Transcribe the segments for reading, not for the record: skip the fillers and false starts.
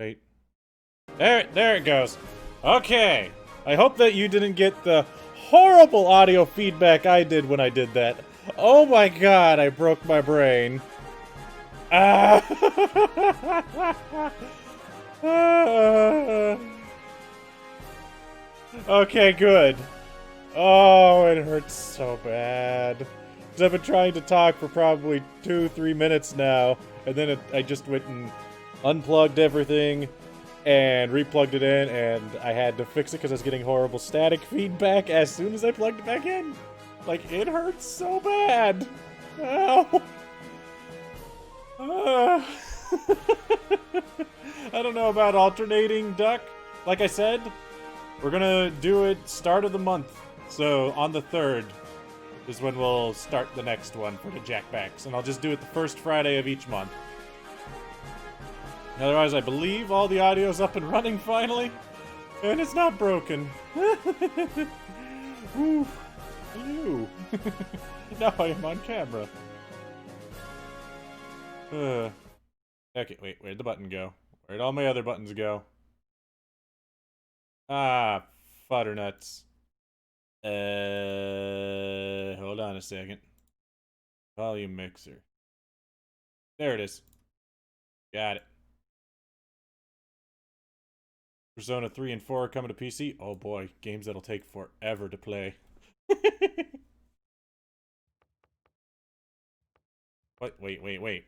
Wait. There it goes. Okay. I hope that you didn't get the horrible audio feedback I did when I did that. Oh my god, I broke my brain. Ah. Okay, good. Oh, it hurts so bad. Because I've been trying to talk for probably 2-3 minutes now, and then I just went and unplugged everything and replugged it in, and I had to fix it because I was getting horrible static feedback as soon as I plugged it back in. Like, it hurts so bad. Ow. I don't know about alternating, Duck. Like I said, we're gonna do it start of the month. So, on the 3rd is when we'll start the next one for the Jackbacks. And I'll just do it the first Friday of each month. Otherwise, I believe all the audio's up and running finally. And it's not broken. Woo. Ew. Now I am on camera. Okay, wait, where'd the button go? Where'd all my other buttons go? Ah, fuddernuts. Hold on a second. Volume mixer. There it is. Got it. Persona 3 and 4 are coming to PC. Oh boy, games that'll take forever to play. What? Wait. What?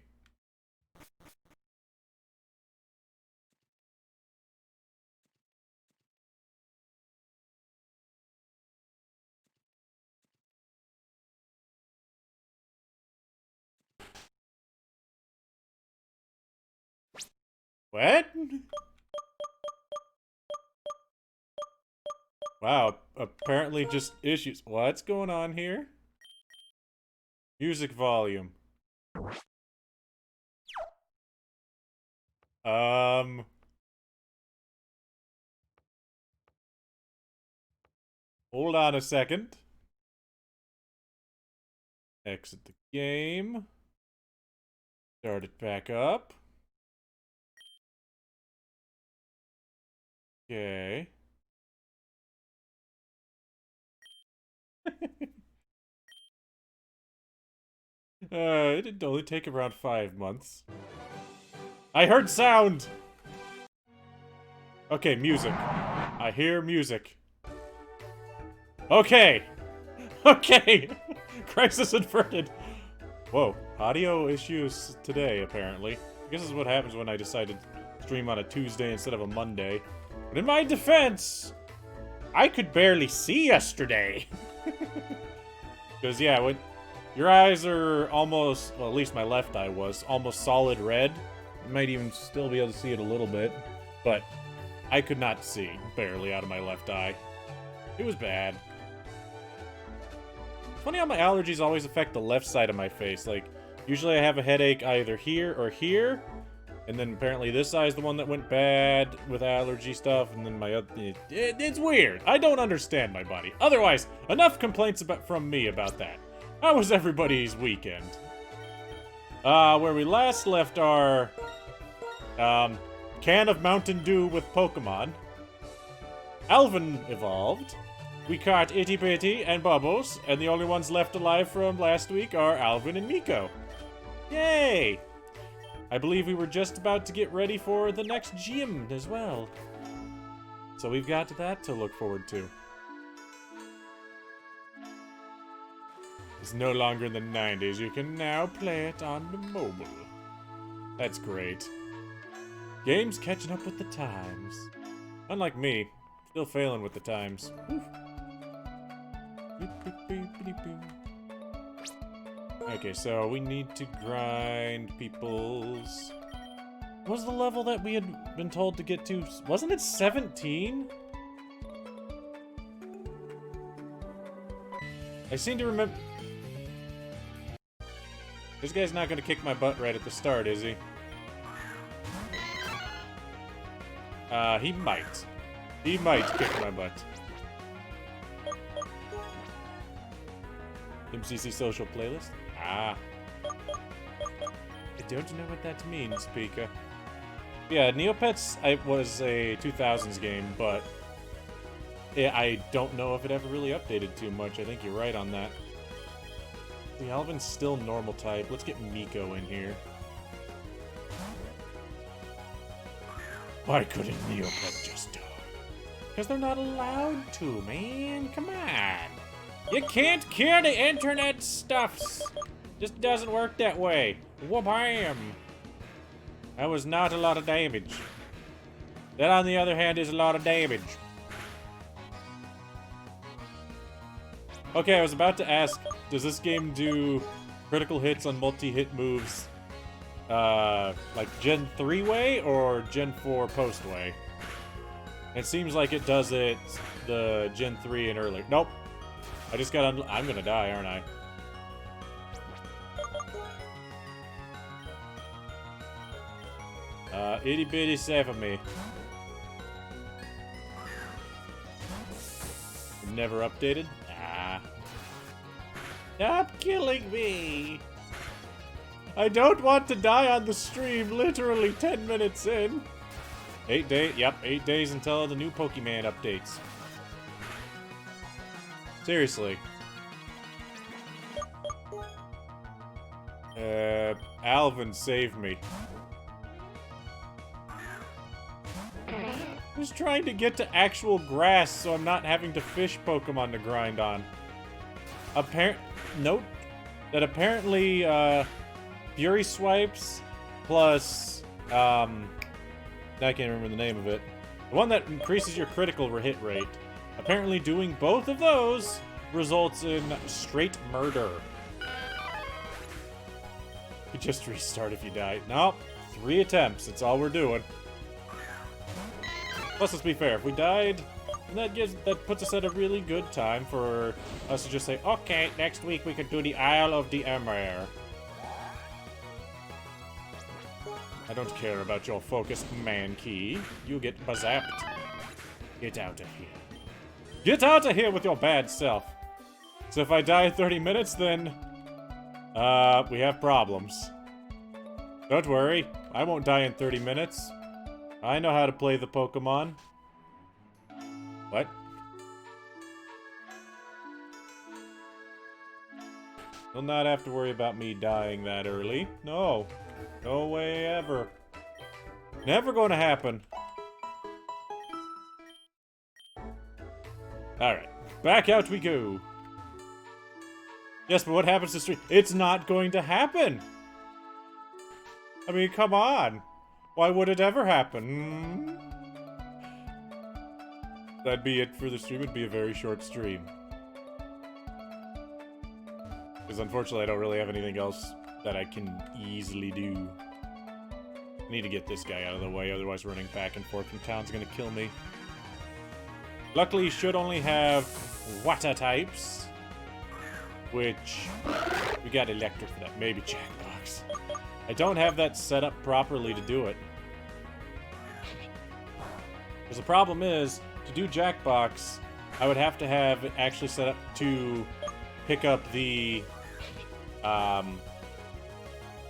Wow, apparently just issues. What's going on here? Music volume. Hold on a second. Exit the game. Start it back up. Okay. It'd only take around 5 months. I heard sound! Okay, music. I hear music. Okay! Okay! Crisis averted! Whoa, audio issues today, apparently. I guess this is what happens when I decide to stream on a Tuesday instead of a Monday. But in my defense, I could barely see yesterday. Because, yeah, when your eyes are almost, well, at least my left eye was, almost solid red. You might even still be able to see it a little bit. But I could not see, barely, out of my left eye. It was bad. Funny how my allergies always affect the left side of my face. Like, usually I have a headache either here or here. And then apparently this eye is the one that went bad with allergy stuff. And then my other... It's weird. I don't understand my body. Otherwise, enough complaints from me about that. How was everybody's weekend? Where we last left our... can of Mountain Dew with Pokemon. Alvin evolved. We caught Itty Bitty and Bubbles, and the only ones left alive from last week are Alvin and Miko. Yay! I believe we were just about to get ready for the next gym as well. So we've got that to look forward to. It's no longer in the 90s. You can now play it on the mobile. That's great. Games catching up with the times. Unlike me, still failing with the times. Oof. Okay, so we need to grind people's... What was the level that we had been told to get to? Wasn't it 17? I seem to remember... This guy's not gonna kick my butt right at the start, is he? He might. He might kick my butt. MCC social playlist? Ah. I don't know what that means, Pika. Yeah, Neopets was a 2000s game, but I don't know if it ever really updated too much. I think you're right on that. The Alvin's still normal type. Let's get Miko in here. Why couldn't Neopet just die? Because they're not allowed to, man. Come on. You can't cure the internet stuffs. Just doesn't work that way. Wha-bam. That was not a lot of damage. That, on the other hand, is a lot of damage. Okay, I was about to ask, does this game do critical hits on multi-hit moves, like Gen 3 way or Gen 4 post way? It seems like it does it the Gen 3 and earlier. Nope. I just got I'm gonna die, aren't I? Itty bitty save me. Never updated? Ah. Stop killing me! I don't want to die on the stream literally 10 minutes in. 8 days, yep, 8 days until the new Pokemon updates. Seriously. Alvin, save me. I'm just trying to get to actual grass so I'm not having to fish Pokemon to grind on. Note that apparently, Fury Swipes plus, I can't remember the name of it. The one that increases your critical hit rate. Apparently doing both of those results in straight murder. You just restart if you die. Nope. 3 attempts. That's all we're doing. Plus, let's be fair. If we died, that puts us at a really good time for us to just say, okay, next week we could do the Isle of the Emir. I don't care about your focused man key. You get bazapped. Get out of here. Get out of here with your bad self. So if I die in 30 minutes, then we have problems. Don't worry, I won't die in 30 minutes. I know how to play the Pokemon. What? You'll not have to worry about me dying that early. No. No way ever. Never gonna happen. Alright. Back out we go. Yes, but what happens to stream? It's not going to happen! I mean, come on! Why would it ever happen? That'd be it for the stream. It'd be a very short stream. Because unfortunately I don't really have anything else that I can easily do. I need to get this guy out of the way, otherwise running back and forth from town's gonna kill me. Luckily, you should only have water types. Which, we got electric for that. Maybe Jackbox. I don't have that set up properly to do it. Because the problem is, to do Jackbox, I would have to have it actually set up to pick up the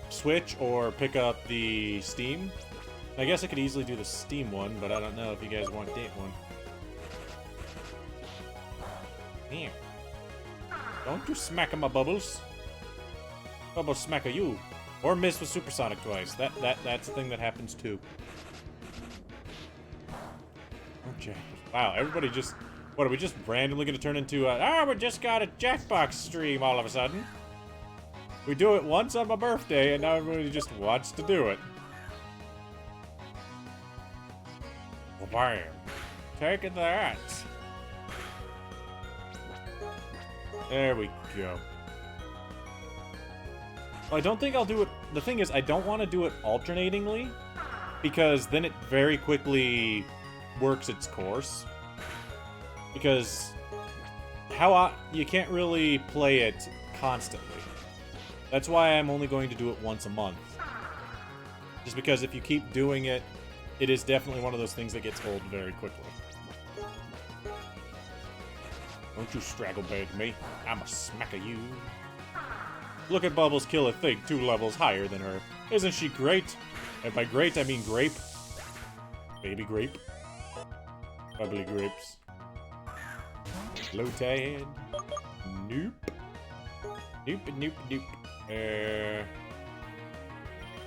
Switch or pick up the Steam. I guess I could easily do the Steam one, but I don't know if you guys want that one. Damn. Don't you smack my bubbles. Bubbles smack you. Or miss with Supersonic twice. That's a thing that happens too. Okay. Wow, everybody just... What, are we just randomly gonna turn into a... we just got a Jackbox stream all of a sudden. We do it once on my birthday, and now everybody just wants to do it. Well, bam. Take that. There we go. Well, I don't think I'll do it... The thing is, I don't want to do it alternatingly, because then it very quickly works its course. Because you can't really play it constantly. That's why I'm only going to do it once a month. Just because if you keep doing it, it is definitely one of those things that gets old very quickly. Don't you straggle bait me. I'ma smack you. Look at Bubbles kill a thing 2 levels higher than her. Isn't she great? And by great, I mean grape. Baby grape. Bubbly grapes. Low tide. Nope. Nope.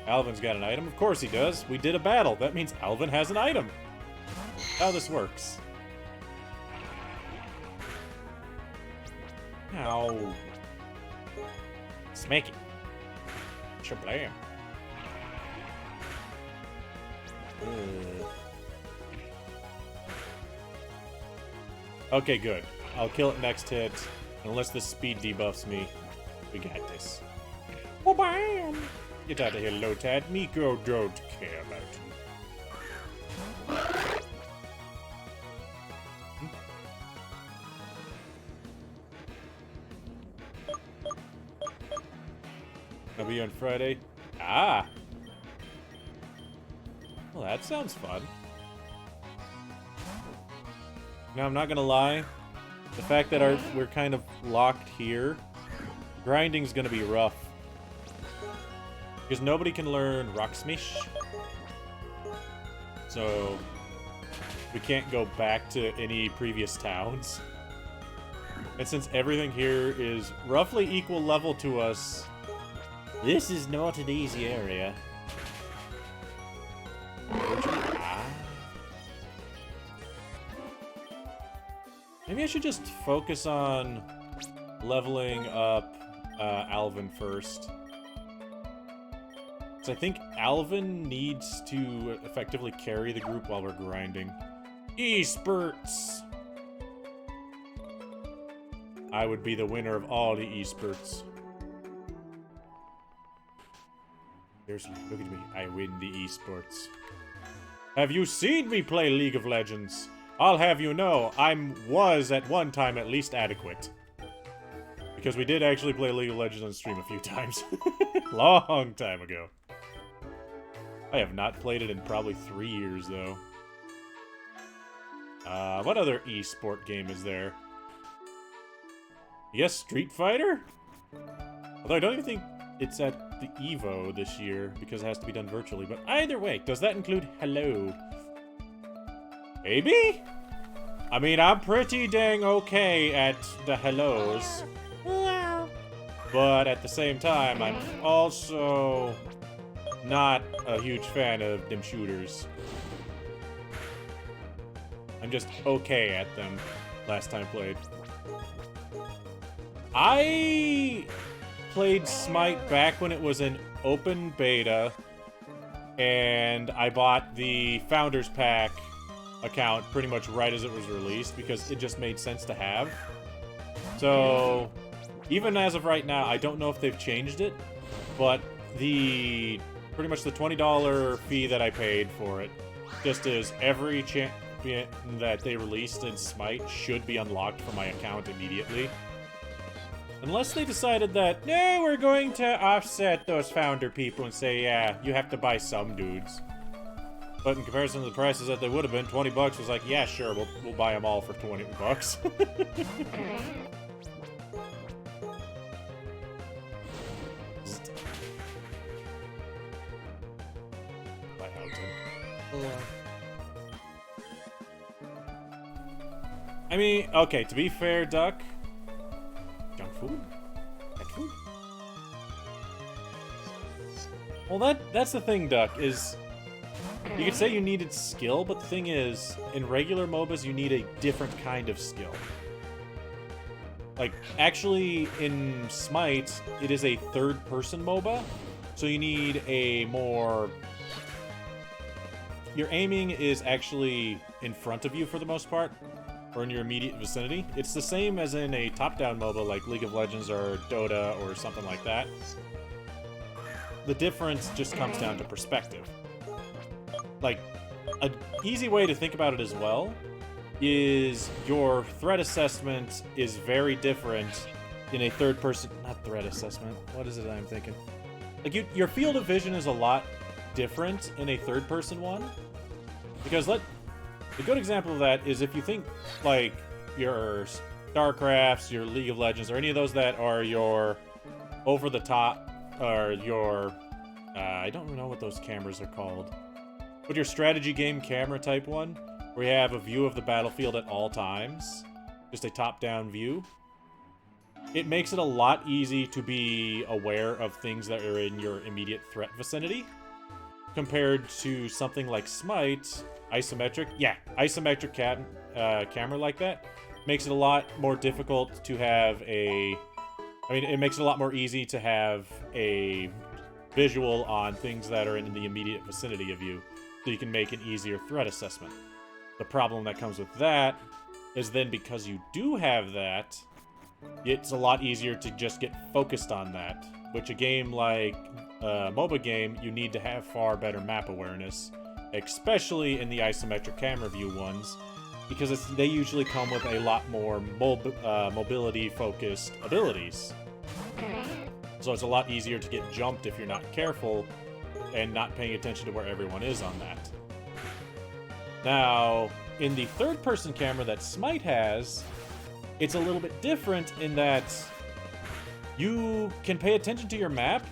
Alvin's got an item. Of course he does. We did a battle. That means Alvin has an item. How this works. Ow. Smack it. Shablam. Okay, good. I'll kill it next hit. Unless the speed debuffs me. We got this. Oh, bam! Get out of here, Lotad. Miko don't care about you. I'll be on Friday. Ah! Well, that sounds fun. Now, I'm not gonna lie. The fact that we're kind of locked here, grinding's gonna be rough. Because nobody can learn Rock Smish. So, we can't go back to any previous towns. And since everything here is roughly equal level to us, this is not an easy area. Maybe I should just focus on leveling up Alvin first. Because I think Alvin needs to effectively carry the group while we're grinding. Esports! I would be the winner of all the esports. Seriously, look at me. I win the esports. Have you seen me play League of Legends? I'll have you know, was at one time at least adequate. Because we did actually play League of Legends on stream a few times. Long time ago. I have not played it in probably 3 years, though. What other esport game is there? Yes, Street Fighter? Although I don't even think it's at the EVO this year, because it has to be done virtually. But either way, does that include Hello? Maybe? I mean, I'm pretty dang okay at the hellos. But at the same time, I'm also not a huge fan of them shooters. I'm just okay at them last time played. I played Smite back when it was an open beta, and I bought the Founders Pack account pretty much right as it was released because it just made sense to have. So even as of right now, I don't know if they've changed it, but pretty much the $20 fee that I paid for it just is every champion that they released in Smite should be unlocked for my account immediately. Unless they decided that, no, we're going to offset those founder people and say, yeah, you have to buy some dudes. But in comparison to the prices that they would have been, 20 bucks was like, yeah, sure, we'll buy them all for 20 bucks. I mean, okay, to be fair, Duck. Junk food? Pet food? Well, that's the thing, Duck, is you could say you needed skill, but the thing is, in regular MOBAs, you need a different kind of skill. Like, actually, in Smite, it is a third-person MOBA, so you need a more... Your aiming is actually in front of you for the most part, or in your immediate vicinity. It's the same as in a top-down MOBA like League of Legends or Dota or something like that. The difference just comes down to perspective. Like, an easy way to think about it as well is your threat assessment is very different in a third-person... Not threat assessment. What is it I'm thinking? Like, your field of vision is a lot different in a third-person one. Because a good example of that is if you think, like, your StarCrafts, your League of Legends, or any of those that are your over-the-top, or your... I don't know what those cameras are called. with your strategy game camera type one, where you have a view of the battlefield at all times, just a top-down view, it makes it a lot easy to be aware of things that are in your immediate threat vicinity, compared to something like Smite, isometric camera like that, makes it a lot more difficult to have a... I mean, it makes it a lot more easy to have a visual on things that are in the immediate vicinity of you, so you can make an easier threat assessment. The problem that comes with that is then because you do have that, it's a lot easier to just get focused on that, which a game like a MOBA game, you need to have far better map awareness, especially in the isometric camera view ones, because they usually come with a lot more mobility-focused abilities. So it's a lot easier to get jumped if you're not careful and not paying attention to where everyone is on that. Now, in the third-person camera that Smite has, it's a little bit different in that you can pay attention to your map,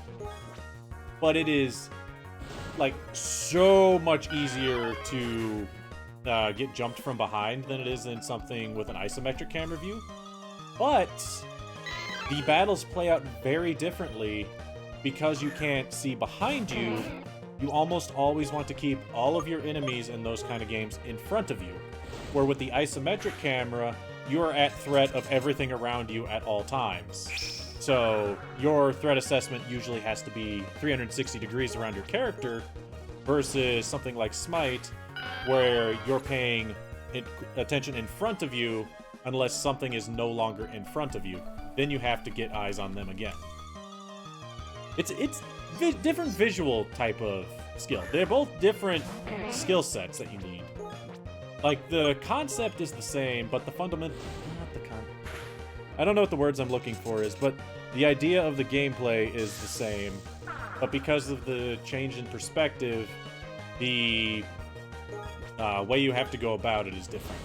but it is, like, so much easier to get jumped from behind than it is in something with an isometric camera view. But the battles play out very differently because you can't see behind you. You almost always want to keep all of your enemies in those kind of games in front of you. Where with the isometric camera, you are at threat of everything around you at all times. So your threat assessment usually has to be 360 degrees around your character versus something like Smite, where you're paying attention in front of you unless something is no longer in front of you. Then you have to get eyes on them again. It's different visual type of skill. They're both different skill sets that you need. Like, the concept is the same, but the fundamental... I don't know what the words I'm looking for is, but the idea of the gameplay is the same. But because of the change in perspective, the way you have to go about it is different.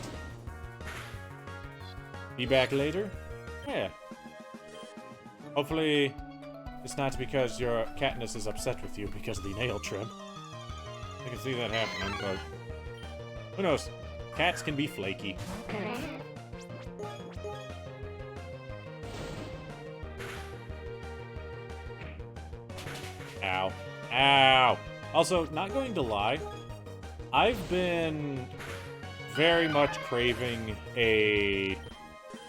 Be back later? Yeah. Hopefully, it's not because your Katniss is upset with you because of the nail trim. I can see that happening, but... who knows? Cats can be flaky. Ow. Ow! Also, not going to lie, I've been very much craving a,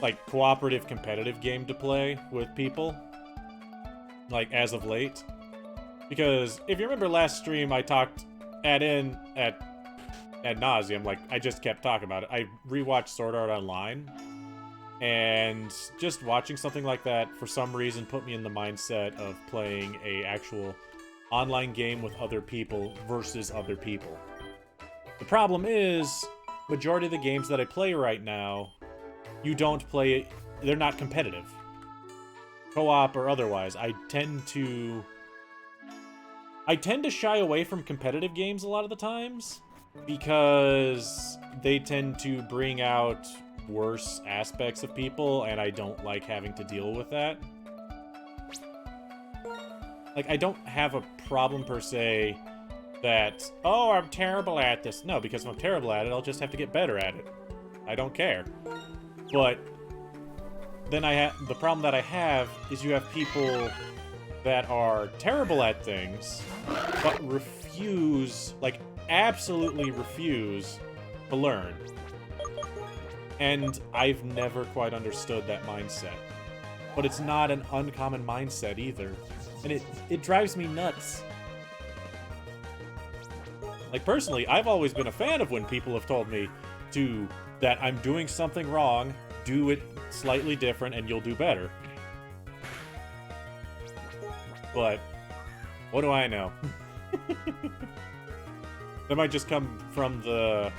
like, cooperative competitive game to play with people, like, as of late. Because if you remember last stream, I talked ad nauseum, like, I just kept talking about it. I rewatched Sword Art Online, and just watching something like that for some reason put me in the mindset of playing a actual online game with other people versus other people. The problem is, majority of the games that I play right now, you don't play, they're not competitive. Co-op or otherwise. I tend to shy away from competitive games a lot of the times because they tend to bring out worse aspects of people, and I don't like having to deal with that. Like, I don't have a problem per se that, oh, I'm terrible at this. No, because if I'm terrible at it, I'll just have to get better at it. I don't care. But then the problem that I have is you have people that are terrible at things, but refuse, like, absolutely refuse to learn. And I've never quite understood that mindset. But it's not an uncommon mindset either. And it drives me nuts. Like, personally, I've always been a fan of when people have told me that I'm doing something wrong, do it slightly different, and you'll do better. But, what do I know? That might just come from my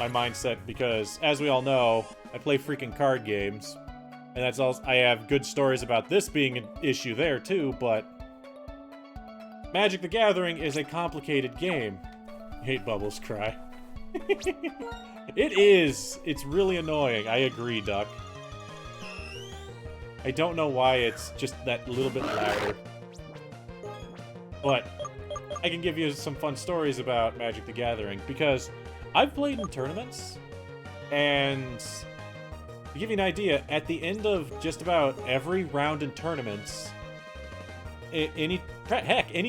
mindset, because, as we all know, I play freaking card games. And that's also, I have good stories about this being an issue there, too, but Magic the Gathering is a complicated game. Hate Bubbles cry. It is. It's really annoying. I agree, Duck. I don't know why it's just that little bit louder. But I can give you some fun stories about Magic the Gathering, because I've played in tournaments, and to give you an idea, at the end of just about every round in tournaments, any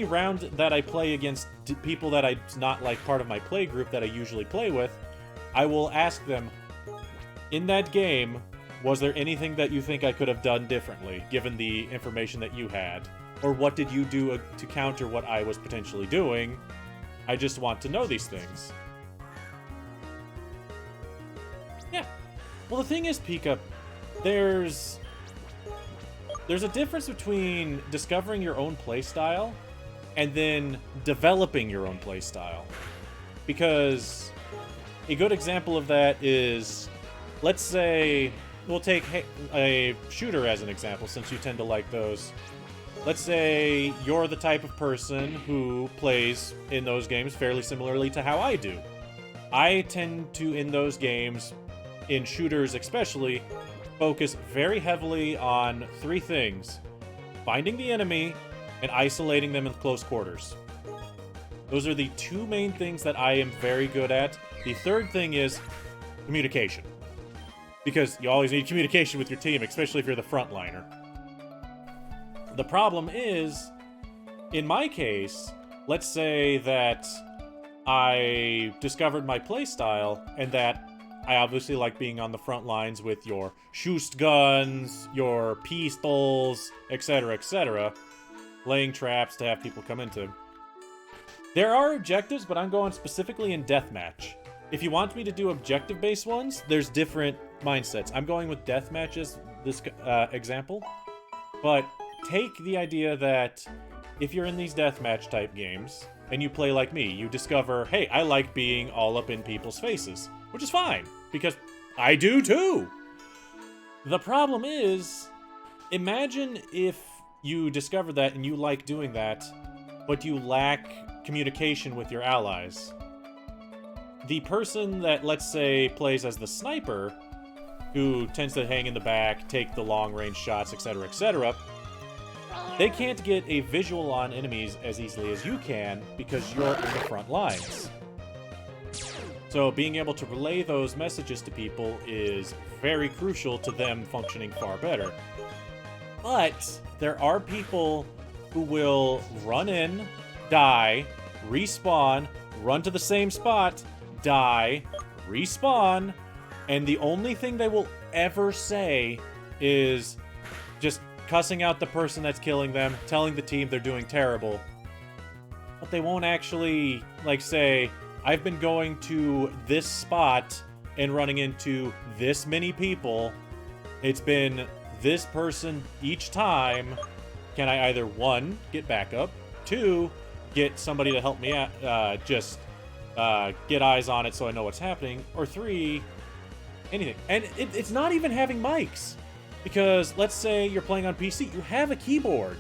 round that I play against people that I'm not like part of my play group that I usually play with, I will ask them, in that game, was there anything that you think I could have done differently, given the information that you had? Or what did you do to counter what I was potentially doing? I just want to know these things. Yeah. Well, the thing is, Pika, there's a difference between discovering your own playstyle and then developing your own playstyle. Because a good example of that is, let's say, we'll take a shooter as an example, since you tend to like those. Let's say you're the type of person who plays in those games fairly similarly to how I do. I tend to, in those games, in shooters especially, focus very heavily on 3 things: finding the enemy and isolating them in close quarters. Those are the 2 main things that I am very good at. The third thing is communication, because you always need communication with your team, especially if you're the frontliner. The problem is, in my case, let's say that I discovered my playstyle and that I obviously like being on the front lines with your Schust guns, your pistols, etc., laying traps to have people come into. There are objectives, but I'm going specifically in deathmatch. If you want me to do objective-based ones, there's different mindsets. I'm going with deathmatches, this example. But take the idea that if you're in these deathmatch type games, and you play like me, you discover, hey, I like being all up in people's faces. Which is fine, because I do too! The problem is, imagine if you discover that and you like doing that, but you lack communication with your allies. The person that, let's say, plays as the sniper, who tends to hang in the back, take the long-range shots, etc., they can't get a visual on enemies as easily as you can because you're in the front lines. So being able to relay those messages to people is very crucial to them functioning far better. But there are people who will run in, die, respawn, run to the same spot, die, respawn, and the only thing they will ever say is just cussing out the person that's killing them, telling the team they're doing terrible. But they won't actually, like, say, I've been going to this spot and running into this many people. It's been this person each time. Can I either, 1, get backup, 2, get somebody to help me out, get eyes on it so I know what's happening, or 3, anything. And it's not even having mics. Because let's say you're playing on PC, you have a keyboard.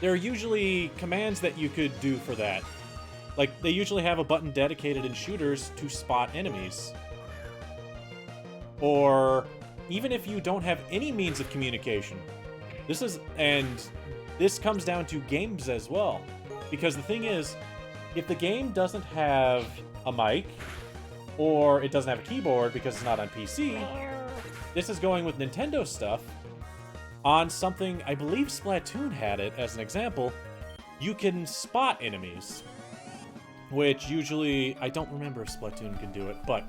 There are usually commands that you could do for that. Like, they usually have a button dedicated in shooters to spot enemies. Or even if you don't have any means of communication. This comes down to games as well. Because the thing is, if the game doesn't have a mic, or it doesn't have a keyboard because it's not on PC, this is going with Nintendo stuff. On something, I believe Splatoon had it as an example, you can spot enemies. Which usually, I don't remember if Splatoon can do it, but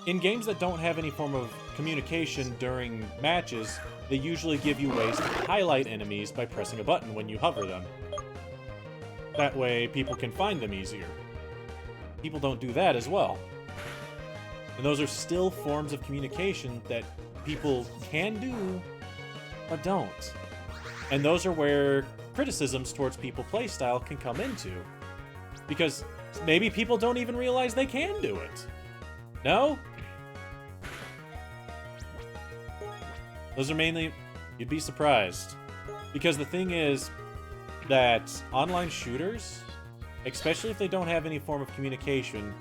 in games that don't have any form of communication during matches, they usually give you ways to highlight enemies by pressing a button when you hover them. That way, people can find them easier. People don't do that as well. And those are still forms of communication that people can do, but don't. And those are where criticisms towards people's playstyle can come into. Because maybe people don't even realize they can do it. No? Those are mainly... You'd be surprised. Because the thing is that online shooters, especially if they don't have any form of communication,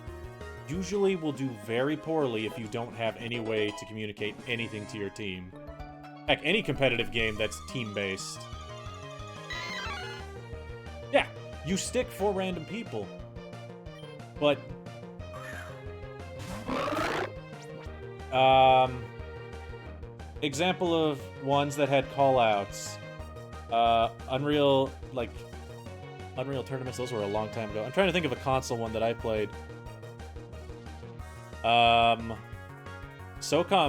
usually will do very poorly if you don't have any way to communicate anything to your team. Heck, any competitive game that's team-based. Yeah, you stick for random people. But example of ones that had callouts. Unreal Tournaments, those were a long time ago. I'm trying to think of a console one that I played. SOCOM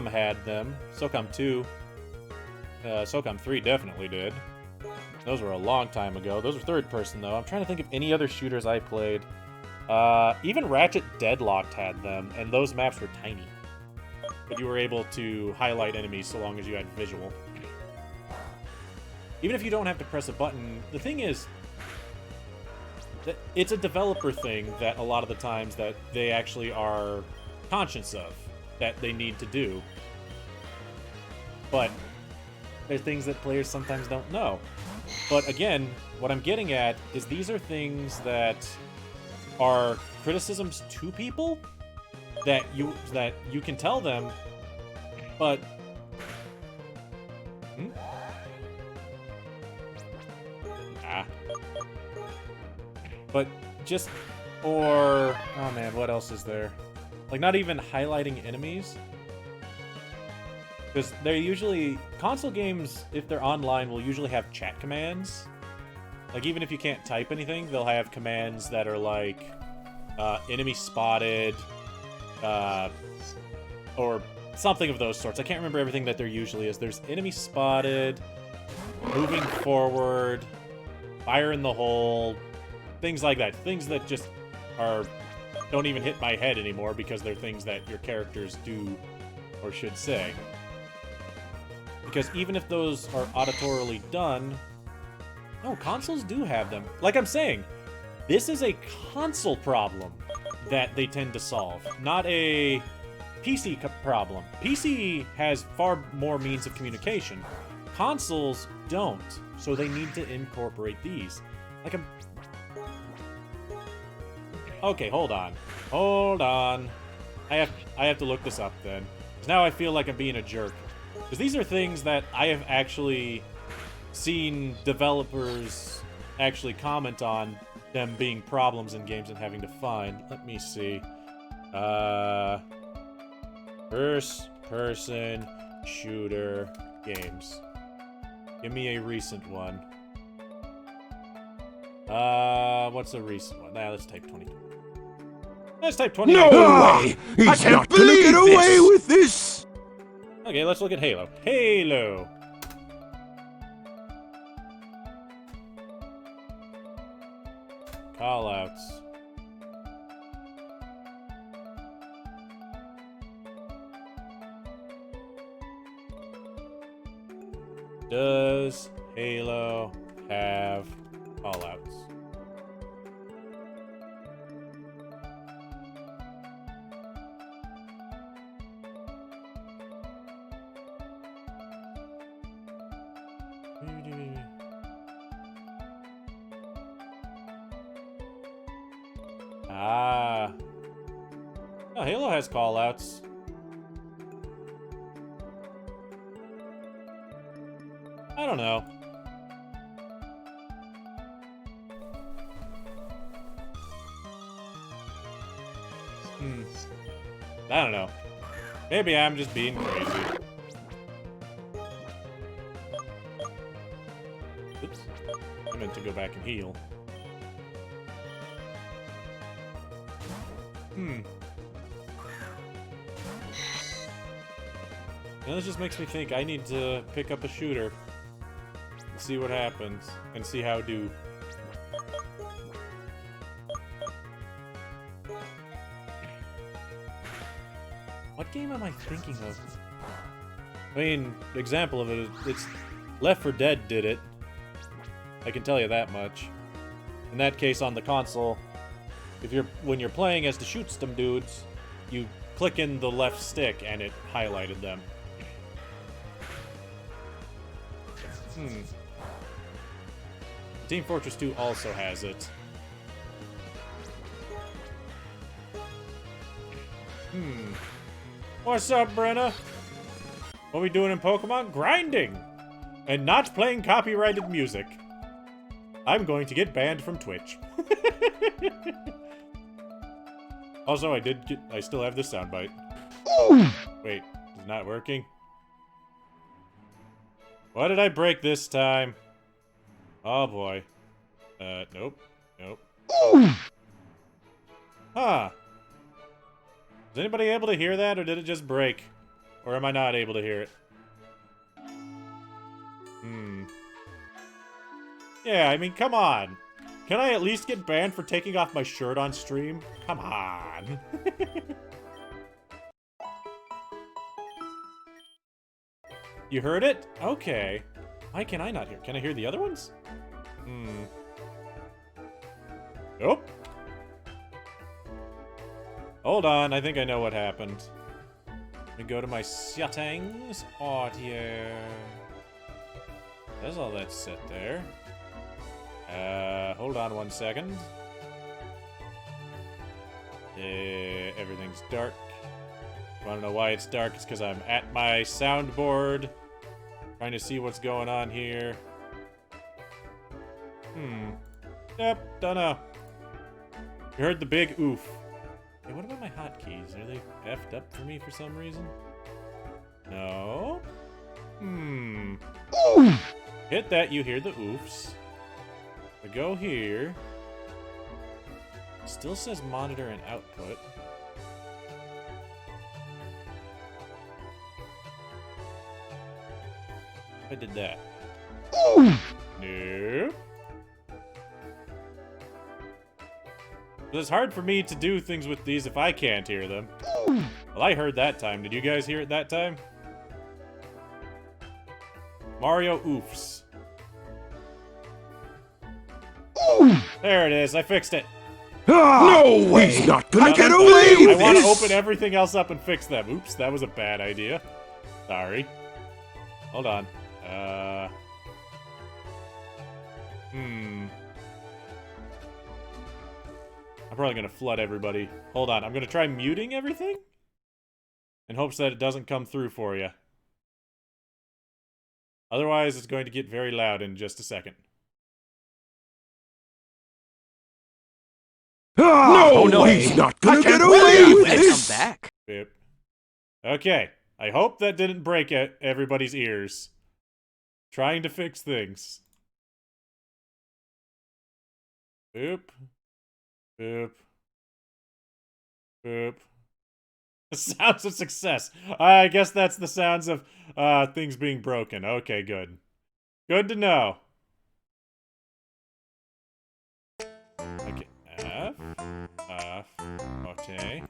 had them. SOCOM 2. SOCOM 3 definitely did. Those were a long time ago. Those were third person, though. I'm trying to think of any other shooters I played. Even Ratchet Deadlocked had them, and those maps were tiny. But you were able to highlight enemies so long as you had visual. Even if you don't have to press a button, the thing is, that it's a developer thing that a lot of the times that they actually are conscious of, that they need to do. But there's things that players sometimes don't know. But again, what I'm getting at is these are things that are criticisms to people that you can tell them, but but just, or oh man, what else is there? Like, not even highlighting enemies, because they're usually console games, if they're online, will usually have chat commands. Like, even if you can't type anything, they'll have commands that are like enemy spotted, or something of those sorts. I can't remember everything that there usually is. There's enemy spotted, moving forward, fire in the hole, things like that. Things that just don't even hit my head anymore because they're things that your characters do or should say. Because even if those are auditorily done, no, consoles do have them. Like I'm saying, this is a console problem that they tend to solve, not a PC problem. PC has far more means of communication. Consoles don't, so they need to incorporate these. Like okay, hold on. I have to look this up then, because now I feel like I'm being a jerk. Because these are things that I have actually seen developers actually comment on them being problems in games and having to find. Let me see. First-person shooter games. Give me a recent one. What's a recent one? Nah, let's type 20. Let's type 20. No way! He's not gonna get away with this! Okay, let's look at Halo. Halo! Callouts. Does Halo have callouts? Oh, Halo has callouts. I don't know. I don't know. Maybe I'm just being crazy. Oops. I meant to go back and heal. Now this just makes me think I need to pick up a shooter and see what happens and see how do. What game am I thinking of? I mean, the example of it is it's Left 4 Dead did it. I can tell you that much. In that case, on the console, when you're playing as the shoot them dudes, you click in the left stick and it highlighted them. Team Fortress 2 also has it. What's up, Brenna? What are we doing in Pokemon? Grinding! And not playing copyrighted music. I'm going to get banned from Twitch. Also, I still have this soundbite. Wait, it's not working? What did I break this time? Oh boy. Nope. Nope. Huh. Is anybody able to hear that, or did it just break? Or am I not able to hear it? Yeah, I mean, come on. Can I at least get banned for taking off my shirt on stream? Come on. You heard it? Okay. Why can I not hear? Can I hear the other ones? Nope. Hold on, I think I know what happened. Let me go to my settings. Audio. There's all that set there. Hold on 1 second. Everything's dark. Wanna know why it's dark? It's because I'm at my soundboard. Trying to see what's going on here. Yep, don't know. You heard the big oof. Hey, what about my hotkeys? Are they effed up for me for some reason? No? Hit that, you hear the oofs. I go here. Still says monitor and output. I did that. Nope. It's hard for me to do things with these if I can't hear them. Well, I heard that time. Did you guys hear it that time? Mario oofs. There it is. I fixed it. No way! He's not gonna get away with I want to this! open everything else up and fix them. Oops, that was a bad idea. Sorry. Hold on. I'm probably gonna flood everybody. Hold on, I'm gonna try muting everything? In hopes that it doesn't come through for you. Otherwise, it's going to get very loud in just a second. No, he's not gonna get away with this! Come back. Boop. Okay, I hope that didn't break everybody's ears. Trying to fix things. Boop. Boop. Boop. The sounds of success. I guess that's the sounds of things being broken. Okay, good. Good to know. Okay. F. Okay.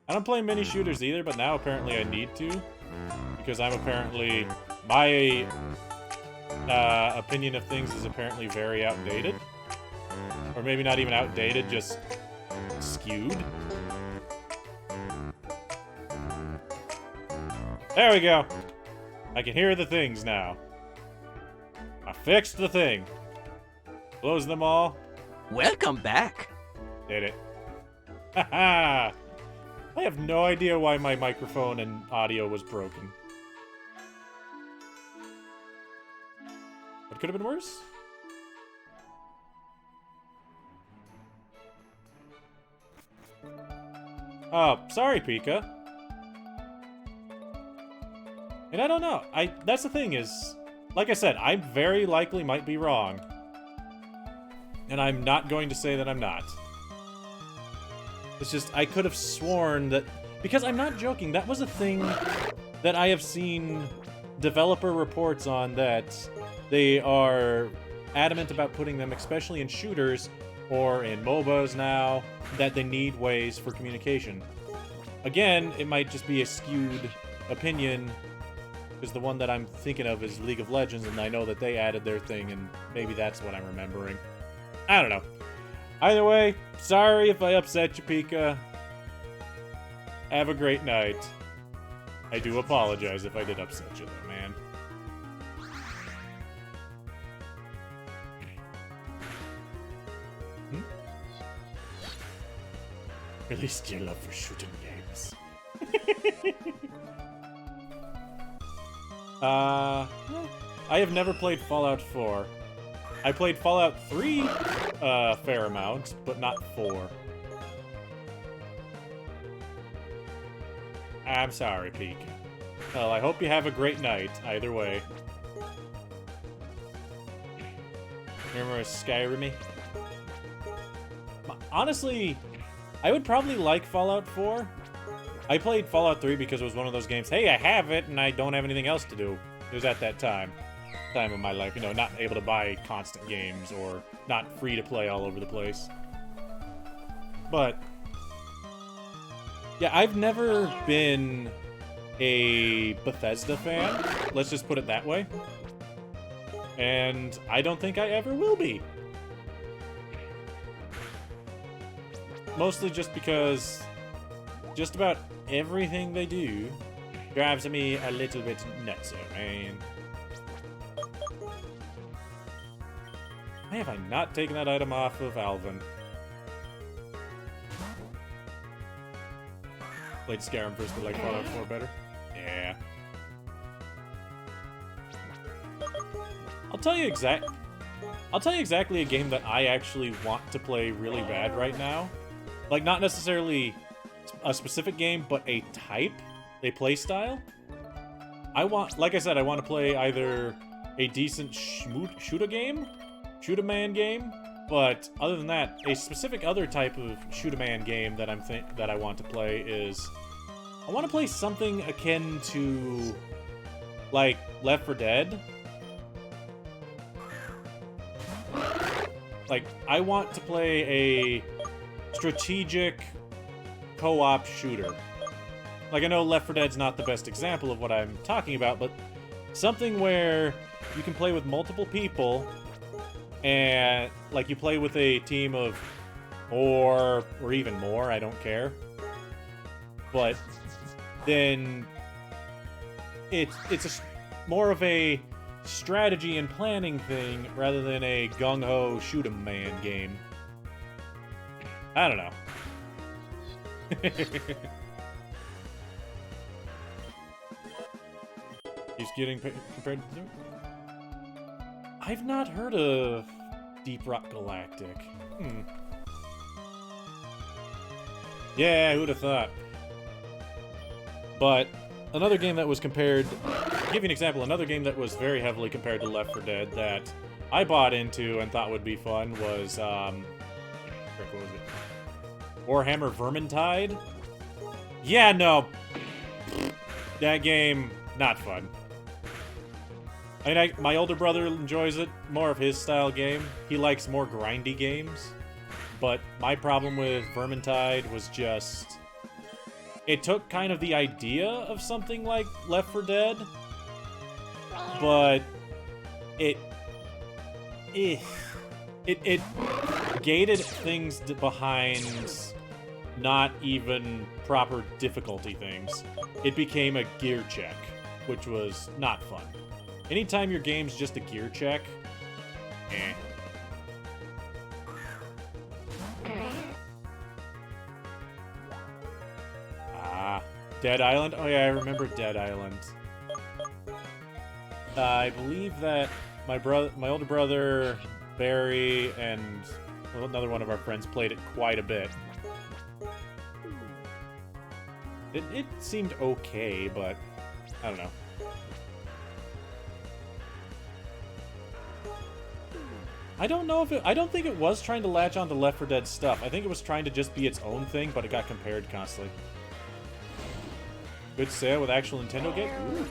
I don't play mini shooters either, but now apparently I need to. Because I'm apparently... My opinion of things is apparently very outdated. Or maybe not even outdated, just skewed. There we go. I can hear the things now. I fixed the thing. Close them all. Welcome back. Did it. Haha. I have no idea why my microphone and audio was broken. It could have been worse. Oh, sorry, Pika. And I don't know. That's the thing is, like I said, I very likely might be wrong. And I'm not going to say that I'm not. It's just, I could have sworn that... Because I'm not joking, that was a thing that I have seen developer reports on, that they are adamant about putting them, especially in shooters or in MOBAs now, that they need ways for communication. Again, it might just be a skewed opinion, because the one that I'm thinking of is League of Legends, and I know that they added their thing, and maybe that's what I'm remembering. I don't know. Either way, sorry if I upset you, Pika. Have a great night. I do apologize if I did upset you, though, man. Release your love for shooting games. I have never played Fallout 4. I played Fallout 3 a fair amount, but not 4. I'm sorry, Peek. Well, I hope you have a great night, either way. Remember Skyrim-y? Honestly, I would probably like Fallout 4. I played Fallout 3 because it was one of those games, hey, I have it, and I don't have anything else to do. It was at that time of my life, you know, not able to buy constant games or not free to play all over the place. But yeah, I've never been a Bethesda fan, let's just put it that way. And I don't think I ever will be. Mostly just because just about everything they do drives me a little bit nuts, man. Why have I not taken that item off of Alvin? Played Skyrim first, but like Fallout 4 better? Yeah. I'll tell you exactly a game that I actually want to play really bad right now. Like, not necessarily a specific game, but a type, a play style. Like I said, I want to play either a decent shoot-a-man game, but other than that, a specific other type of shoot-a-man game that that I want to play is, I want to play something akin to, like, Left 4 Dead. Like, I want to play a strategic co-op shooter. Like, I know Left 4 Dead's not the best example of what I'm talking about, but something where you can play with multiple people, and, like, you play with a team of or even more, I don't care. But then it's more of a strategy and planning thing rather than a gung-ho shoot-em-man game. I don't know. He's getting compared to... I've not heard of Deep Rock Galactic. Yeah, who'd have thought? But another game that was compared... To give you an example, another game that was very heavily compared to Left 4 Dead that I bought into and thought would be fun was, what was it? Warhammer Vermintide? Yeah, no. That game, not fun. I mean, my older brother enjoys it, more of his style game. He likes more grindy games. But my problem with Vermintide was just... It took kind of the idea of something like Left 4 Dead, but it gated things behind not even proper difficulty things. It became a gear check, which was not fun. Anytime your game's just a gear check, eh. Dead Island? Oh yeah, I remember Dead Island. I believe that my older brother, Barry, and another one of our friends played it quite a bit. It seemed okay, but I don't know. I don't know if I don't think it was trying to latch onto Left 4 Dead stuff. I think it was trying to just be its own thing, but it got compared constantly. Good sale with actual Nintendo game? Ooh.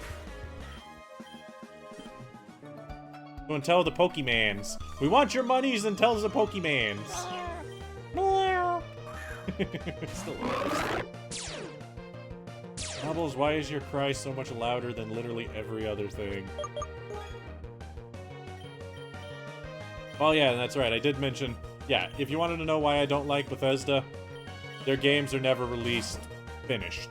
Go and tell the Pokemans. We want your monies and tell the Pokemans. Bubbles, why is your cry so much louder than literally every other thing? Oh yeah, that's right. I did mention, yeah, if you wanted to know why I don't like Bethesda, their games are never released finished.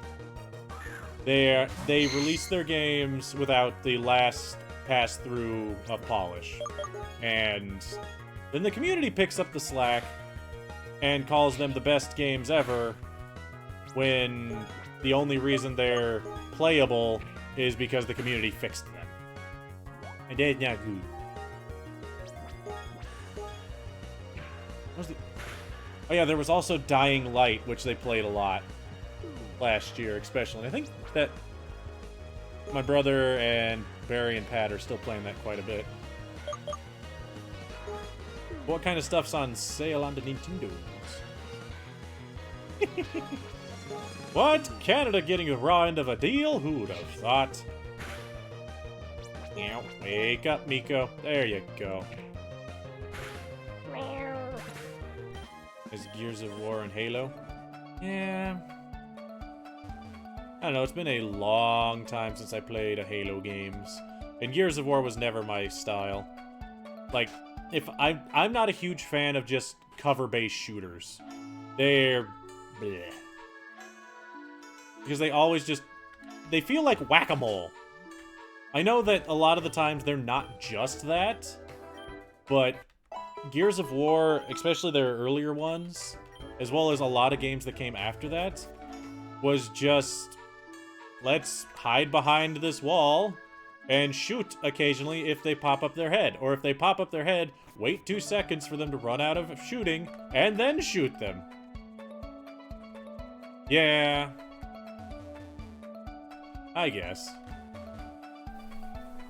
They release their games without the last pass-through of polish. And then the community picks up the slack and calls them the best games ever when the only reason they're playable is because the community fixed them. My dad's not good. Oh yeah, there was also Dying Light, which they played a lot last year, especially. And I think that my brother and Barry and Pat are still playing that quite a bit. What kind of stuff's on sale on the Nintendo? What? Canada getting a raw end of a deal? Who'd have thought? Yeah, wake up, Miko. There you go. As Gears of War and Halo? Yeah. I don't know, it's been a long time since I played a Halo games. And Gears of War was never my style. Like, if I'm not a huge fan of just cover-based shooters. They're bleh. Because they always just they feel like whack-a-mole. I know that a lot of the times they're not just that, but Gears of War, especially their earlier ones, as well as a lot of games that came after that, was just, let's hide behind this wall and shoot occasionally if they pop up their head. Or if they pop up their head, wait 2 seconds for them to run out of shooting, and then shoot them. Yeah. I guess.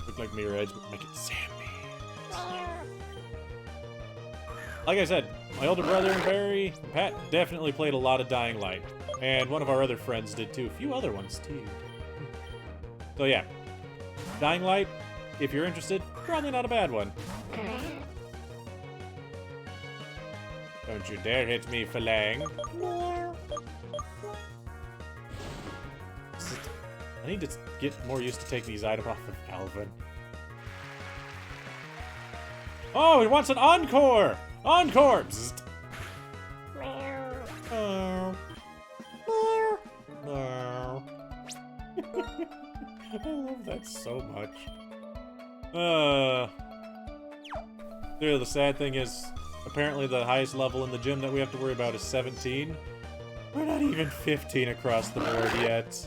Look like Mirror Edge, but make it Sammy. Like I said, my older brother and Barry and Pat definitely played a lot of Dying Light. And one of our other friends did too. A few other ones too. So yeah. Dying Light, if you're interested, probably not a bad one. Don't you dare hit me, Falang. I need to get more used to taking these items off of Alvin. Oh, he wants an encore! Encore! Bzzzt. Oh. Oh. I love that so much. Dude, the sad thing is, apparently the highest level in the gym that we have to worry about is 17. We're not even 15 across the board yet.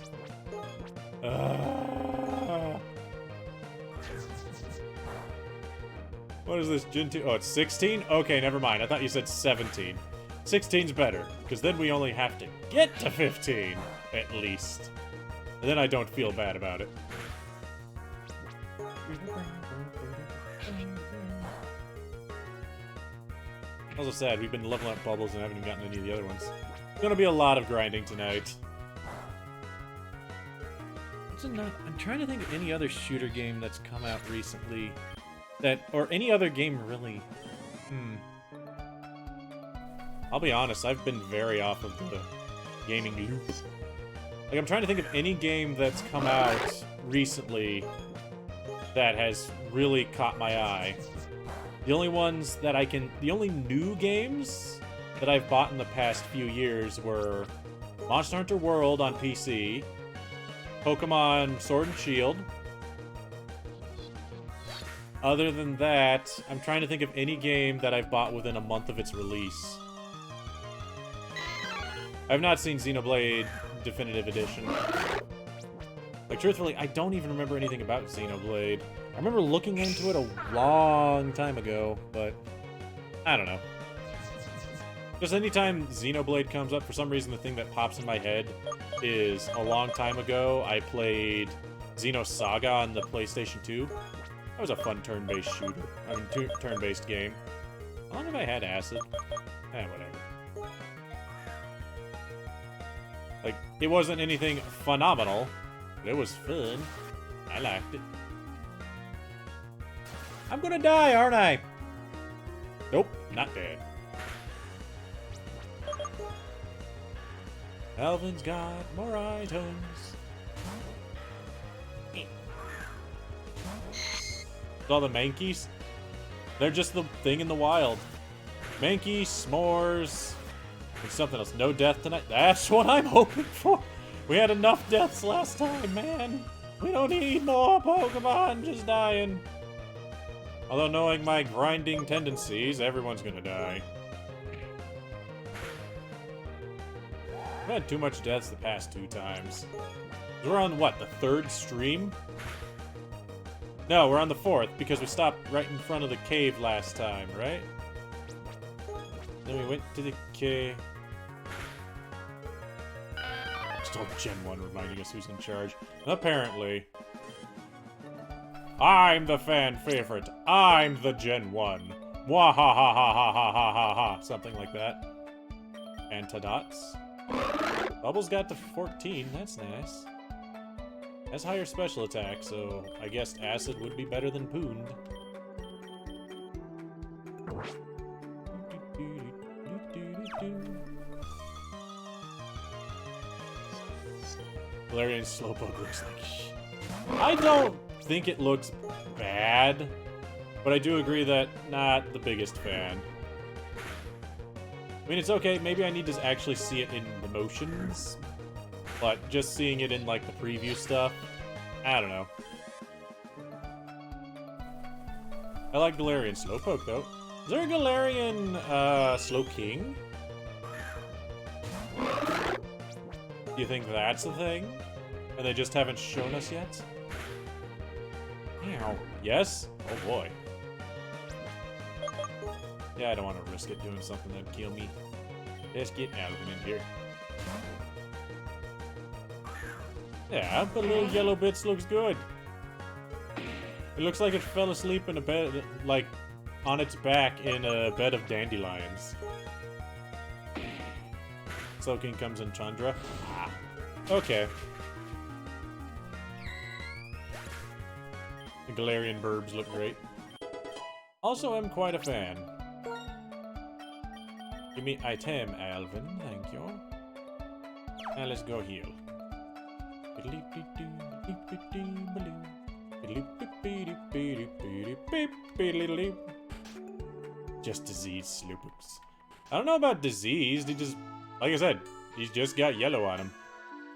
What is this, Gen 2? Oh, it's 16? Okay, never mind. I thought you said 17. 16's better, because then we only have to get to 15, at least. And then I don't feel bad about it. Also sad, we've been leveling up bubbles and haven't even gotten any of the other ones. It's gonna be a lot of grinding tonight. I'm trying to think of any other shooter game that's come out recently or any other game really. I'll be honest, I've been very off of the gaming loop. Like, I'm trying to think of any game that's come out recently that has really caught my eye. The only new games that I've bought in the past few years were Monster Hunter World on PC, Pokemon Sword and Shield. Other than that, I'm trying to think of any game that I've bought within a month of its release. I've not seen Xenoblade Definitive Edition. Like, truthfully, I don't even remember anything about Xenoblade. I remember looking into it a long time ago, but I don't know. Just anytime Xenoblade comes up, for some reason the thing that pops in my head is a long time ago I played Xenosaga on the PlayStation 2. That was a fun turn-based shooter. I mean, turn-based game. How long have I had acid? Whatever. Like, it wasn't anything phenomenal, but it was fun. I liked it. I'm gonna die, aren't I? Nope, not dead. Alvin's got more items. All the Mankeys? They're just the thing in the wild. Mankey, s'mores, and something else. No death tonight? That's what I'm hoping for. We had enough deaths last time, man. We don't need more Pokemon just dying. Although knowing my grinding tendencies, everyone's gonna die. I've had too much deaths the past 2 times. We're on, what, the 3rd stream? No, we're on the 4th because we stopped right in front of the cave last time, right? Then we went to the cave. Still Gen 1 reminding us who's in charge. Apparently. I'm the fan favorite. I'm the Gen 1. Wah ha ha ha ha ha ha ha ha. Something like that. Antidots. Bubbles got to 14. That's nice. Has higher special attack, so I guess Acid would be better than Poond. Valerian Slowpoke looks like shit. I don't think it looks bad, but I do agree that not the biggest fan. I mean, it's okay. Maybe I need to actually see it in the motions, but just seeing it in, like, the preview stuff, I don't know. I like Galarian Slowpoke, though. Is there a Galarian, Slowking? Do you think that's the thing? And they just haven't shown us yet? Meow. Yes? Oh boy. Yeah, I don't want to risk it doing something that'd kill me. Let's get Alvin in here. Yeah, but little yellow bits looks good. It looks like it fell asleep in a bed, like, on its back in a bed of dandelions. Slowking comes in Tundra. Ah. Okay. The Galarian Burbs look great. Also, I'm quite a fan. Give me item, Alvin. Thank you. Now let's go heal. Just diseased Slowpokes. I don't know about diseased. He just, like I said, he's just got yellow on him.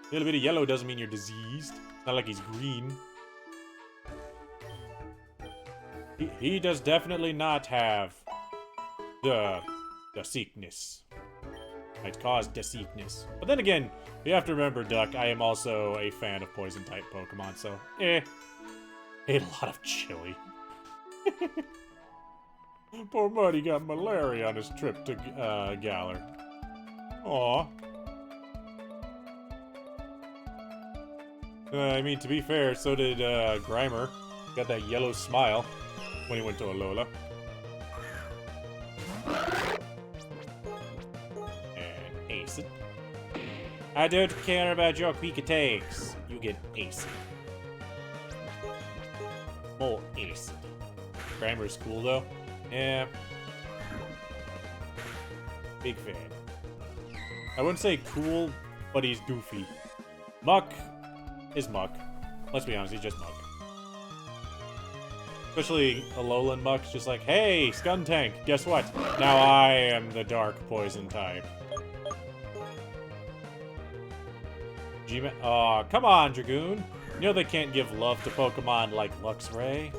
A little bit of yellow doesn't mean you're diseased. It's not like he's green. He does definitely not have the sickness. Might cause the sickness. But then again, you have to remember, Duck, I am also a fan of poison-type Pokemon, so ate a lot of chili. Poor Muddy got malaria on his trip to Galar. Aw. I mean, to be fair, so did Grimer. Got that yellow smile when he went to Alola. And Acid. I don't care about your quick attacks. You get Acid. More Acid. Grimer's cool, though. Yeah. Big fan. I wouldn't say cool, but he's goofy. Muck is Muck. Let's be honest, he's just Muck. Especially Alolan Muck's just like, hey, Skuntank, guess what? Now I am the dark poison type. G-Man, aw, come on, Dragoon. You know they can't give love to Pokemon like Luxray.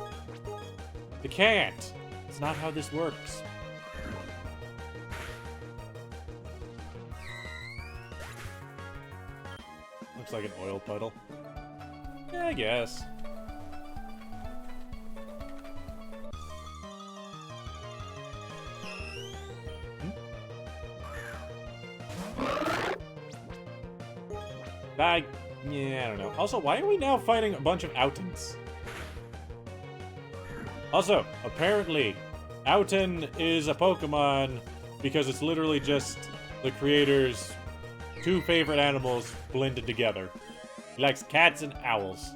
They can't. It's not how this works. Looks like an oil puddle. Yeah, I guess. Yeah, I don't know. Also, why are we now fighting a bunch of Outons? Also, apparently, Outon is a Pokemon because it's literally just the creator's two favorite animals blended together. He likes cats and owls.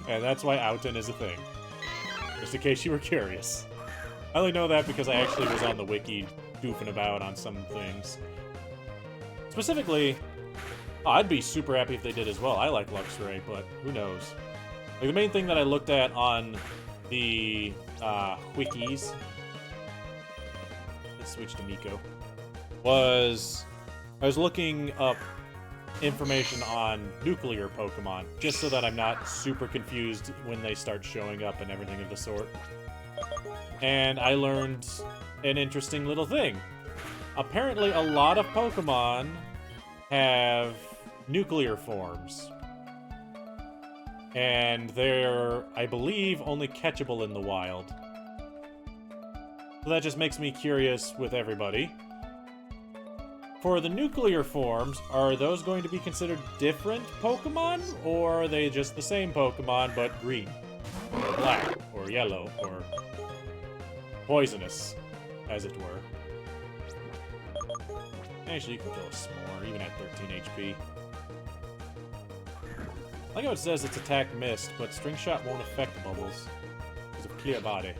And that's why Outon is a thing. Just in case you were curious. I only know that because I actually was on the wiki goofing about on some things. Specifically, I'd be super happy if they did as well. I like Luxray, but who knows? Like, the main thing that I looked at on the wikis, let's switch to Miko, was I was looking up information on nuclear Pokemon, just so that I'm not super confused when they start showing up and everything of the sort. And I learned an interesting little thing. Apparently, a lot of Pokemon have nuclear forms. And they're, I believe, only catchable in the wild. So that just makes me curious with everybody. For the nuclear forms, are those going to be considered different Pokemon? Or are they just the same Pokemon, but green? Or black? Or yellow? Or poisonous, as it were? Actually, you can kill a S'more, even at 13 HP. I like how it says its attack missed, but String Shot won't affect Bubbles. Because of clear body.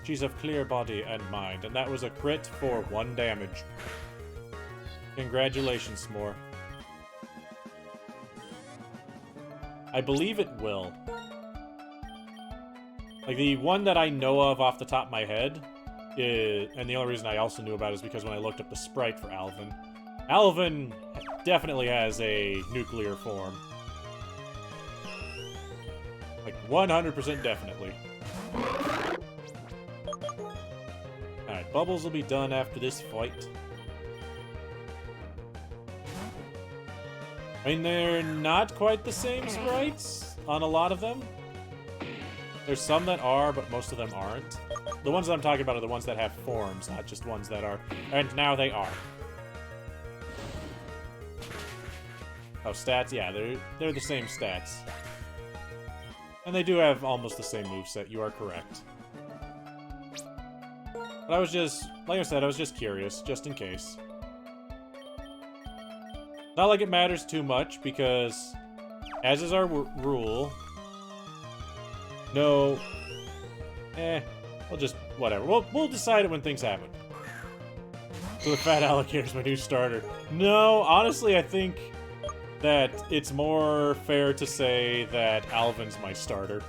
She's of clear body and mind, and that was a crit for 1 damage. Congratulations, S'more. I believe it will. Like, the one that I know of off the top of my head is, and the only reason I also knew about it is because when I looked up the sprite for Alvin. Alvin definitely has a nuclear form. Like, 100% definitely. Alright, Bubbles will be done after this fight. I mean, they're not quite the same sprites on a lot of them. There's some that are, but most of them aren't. The ones that I'm talking about are the ones that have forms, not just ones that are. And now they are. Oh, stats? Yeah, they're the same stats. And they do have almost the same moveset, you are correct. But I was just, like I said, I was just curious, just in case. Not like it matters too much, because, as is our rule, no, we'll just, whatever. We'll decide it when things happen. So the Fat Alligator's my new starter. No, honestly, I think that it's more fair to say that Alvin's my starter.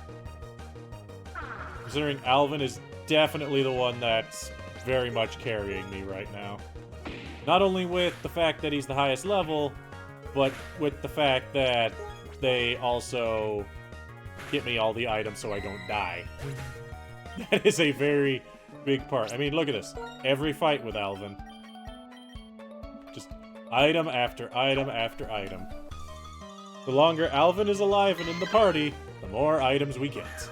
Considering Alvin is definitely the one that's very much carrying me right now. Not only with the fact that he's the highest level, but with the fact that they also get me all the items so I don't die. That is a very big part. I mean, look at this. Every fight with Alvin. Just item after item after item. The longer Alvin is alive and in the party, the more items we get.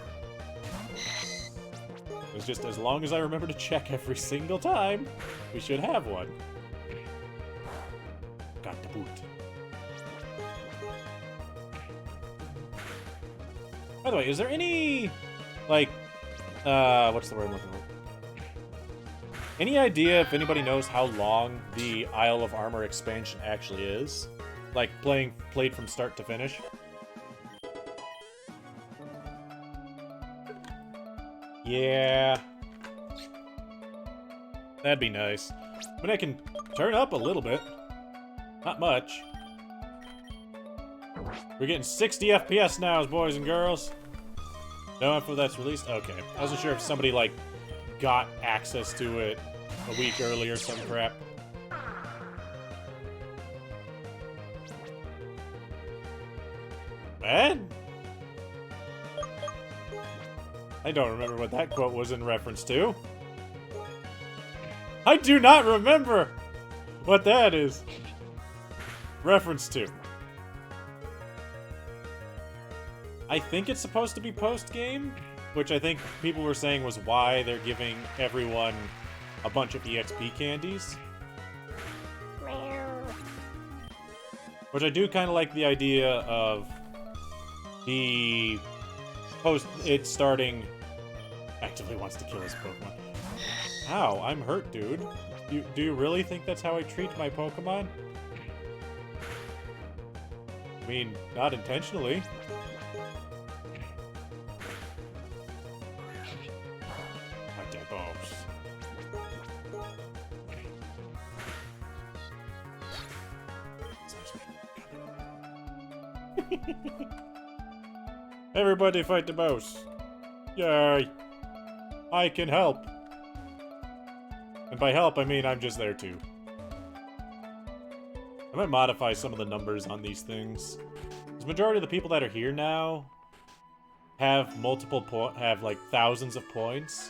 It's just as long as I remember to check every single time, we should have one. Got the boot. By the way, is there any, like, what's the word I'm looking for? Any idea if anybody knows how long the Isle of Armor expansion actually is? Like, played from start to finish? Yeah. That'd be nice. I mean, I can turn up a little bit. Not much. We're getting 60 FPS now, boys and girls. No info that's released? Okay. I wasn't sure if somebody, like, got access to it a week earlier or some crap. Man? I don't remember what that quote was in reference to. I do not remember what that is reference to. I think it's supposed to be post-game, which I think people were saying was why they're giving everyone a bunch of EXP candies. Which I do kind of like the idea of the it starting actively wants to kill his Pokemon. Ow, I'm hurt, dude. Do you really think that's how I treat my Pokemon? I mean, not intentionally. Everybody fight the boss. Yay. I can help. And by help, I mean I'm just there too. I might modify some of the numbers on these things. The majority of the people that are here now have have like thousands of points.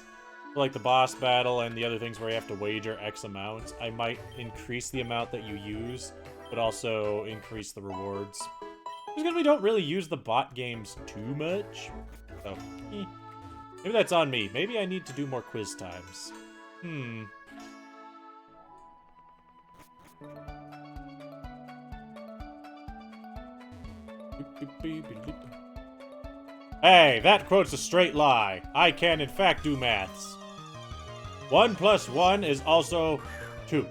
For like the boss battle and the other things where you have to wager X amount, I might increase the amount that you use, but also increase the rewards. Just because we don't really use the bot games too much. So, maybe that's on me. Maybe I need to do more quiz times. Hey, that quote's a straight lie. I can, in fact, do maths. 1 plus 1 is also 2.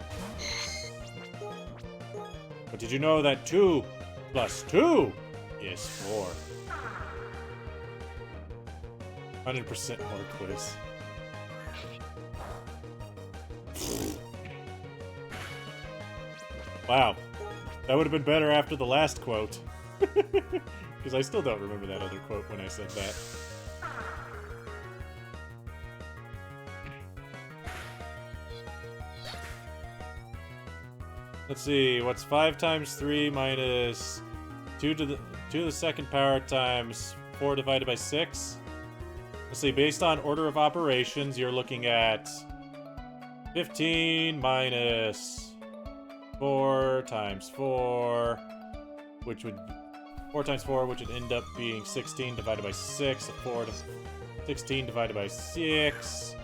But did you know that 2 plus 2 is 4? 100% more quiz. Wow. That would have been better after the last quote. Because I still don't remember that other quote when I said that. Let's see, what's 5 times 3 minus 2 to the second power times 4 divided by 6? Let's see, based on order of operations, you're looking at 15 minus 4 times 4, which would 4 times 4, which would end up being 16 divided by 6. So 4 to 16 divided by 6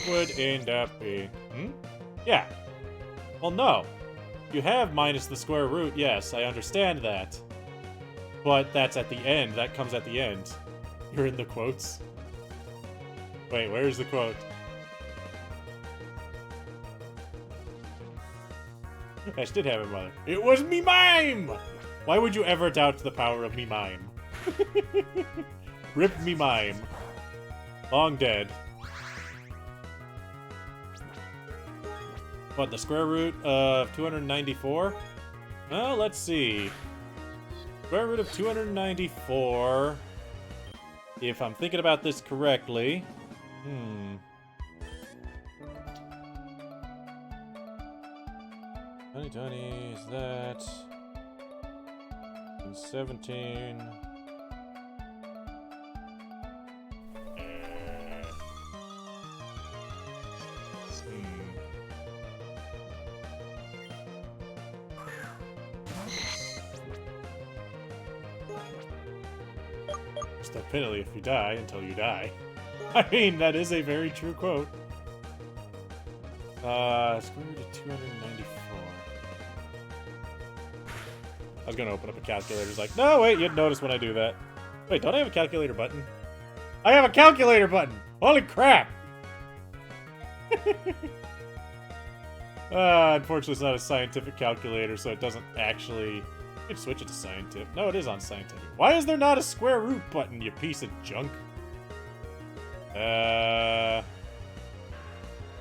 would end up being... Yeah. Well, no. You have minus the square root, yes, I understand that. But that's at the end. That comes at the end. You're in the quotes. Wait, where's the quote? Ash did have a mother. It was me mime! Why would you ever doubt the power of me mime? Rip me mime. Long dead. What, the square root of 294? Well, let's see. Square root of 294. If I'm thinking about this correctly. 2020 is that. And 17. The penalty if you die until you die. I mean, that is a very true quote. Square root of 294. I was gonna open up a calculator. It's like, no, wait, you'd notice when I do that. Wait, don't I have a calculator button? I have a calculator button! Holy crap! Unfortunately, it's not a scientific calculator, so it doesn't actually... I could switch it to scientific. No, it is on scientific. Why is there not a square root button, you piece of junk?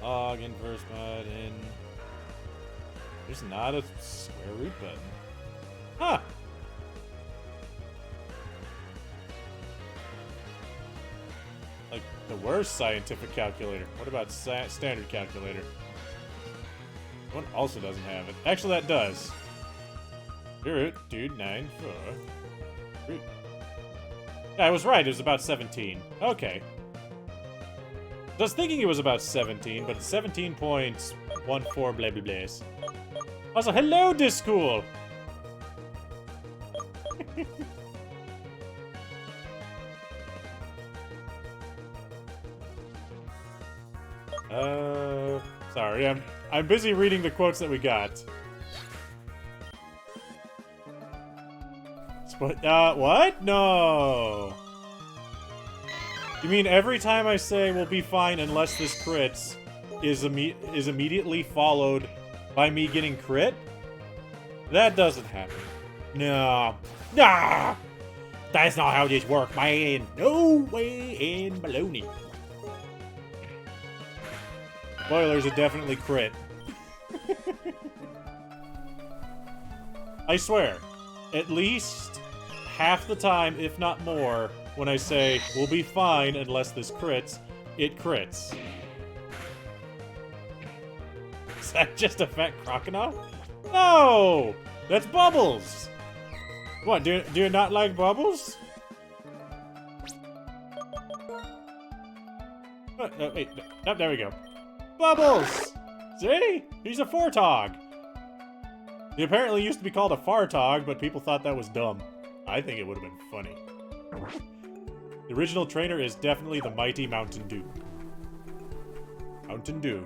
Log inverse button. There's not a square root button. Huh. Like the worst scientific calculator. What about standard calculator? One also doesn't have it. Actually, that does. Root 294. Root. Yeah, I was right. It was about 17. Okay. I was thinking it was about 17, but it's 17.14 blah blah blahs. Also, hello, Discool! Sorry, I'm busy reading the quotes that we got. What? No. You mean every time I say we'll be fine unless this crits is immediately followed by me getting crit? That doesn't happen. No. Nah! That's not how this works, man. No way in baloney. Spoilers are definitely crit. I swear, at least half the time, if not more, when I say, we'll be fine unless this crits, it crits. Is that just a fat crocodile? No! That's Bubbles! What, do you not like Bubbles? Wait, no, there we go. Bubbles! See? He's a Fortog. He apparently used to be called a Fartog, but people thought that was dumb. I think it would have been funny. The original trainer is definitely the mighty Mountain Dew. Mountain Dew.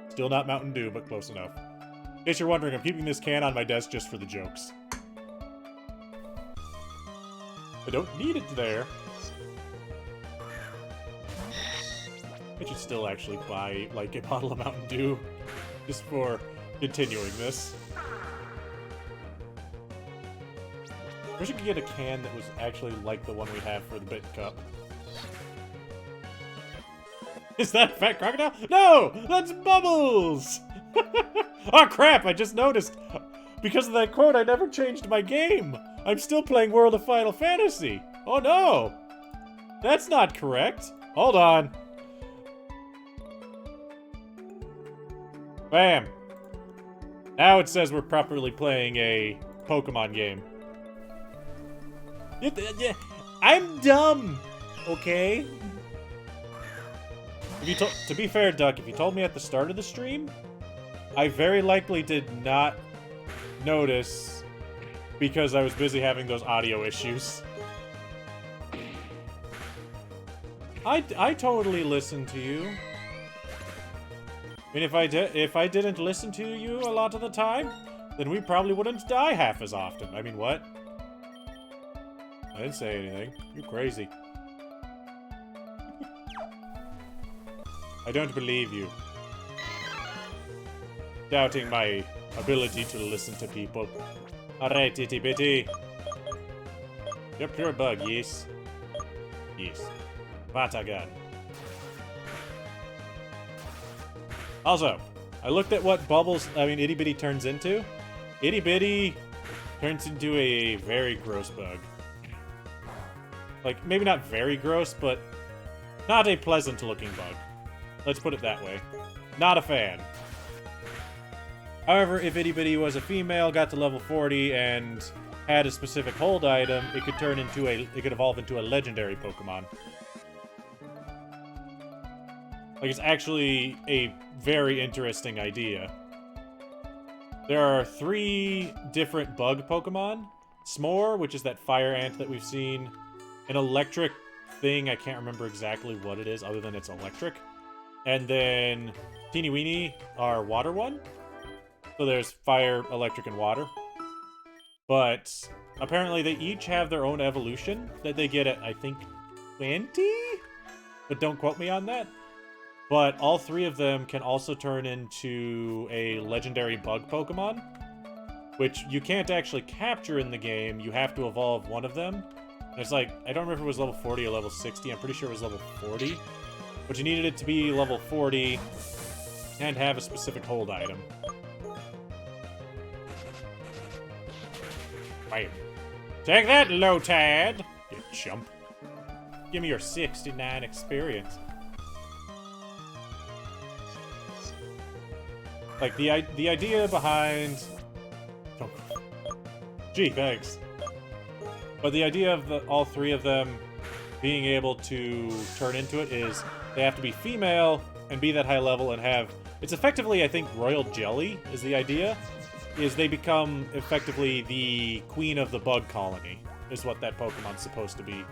Still not Mountain Dew, but close enough. In case you're wondering, I'm keeping this can on my desk just for the jokes. I don't need it there. I should still actually buy, like, a bottle of Mountain Dew just for continuing this. I wish I could get a can that was actually like the one we have for the Bit Cup. Is that a fat crocodile? No! That's Bubbles! Oh crap, I just noticed. Because of that quote, I never changed my game. I'm still playing World of Final Fantasy. Oh no! That's not correct. Hold on. Bam. Now it says we're properly playing a Pokemon game. I'm dumb, okay? To be fair, Duck, if you told me at the start of the stream, I very likely did not notice because I was busy having those audio issues. I totally listened to you. I mean, if I didn't listen to you a lot of the time, then we probably wouldn't die half as often. I mean, what? I didn't say anything. You're crazy. I don't believe you. Doubting my ability to listen to people. Alright, itty bitty. You're pure bug, yes. Yes. Vatagan. Also, I looked at what Itty Bitty turns into. Itty Bitty turns into a very gross bug. Like, maybe not very gross, but not a pleasant-looking bug. Let's put it that way. Not a fan. However, if Itty Bitty was a female, got to level 40, and had a specific hold item, it could evolve into a legendary Pokemon. Like, it's actually a very interesting idea. There are 3 different bug Pokemon. S'more, which is that fire ant that we've seen. An electric thing, I can't remember exactly what it is, other than it's electric. And then Teeny Weeny, our water one. So there's fire, electric, and water. But apparently they each have their own evolution that they get at, I think, 20? But don't quote me on that. But all 3 of them can also turn into a legendary bug Pokemon, which you can't actually capture in the game. You have to evolve one of them. And it's like, I don't remember if it was level 40 or level 60. I'm pretty sure it was level 40. But you needed it to be level 40 and have a specific hold item. Bam. Take that, Lotad! You chump. Give me your 69 experience. Like, the idea behind... Oh. Gee, thanks. But the idea of all 3 of them being able to turn into it is they have to be female and be that high level and have... It's effectively, I think, royal jelly is the idea. Is they become effectively the queen of the bug colony, is what that Pokemon's supposed to be.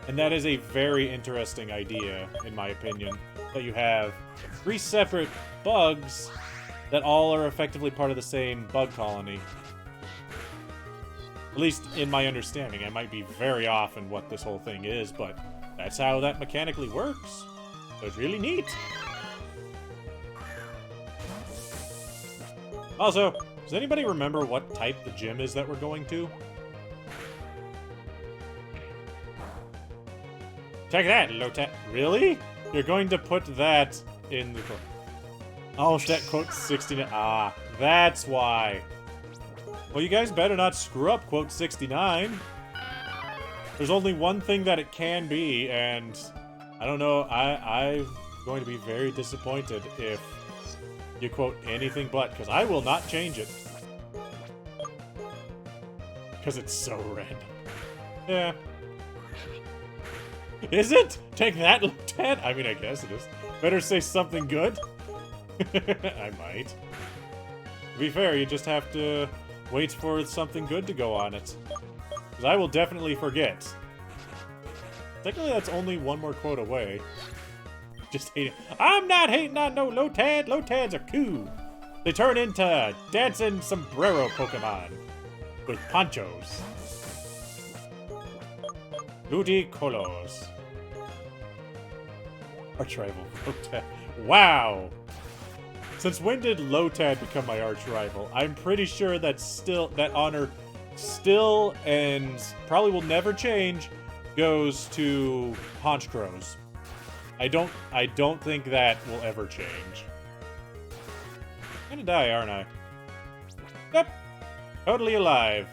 And that is a very interesting idea, in my opinion, that you have 3 separate bugs that all are effectively part of the same bug colony. At least in my understanding. I might be very off in what this whole thing is, but that's how that mechanically works. So it's really neat. Also, does anybody remember what type the gym is that we're going to? Check that, Lotad. Really? You're going to put that in the... Oh, that quote 69. Ah, that's why. Well, you guys better not screw up quote 69. There's only one thing that it can be, and I don't know, I'm going to be very disappointed if you quote anything but, because I will not change it. Because it's so random. Yeah. Is it? Take that, Lieutenant? I mean, I guess it is. Better say something good. I might. To be fair, you just have to wait for something good to go on it. Because I will definitely forget. Technically, that's only one more quote away. Just hating. I'm not hating on no Lotad. Lotads are cool. They turn into dancing sombrero Pokemon with ponchos. Ludicolo. Arch rival Lotad. Wow. Since when did Lotad become my arch rival? I'm pretty sure that honor still and probably will never change goes to Honchcrows. I don't think that will ever change. I'm gonna die, aren't I? Yep. Totally alive.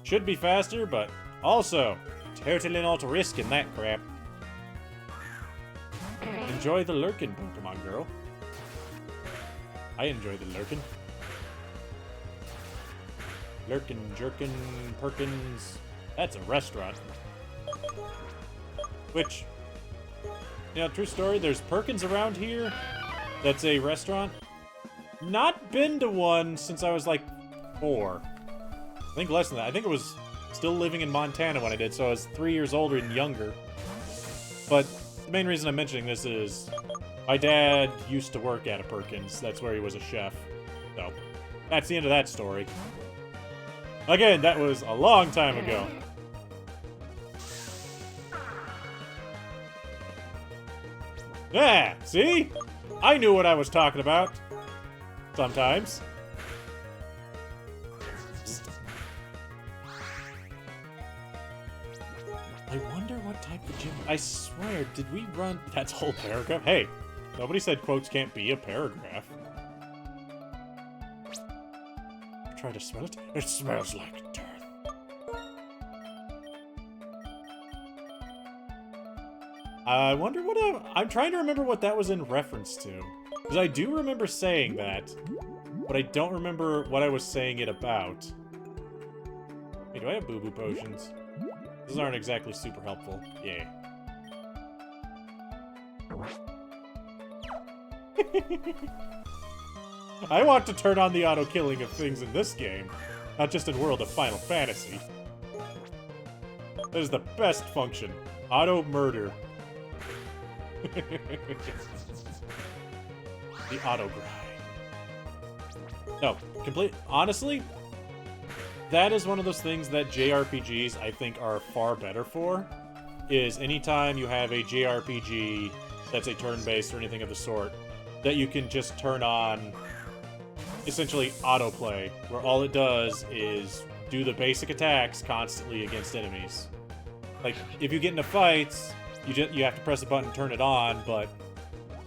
Should be faster, but also totally not risking that crap. Enjoy the lurkin, Pokemon girl. I enjoy the lurkin. Lurkin, Jerkin, Perkins. That's a restaurant. Which, true story, there's Perkins around here. That's a restaurant. Not been to one since I was like 4. I think less than that. I think it was still living in Montana when I did, so I was 3 years older and younger. But the main reason I'm mentioning this is my dad used to work at a Perkins. That's where he was a chef. So, that's the end of that story. Again, that was a long time ago. Yeah, see? I knew what I was talking about. Sometimes. I wonder what type of gym... I swear, did we run... That's a whole paragraph? Hey, nobody said quotes can't be a paragraph. Try to smell it. It smells like death. I wonder what I'm trying to remember what that was in reference to. Because I do remember saying that, but I don't remember what I was saying it about. Hey, do I have boo-boo potions? Those aren't exactly super helpful. Yeah. I want to turn on the auto-killing of things in this game, not just in World of Final Fantasy. That is the best function. Auto-murder. The auto-grind. No, honestly, that is one of those things that JRPGs, I think, are far better for, is anytime you have a JRPG that's a turn-based or anything of the sort, that you can just turn on essentially autoplay, where all it does is do the basic attacks constantly against enemies. Like, if you get into fights, you have to press a button and turn it on, but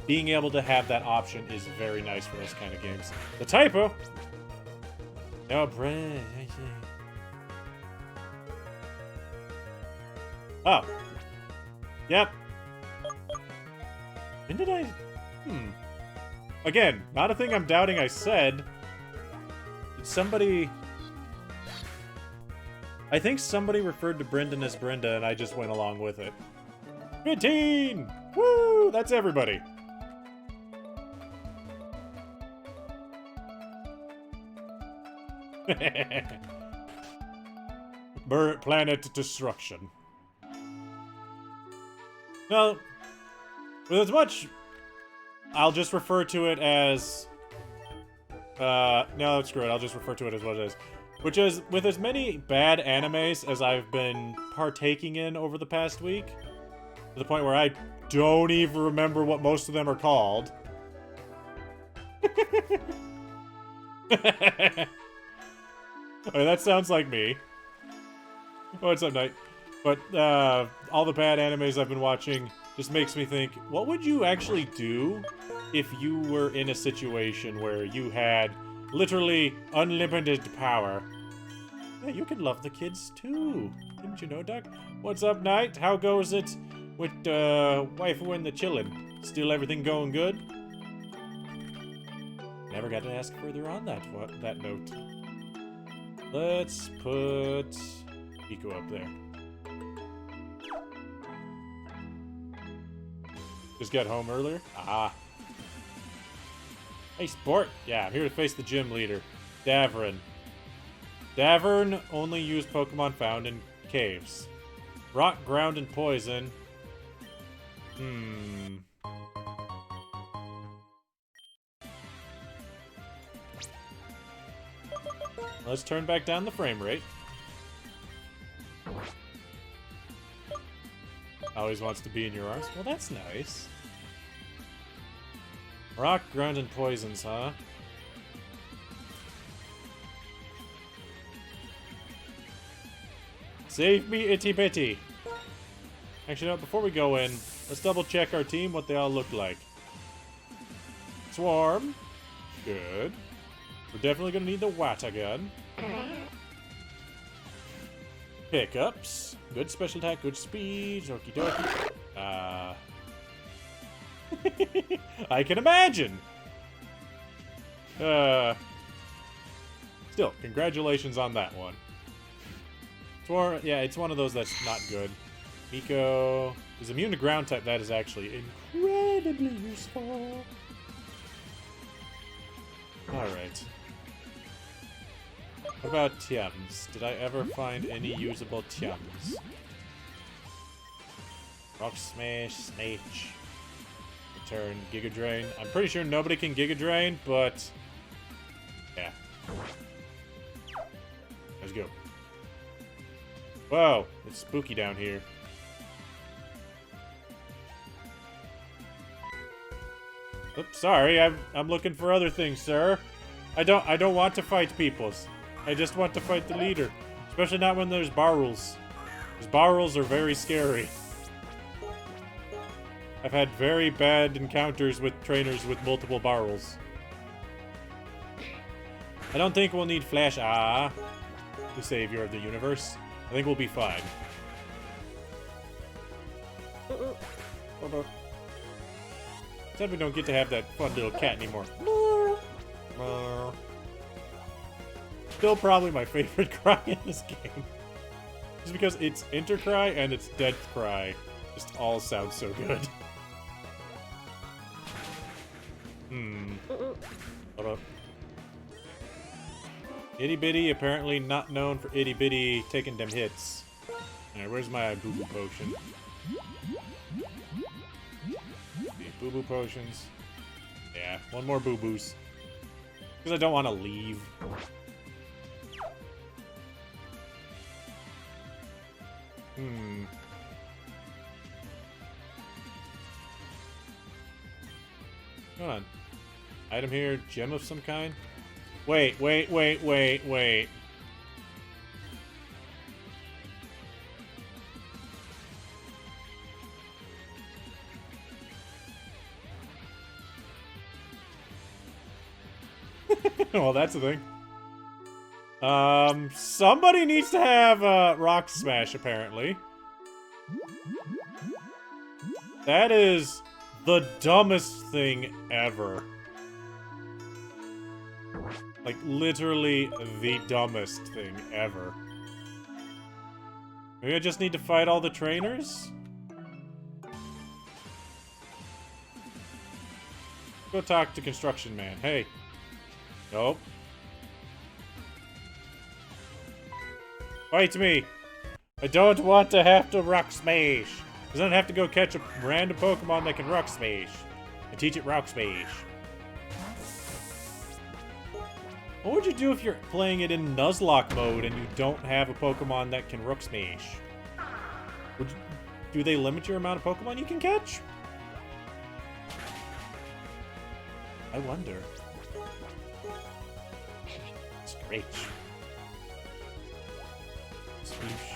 being able to have that option is very nice for those kind of games. The typo! No, oh. Yep. When did I... Again, not a thing I'm doubting I said. Did somebody... I think somebody referred to Brendan as Brenda, and I just went along with it. 15! Woo! That's everybody. Planet destruction. Well, with as much... I'll just refer to it as... no, screw it. I'll just refer to it as what it is. Which is, with as many bad animes as I've been partaking in over the past week, to the point where I don't even remember what most of them are called. Okay, that sounds like me. What's up, Knight? But, all the bad animes I've been watching just makes me think, what would you actually do if you were in a situation where you had literally unlimited power? Yeah, you can love the kids too. Didn't you know, Doc? What's up, Knight? How goes it with, waifu and the chillin'? Still everything going good? Never got to ask further on that note. Let's put Pico up there. Just got home earlier? Ah. Hey, sport! Yeah, I'm here to face the gym leader, Davrin. Davern only use Pokemon found in caves. Rock, ground, and poison. Let's turn back down the frame rate. Always wants to be in your arms. Well, that's nice. Rock, ground, and poisons, huh? Save me, Itty Bitty. Actually, no, before we go in, let's double check our team, what they all look like. Swarm. Good. We're definitely gonna need the water gun. Pickups. Good special attack, good speed. Okie dokie. I can imagine. Still, congratulations on that one. Swarm, yeah, it's one of those that's not good. Miko is immune to ground type. That is actually incredibly useful. Alright. What about Tiems? Did I ever find any usable Tiems? Rock Smash, Snake. Return, Giga Drain. I'm pretty sure nobody can Giga Drain, but... yeah. Let's go. Whoa, it's spooky down here. Oops, sorry, I'm looking for other things, sir. I don't want to fight peoples. I just want to fight the leader. Especially not when there's Barrels. Because Barrels are very scary. I've had very bad encounters with trainers with multiple Barrels. I don't think we'll need Flash the savior of the universe. I think we'll be fine. Except we don't get to have that fun little cat anymore. Still probably my favorite cry in this game. Just because its Enter Cry and its Death Cry just all sound so good. Hold up. Itty Bitty, apparently not known for Itty Bitty taking them hits. Alright, where's my Boo Boo Potion? Boo Boo Potions. Yeah, one more Boo Boos. Because I don't want to leave. Hold on. Item here, gem of some kind? Wait. Well, that's the thing. Somebody needs to have Rock Smash, apparently. That is the dumbest thing ever. Like, literally the dumbest thing ever. Maybe I just need to fight all the trainers? Go talk to Construction Man. Hey. Nope. Fight me! I don't want to have to Rock Smash! Because then I have to go catch a random Pokemon that can Rock Smash. And teach it Rock Smash. What would you do if you're playing it in Nuzlocke mode and you don't have a Pokemon that can Rook Smash? Do they limit your amount of Pokemon you can catch? I wonder. Scratch. Sploosh.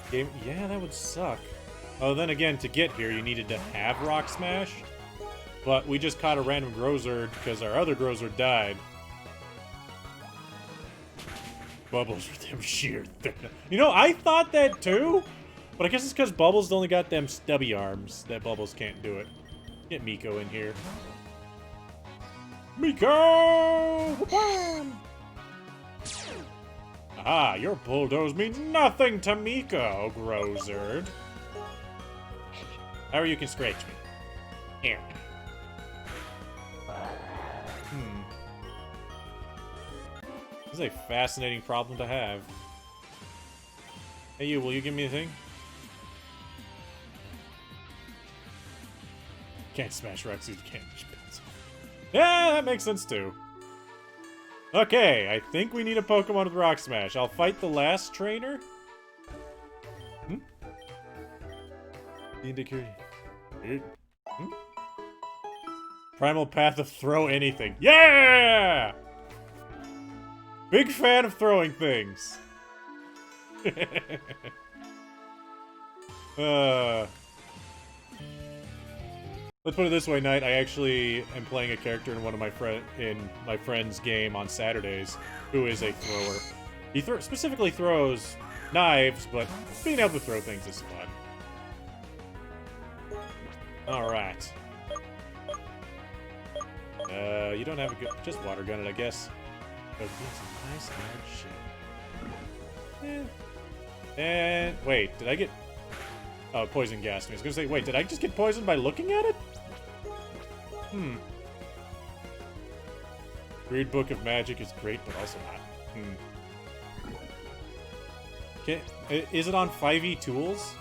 Game, yeah, that would suck. Oh, then again, to get here, you needed to have Rock Smash. But we just caught a random Grozerd because our other Grozerd died. Bubbles with them sheer thickness. You know, I thought that too. But I guess it's because Bubbles only got them stubby arms that Bubbles can't do it. Get Miko in here. Miko! Wham! Aha, your bulldoze means nothing to Miko, Grozerd. However, you can scratch me. Here. This is a fascinating problem to have. Hey you, will you give me a thing? Can't smash Rexy, you can't use pencil. Yeah, that makes sense too. Okay, I think we need a Pokemon with Rock Smash. I'll fight the last trainer. Hmm? Hmm? Primal Path of Throw Anything. Yeah! Big fan of throwing things. Let's put it this way, Knight. I actually am playing a character in one of my friend's game on Saturdays, who is a thrower. He specifically throws knives, but being able to throw things is fun. All right. You don't have a good. Just water gun it, I guess. But some nice hard shit. And wait, did I get? Oh, poison gas me. I was gonna say, wait, did I just get poisoned by looking at it? Weird Book of Magic is great, but also not. Okay, is it on 5e tools?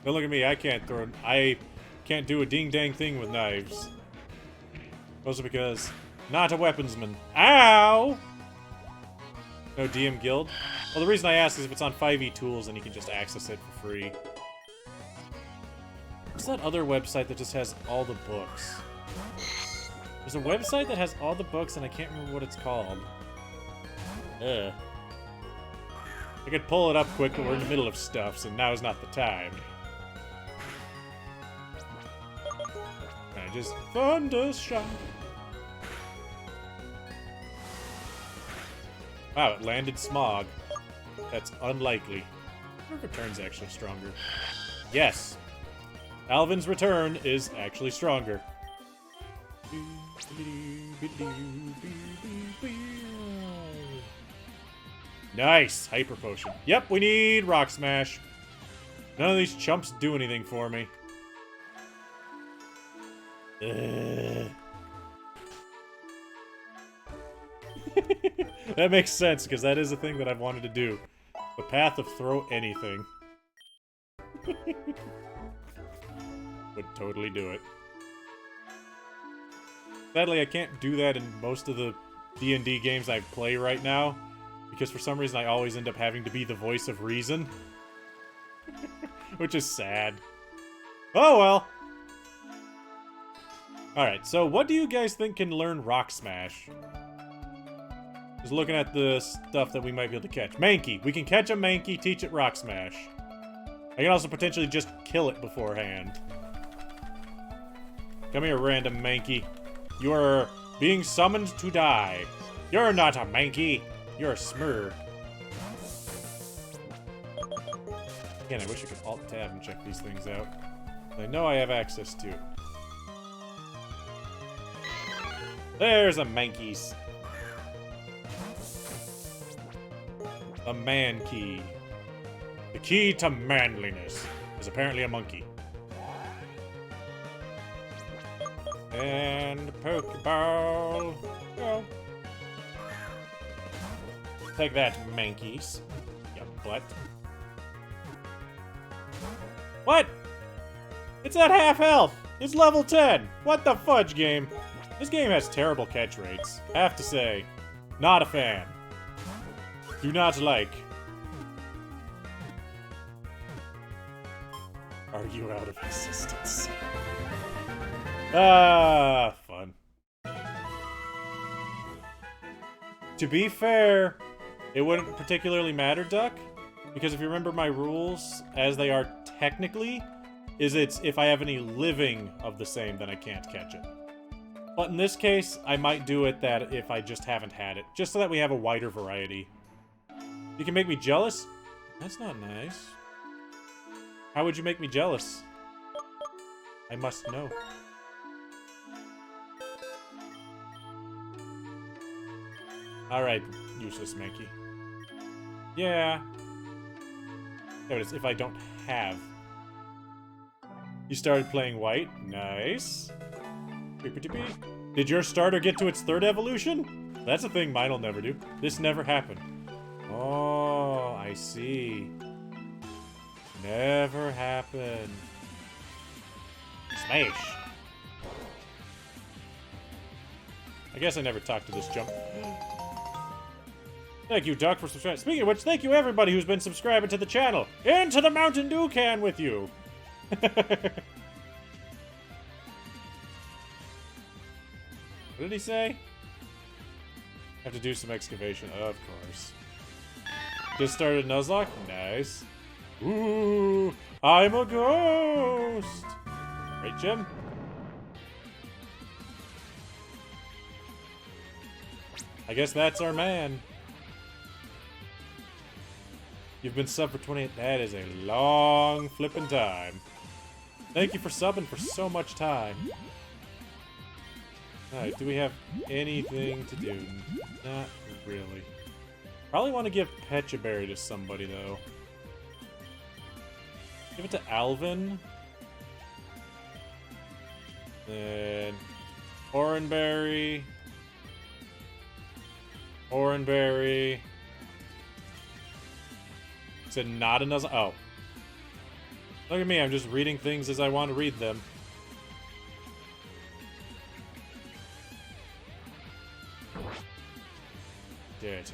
Don't look at me, I can't do a ding-dang thing with knives. Mostly because, not a weaponsman. Ow! No DM Guild? Well, the reason I ask is if it's on 5e tools, then you can just access it for free. What's that other website that just has all the books? There's a website that has all the books, and I can't remember what it's called. Ugh. I could pull it up quick, but we're in the middle of stuff, so now is not the time. I just thunderstruck. Wow, it landed Smog. That's unlikely. I wonder if Return's actually stronger. Yes! Alvin's Return is actually stronger. Nice! Hyper Potion. Yep, we need Rock Smash. None of these chumps do anything for me. That makes sense, because that is a thing that I've wanted to do. The Path of Throw Anything. Would totally do it. Sadly, I can't do that in most of the D&D games I play right now, because for some reason I always end up having to be the voice of reason. Which is sad. Oh well! Alright, so what do you guys think can learn Rock Smash? Just looking at the stuff that we might be able to catch. Mankey! We can catch a Mankey, teach it Rock Smash. I can also potentially just kill it beforehand. Come here, random Mankey. You are being summoned to die. You're not a Mankey. You're a Smurr. Again, I wish I could Alt-Tab and check these things out. I know I have access to. There's a Mankeys. A man key. The key to manliness is apparently a monkey. And Pokeball. Go. Take that, Mankeys. You butt. What? It's at half health. It's level 10. What the fudge, game? This game has terrible catch rates. I have to say, not a fan. Do not like. Are you out of existence? Ah, fun. To be fair, it wouldn't particularly matter, Duck, because if you remember my rules, as they are technically, is it's if I have any living of the same, then I can't catch it. But in this case, I might do it that if I just haven't had it, just so that we have a wider variety. You can make me jealous? That's not nice. How would you make me jealous? I must know. Alright, useless Mankey. Yeah. There it is, if I don't have. You started playing white? Nice. Did your starter get to its 3rd evolution? That's a thing mine'll never do. This never happened. Oh, I see. Never happened. Smash. I guess I never talked to this jump. Thank you, Duck, for subscribing. Speaking of which, thank you everybody who's been subscribing to the channel. Into the Mountain Dew can with you. What did he say? Have to do some excavation, of course. Just started Nuzlocke? Nice. Ooh, I'm a ghost! Right, Jim? I guess that's our man. You've been subbed for 28. That is a long flippin' time. Thank you for subbing for so much time. Alright, do we have anything to do? Not really. Probably want to give Pechaberry to somebody, though. Give it to Alvin. Then... Oranberry. Oranberry. Said not a Nuzlocke. Oh. Look at me, I'm just reading things as I want to read them. Dirty.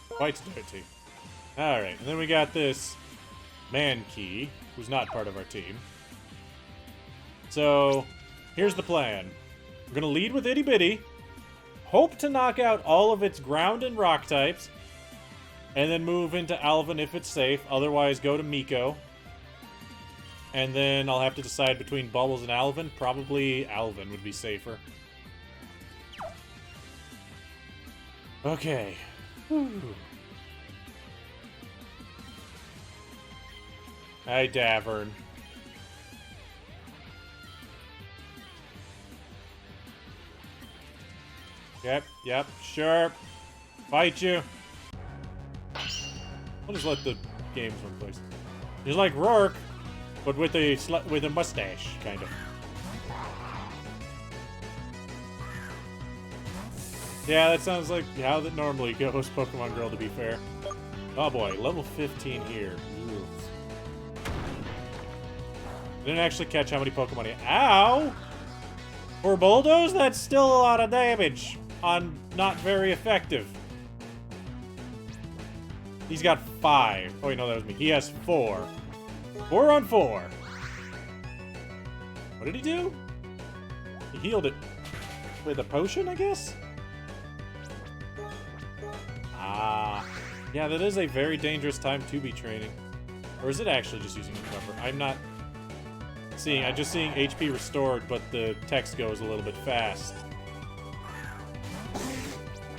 Quite dirty. Alright, and then we got this Mankey, who's not part of our team. So, here's the plan. We're gonna lead with Itty Bitty, hope to knock out all of its ground and rock types, and then move into Alvin if it's safe, otherwise go to Miko. And then I'll have to decide between Bubbles and Alvin. Probably Alvin would be safer. Okay. Whew. Hi, Davern. Yep, sure. Fight you. I'll just let the games run place. He's like Rourke, but with a mustache, kind of. Yeah, that sounds like how that normally goes, Pokemon Girl, to be fair. Oh boy, level 15 here. Oof. Didn't actually catch how many Pokemon he... Ow! For Bulldoze, that's still a lot of damage on not very effective. He's got 5. Oh wait, no, that was me. He has 4. 4 on 4. What did he do? He healed it with a potion, I guess? Ah. Yeah, that is a very dangerous time to be training. Or is it actually just using a cover? I'm not seeing. I'm just seeing HP restored, but the text goes a little bit fast.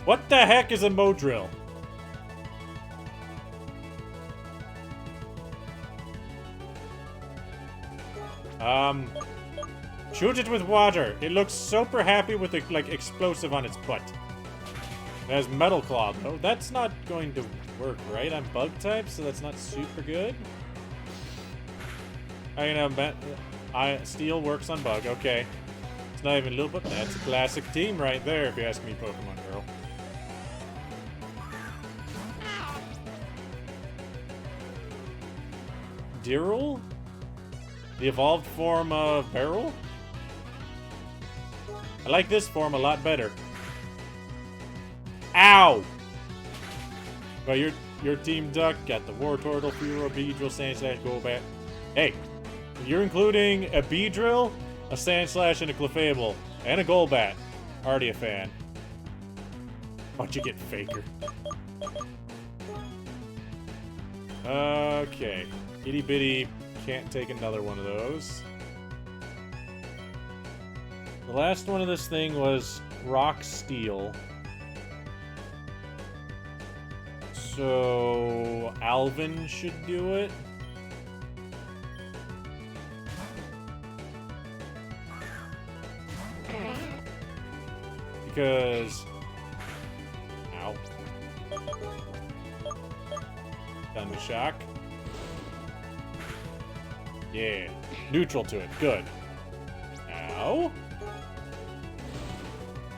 What the heck is a Modrill? Shoot it with water. It looks super happy with the, like, explosive on its butt. It has Metal Claw, though. That's not going to work, right? I'm bug type, so that's not super good. I know, Steel works on bug. Okay. It's not even a little bit. That's a classic team right there, if you ask me, Pokemon Girl. Dirrell? The evolved form of Beryl? I like this form a lot better. Ow! Well, your Team Duck got the Wartortle, Furo, Beedrill, Sandslash, Golbat. Hey, you're including a Beedrill, a Sandslash, and a Clefable, and a Golbat. Already a fan. Why'd you get Faker? Okay. Itty Bitty can't take another one of those. The last one of this thing was Rock Steel. So Alvin should do it. Because... Ow. Thunder Shock. Yeah. Neutral to it. Good. Ow.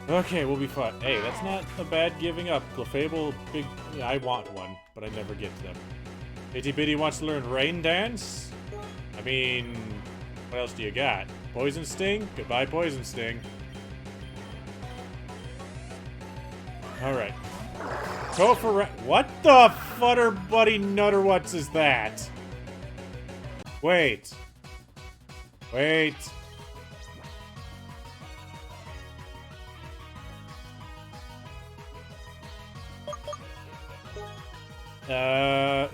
Okay, we'll be fine. Hey, that's not a bad giving up. Clefable, big... Yeah, I want one, but I never get them. Itty Bitty wants to learn Rain Dance? I mean, what else do you got? Poison Sting? Goodbye, Poison Sting. Alright. Go for... What the futter buddy nutter what's is that? Wait. Wait.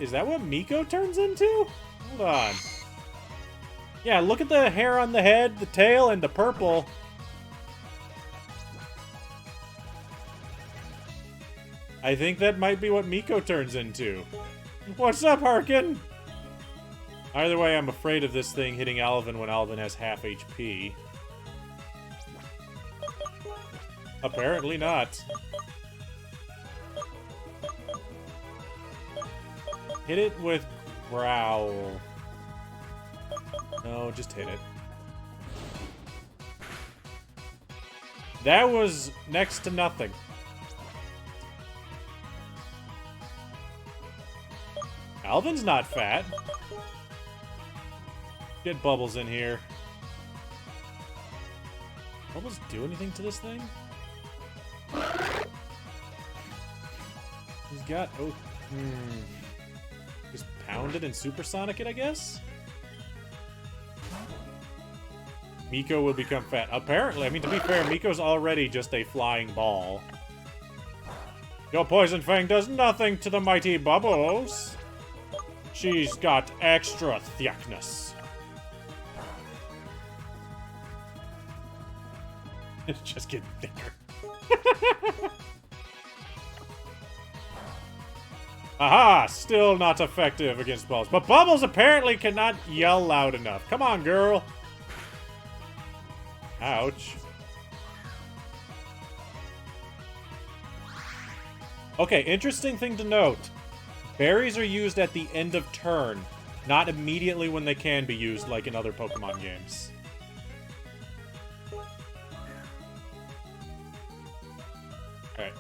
Is that what Miko turns into? Hold on. Yeah, look at the hair on the head, the tail, and the purple. I think that might be what Miko turns into. What's up, Harkin? Either way, I'm afraid of this thing hitting Alvin when Alvin has half HP. Apparently not. Hit it with Growl. No, just hit it. That was next to nothing. Alvin's not fat. Get Bubbles in here. Bubbles do anything to this thing? He's got... Oh, just pound it and supersonic it, I guess? Miko will become fat. Apparently, I mean, to be fair, Miko's already just a flying ball. Your Poison Fang does nothing to the mighty Bubbles. She's got extra thickness. It's just getting thicker. Aha! Still not effective against Bubbles. But Bubbles apparently cannot yell loud enough. Come on, girl. Ouch. Okay, interesting thing to note. Berries are used at the end of turn, not immediately when they can be used like in other Pokemon games. Alright.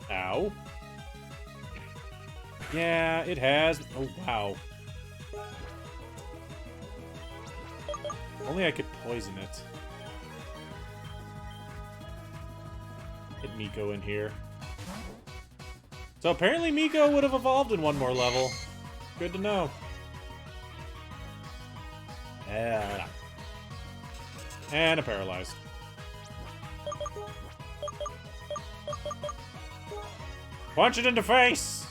Ow. Yeah, it has. Oh, wow. Only I could poison it. Get Miko in here. So apparently Miko would have evolved in one more level. Good to know. And a paralyzed. Punch it in the face!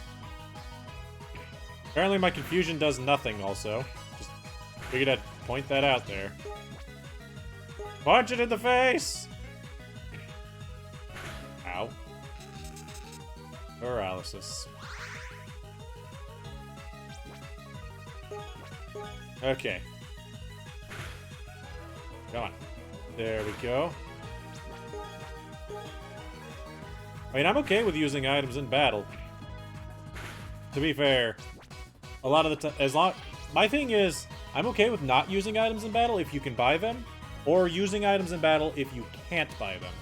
Apparently my confusion does nothing also. Just figured I'd point that out there. Punch it in the face! Ow. Paralysis. Okay. Come on. There we go. I mean, I'm okay with using items in battle. To be fair, a lot of the time, my thing is, I'm okay with not using items in battle if you can buy them, or using items in battle if you can't buy them.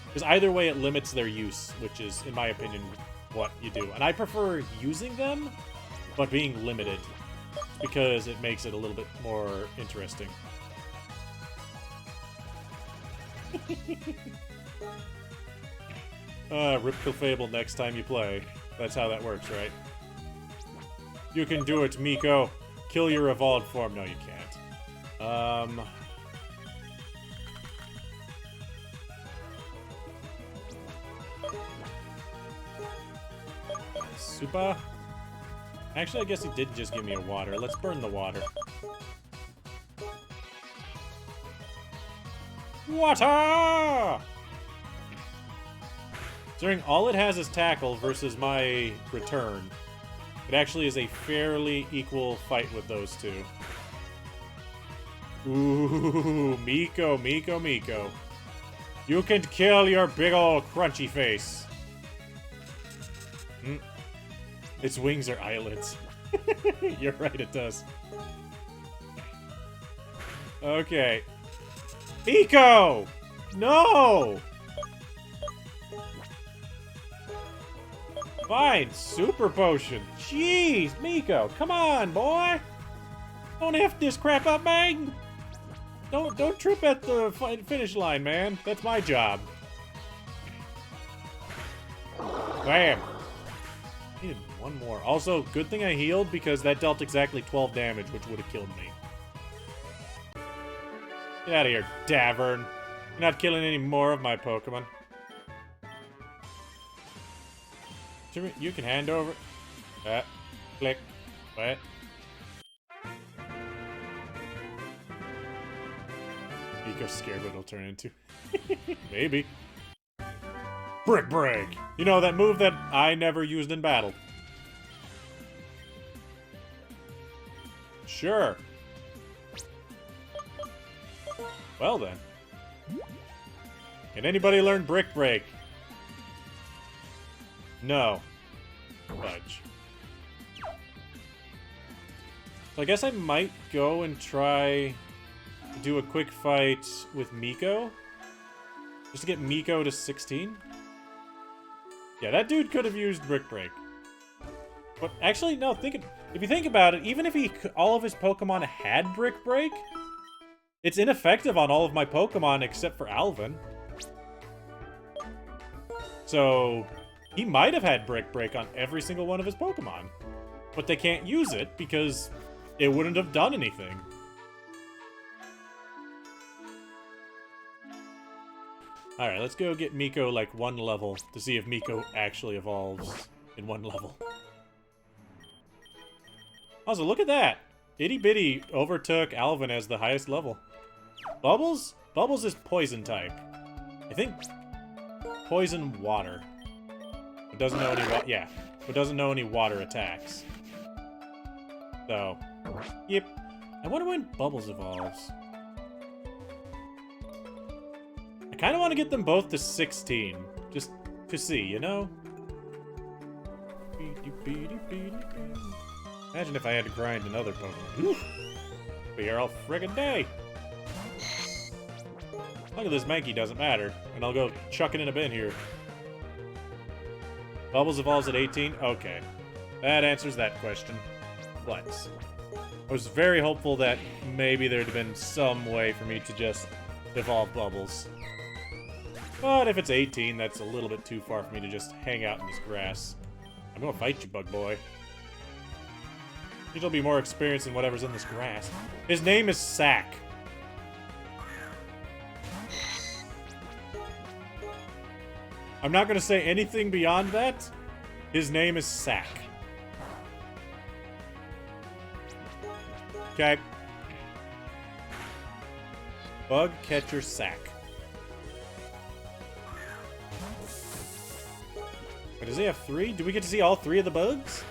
Because either way, it limits their use, which is, in my opinion, what you do. And I prefer using them, but being limited, because it makes it a little bit more interesting. Rip Clefable next time you play. That's how that works, right? You can do it, Miko. Kill your evolved form. No, you can't. Super? Actually, I guess he did just give me a water. Let's burn the water. Water! Considering all it has is tackle versus my return, it actually is a fairly equal fight with those two. Ooh, Miko, Miko, Miko. You can kill your big ol' crunchy face. Its wings are eyelids. You're right, it does. Okay. Eco! No! Fine, super potion. Jeez, Miko, come on, boy! Don't F this crap up, man! Don't trip at the finish line, man. That's my job. Bam! Needed one more. Also, good thing I healed because that dealt exactly 12 damage, which would have killed me. Get out of here, Davern. You're not killing any more of my Pokemon. You can hand over. Click. What? Miko's scared what it'll turn into. Maybe. Brick Break! You know, that move that I never used in battle. Sure. Well then. Can anybody learn Brick Break? No. Fudge. So I guess I might go and try to do a quick fight with Miko. Just to get Miko to 16. Yeah, that dude could have used Brick Break. But actually, no, if you think about it, even if all of his Pokemon had Brick Break, it's ineffective on all of my Pokemon except for Alvin. So, he might have had Brick Break on every single one of his Pokemon. But they can't use it because it wouldn't have done anything. Alright, let's go get Miko like one level to see if Miko actually evolves in one level. Also, look at that! Itty Bitty overtook Alvin as the highest level. Bubbles? Bubbles is poison type. I think poison water. It doesn't know any it doesn't know any water attacks. So, yep. I wonder when Bubbles evolves. I kind of want to get them both to 16, just to see, you know? Imagine if I had to grind another Pokemon. Be here all friggin' day. Look at this Mankey, doesn't matter. And I'll go chuck it in a bin here. Bubbles evolves at 18? Okay. That answers that question. Let's. I was very hopeful that maybe there'd have been some way for me to just evolve Bubbles. But if it's 18, that's a little bit too far for me to just hang out in this grass. I'm gonna fight you, bug boy. He'll be more experienced in whatever's in this grass. His name is Sack. I'm not gonna say anything beyond that. His name is Sack. Okay. Bug catcher Sack. Does he have 3? Do we get to see all 3 of the bugs?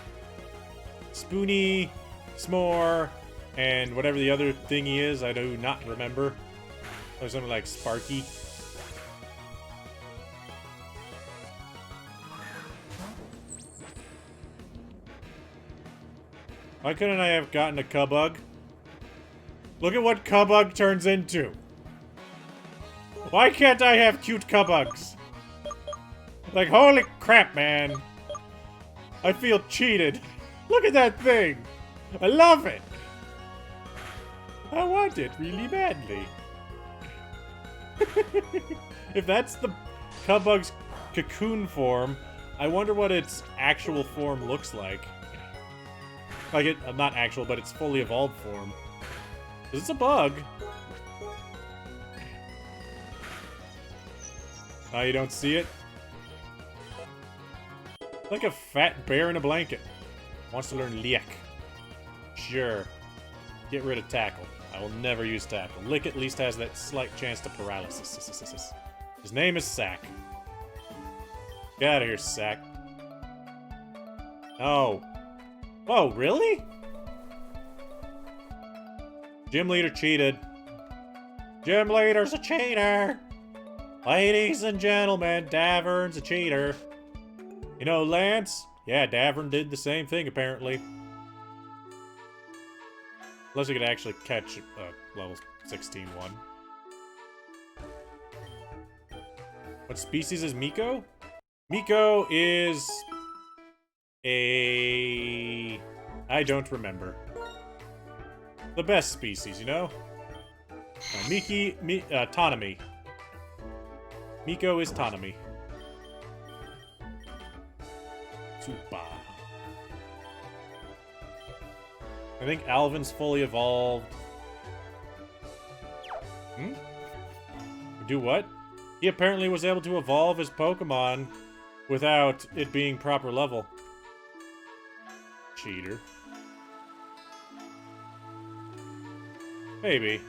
Spoony, S'more, and whatever the other thing he is, I do not remember. Or something like Sparky. Why couldn't I have gotten a Cubug? Look at what Cubug turns into. Why can't I have cute Cubugs? Like, holy crap, man. I feel cheated. Look at that thing. I love it. I want it really badly. If that's the Cubug's cocoon form, I wonder what its actual form looks like. Like, not actual, but its fully evolved form. 'Cause it's a bug. Oh, you don't see it? Like a fat bear in a blanket. Wants to learn Lick. Sure. Get rid of Tackle. I will never use Tackle. Lick at least has that slight chance to paralysis. His name is Sack. Get out of here, Sack. Oh. Whoa, really? Gym leader cheated. Gym leader's a cheater! Ladies and gentlemen, Davern's a cheater. You know, Lance? Yeah, Davern did the same thing, apparently. Unless he could actually catch level 16 one. What species is Miko? Miko is a... I don't remember. The best species, you know? Tanami. Miko is Tanami. Super. I think Alvin's fully evolved. Do what? He apparently was able to evolve his Pokemon without it being proper level. Cheater. Maybe.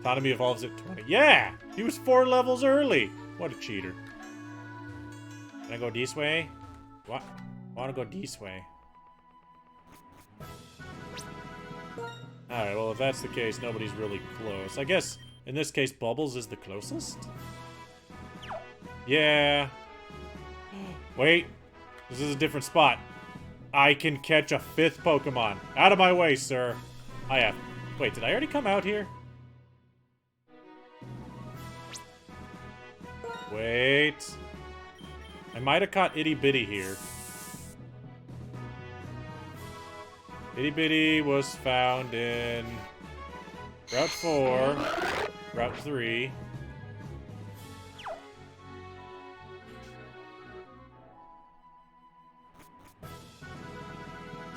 Tanami evolves at 20. Yeah! He was 4 levels early! What a cheater. Can I go this way? What? I want to go this way. Alright, well if that's the case, nobody's really close. I guess, in this case, Bubbles is the closest? Yeah. Wait. This is a different spot. I can catch a 5th Pokemon. Out of my way, sir. I have... Wait, did I already come out here? Wait. I might have caught Itty Bitty here. Itty Bitty was found in Route 4, Route 3.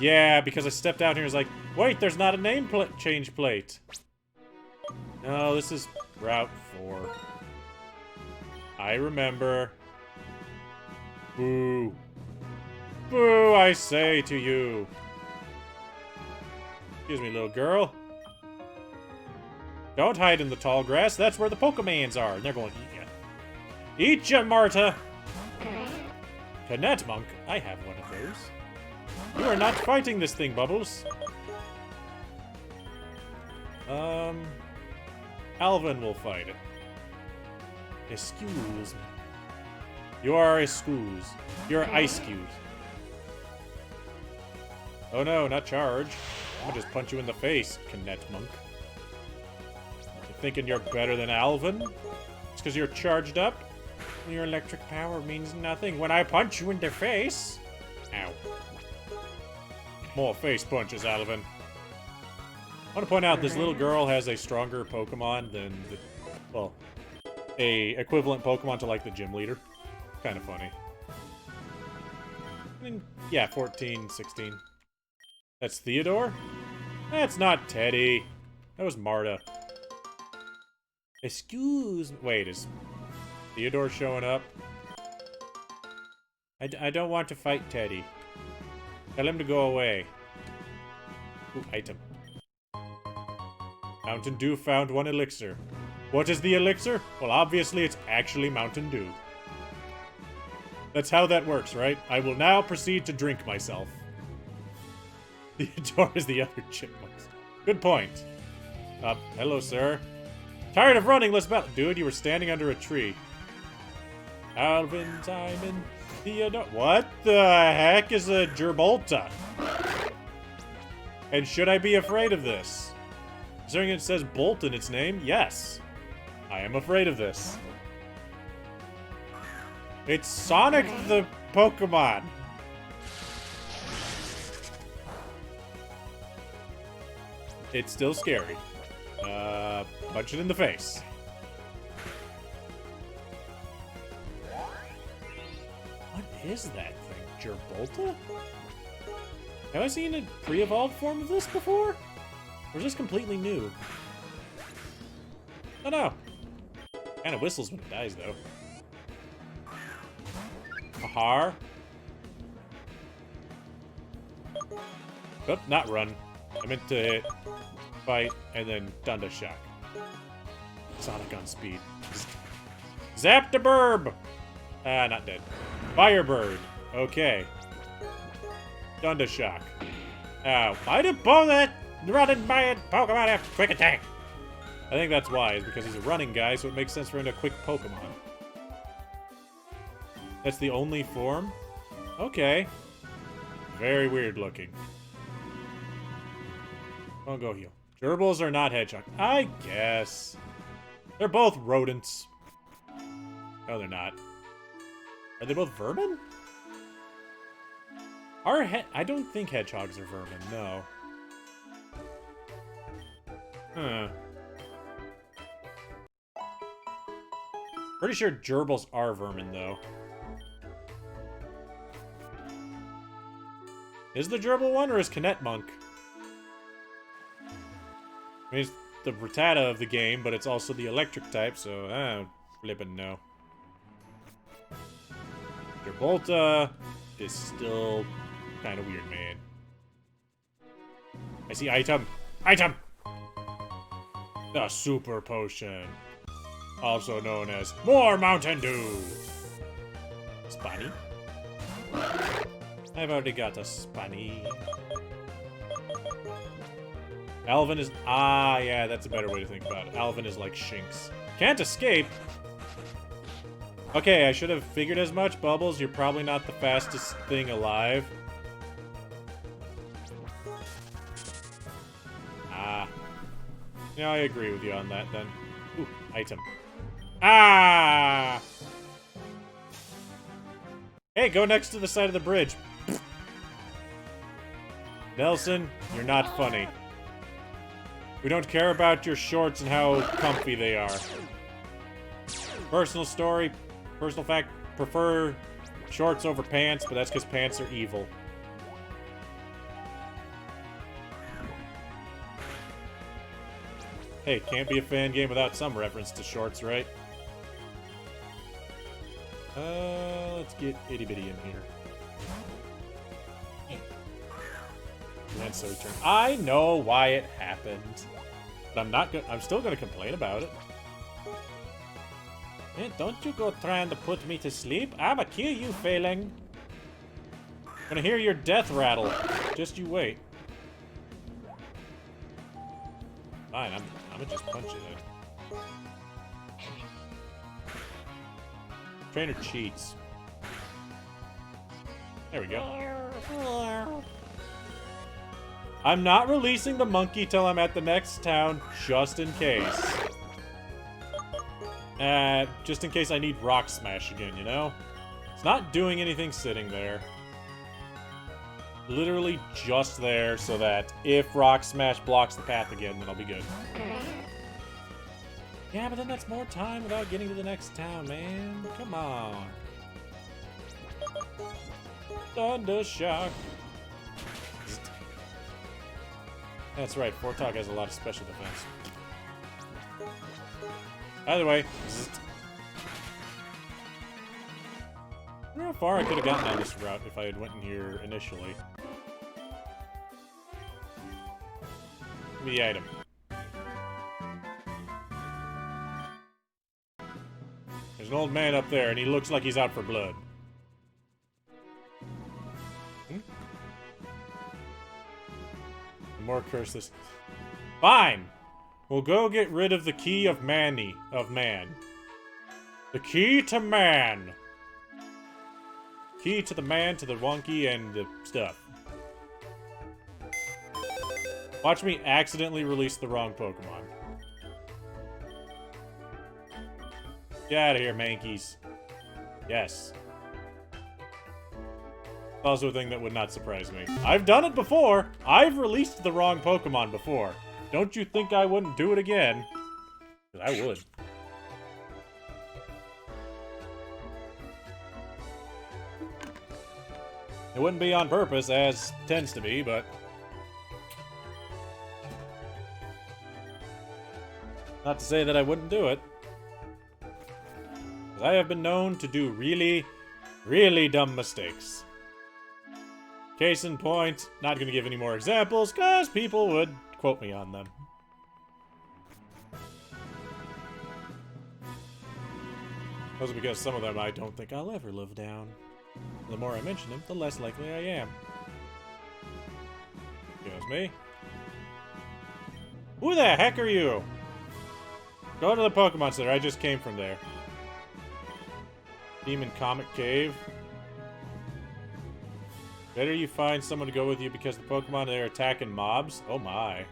Yeah, because I stepped out here and was like, wait, there's not a name change plate. No, this is Route 4. I remember. Boo. Boo, I say to you. Excuse me, little girl. Don't hide in the tall grass. That's where the Pokemans are. And they're going to eat you. Eat ya, Marta! Cadet Monk. I have one of those. You are not fighting this thing, Bubbles. Alvin will fight it. Excuse me. You are excuse. You're ice cube. Oh no, not charge. I'll just punch you in the face, Cadet Monk. You're thinking you're better than Alvin? It's because you're charged up? Your electric power means nothing when I punch you in the face. Ow. More face punches, Alvin. I want to point out this little girl has a stronger Pokemon than the, well, a equivalent Pokemon to like the gym leader. Kind of funny. I mean, yeah, 14, 16. That's Theodore? That's not Teddy. That was Marta. Excuse me. Wait, is Theodore showing up? I don't want to fight Teddy. Tell him to go away. Ooh, item. Mountain Dew found 1 elixir. What is the elixir? Well, obviously it's actually Mountain Dew. That's how that works, right? I will now proceed to drink myself. Theodore is the other chipmunks. Good point. Hello, sir. Tired of running, let's battle. Dude, you were standing under a tree. Alvin, Simon, Theodore. What the heck is a Gerbolta? And should I be afraid of this? Considering it says Bolt in its name, yes. I am afraid of this. It's Sonic the Pokemon. It's still scary. Punch it in the face. What is that thing? Gerbolta? Have I seen a pre-evolved form of this before? Or is this completely new? Oh no. Kinda whistles when it dies, though. Ahar. Oh, not run. I meant to hit, fight, and then Thunder Shock. Sonic on speed. Zap the burb! Ah, not dead. Firebird. Okay. Thunder Shock. Ow. I didn't pull that running by a Pokemon after quick attack. I think that's why, is because he's a running guy, so it makes sense for him to quick Pokemon. That's the only form? Okay. Very weird looking. Don't go heal. Gerbils are not hedgehog. I guess. They're both rodents. No, they're not. Are they both vermin? I don't think hedgehogs are vermin, no. Huh. Pretty sure gerbils are vermin, though. Is the gerbil one, or is Kinet Monk? I mean, it's the Rattata of the game, but it's also the electric type, so I don't flippin' know. Gerbolta is still kind of weird, man. I see item! Item! The Super Potion. Also known as more Mountain Dew. Spiny. I've already got a Spiny. Alvin is... Ah, yeah, that's a better way to think about it. Alvin is like Shinx. Can't escape! Okay, I should have figured as much. Bubbles, you're probably not the fastest thing alive. Ah. Yeah, I agree with you on that, then. Ooh, item. Ah! Hey, go next to the side of the bridge. Nelson, you're not funny. We don't care about your shorts and how comfy they are. Personal story, personal fact, prefer shorts over pants, but that's because pants are evil. Hey, can't be a fan game without some reference to shorts, right? Let's get Itty Bitty in here. And so turn. I know why it happened, but I'm still gonna complain about it. Hey, don't you go trying to put me to sleep. I'ma kill you, Failing. Gonna hear your death rattle. Just you wait. Fine, I'm gonna just punch it. Trainer cheats. There we go. I'm not releasing the monkey till I'm at the next town, just in case. Just in case I need Rock Smash again, you know? It's not doing anything sitting there. Literally just there so that if Rock Smash blocks the path again, then I'll be good. Yeah, but then that's more time without getting to the next town, man. Come on. Thunder Shock. That's right, Fortalk has a lot of special defense. Either way, I don't know how far I could have gotten on this route if I had went in here initially. Give me the item. There's an old man up there, and he looks like he's out for blood. More curses. Fine! We'll go get rid of the key of man. The key to man! Key to the man, to the wonky, and the stuff. Watch me accidentally release the wrong Pokemon. Get out of here, Mankeys. Yes. Also a thing that would not surprise me. I've done it before! I've released the wrong Pokemon before. Don't you think I wouldn't do it again? 'Cause I would. It wouldn't be on purpose, as tends to be, but... Not to say that I wouldn't do it. 'Cause I have been known to do really, really dumb mistakes. Case in point, not gonna give any more examples, cause people would quote me on them. Also because some of them I don't think I'll ever live down. The more I mention them, the less likely I am. Excuse me. Who the heck are you? Go to the Pokemon Center, I just came from there. Demon Comet Cave. Better you find someone to go with you because the Pokemon there are attacking mobs? Oh my.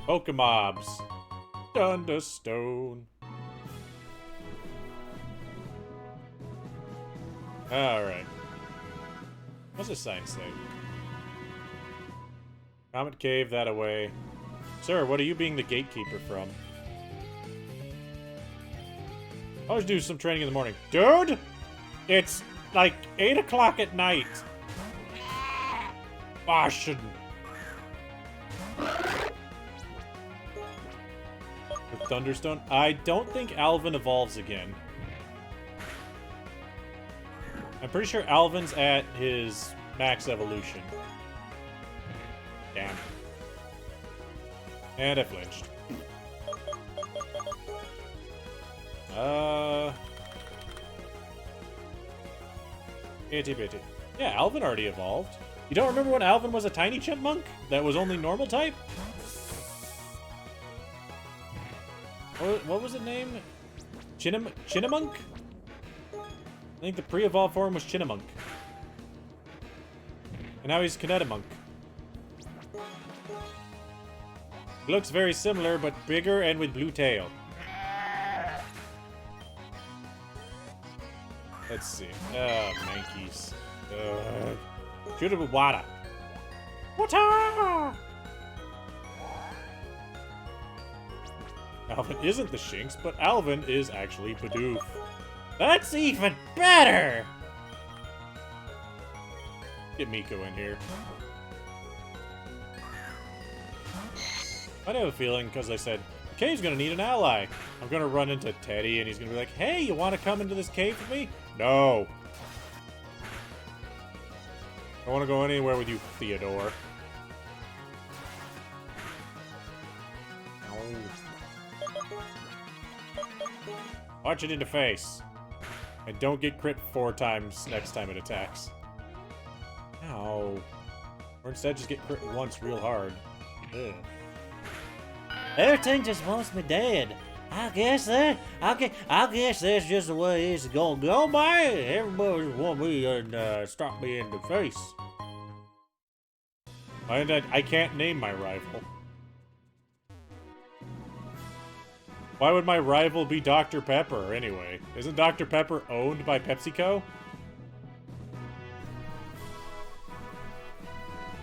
Pokemobs. Thunderstone. Alright. What's this sign say? Comet Cave, that away. Sir, what are you being the gatekeeper from? I always do some training in the morning. Dude! It's like 8 o'clock at night. Oh, I shouldn't. With Thunderstone? I don't think Alvin evolves again. I'm pretty sure Alvin's at his max evolution. Damn. And I flinched. Itty bitty. Yeah, Alvin already evolved. You don't remember when Alvin was a tiny chipmunk that was only normal type? What was it named? Chinnamunk? I think the pre-evolved form was Chinnamunk. And now he's Kinetamunk. He looks very similar, but bigger and with blue tail. Let's see. Mankeys. Shoot it with water. Water! Alvin isn't the Shinx, but Alvin is actually Bidoof. That's even better! Get Miko in here. I have a feeling, because I said, the cave's gonna need an ally. I'm gonna run into Teddy, and he's gonna be like, hey, you wanna come into this cave with me? No. I wanna go anywhere with you, Theodore. No. Punch it in the face. And don't get crit 4 times next time it attacks. No. Or instead just get crit once real hard. Ugh. Everything just wants me dead. I guess that's just the way it's gonna go, man. Everybody just want me and stop me in the face. And I can't name my rival. Why would my rival be Dr. Pepper, anyway? Isn't Dr. Pepper owned by PepsiCo?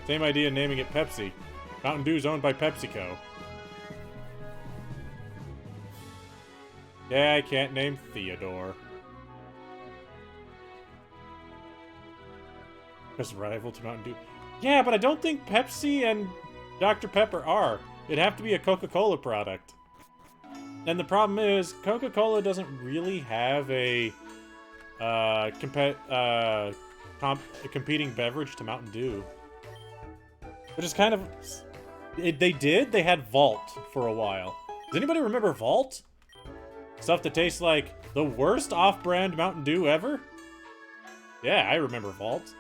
Same idea naming it Pepsi. Mountain Dew's owned by PepsiCo. Yeah, I can't name Theodore. Because rival to Mountain Dew. Yeah, but I don't think Pepsi and Dr. Pepper are. It'd have to be a Coca-Cola product. And the problem is, Coca-Cola doesn't really have a competing beverage to Mountain Dew. Which is kind of... They had Vault for a while. Does anybody remember Vault? Stuff that tastes like the worst off-brand Mountain Dew ever? Yeah, I remember Vault.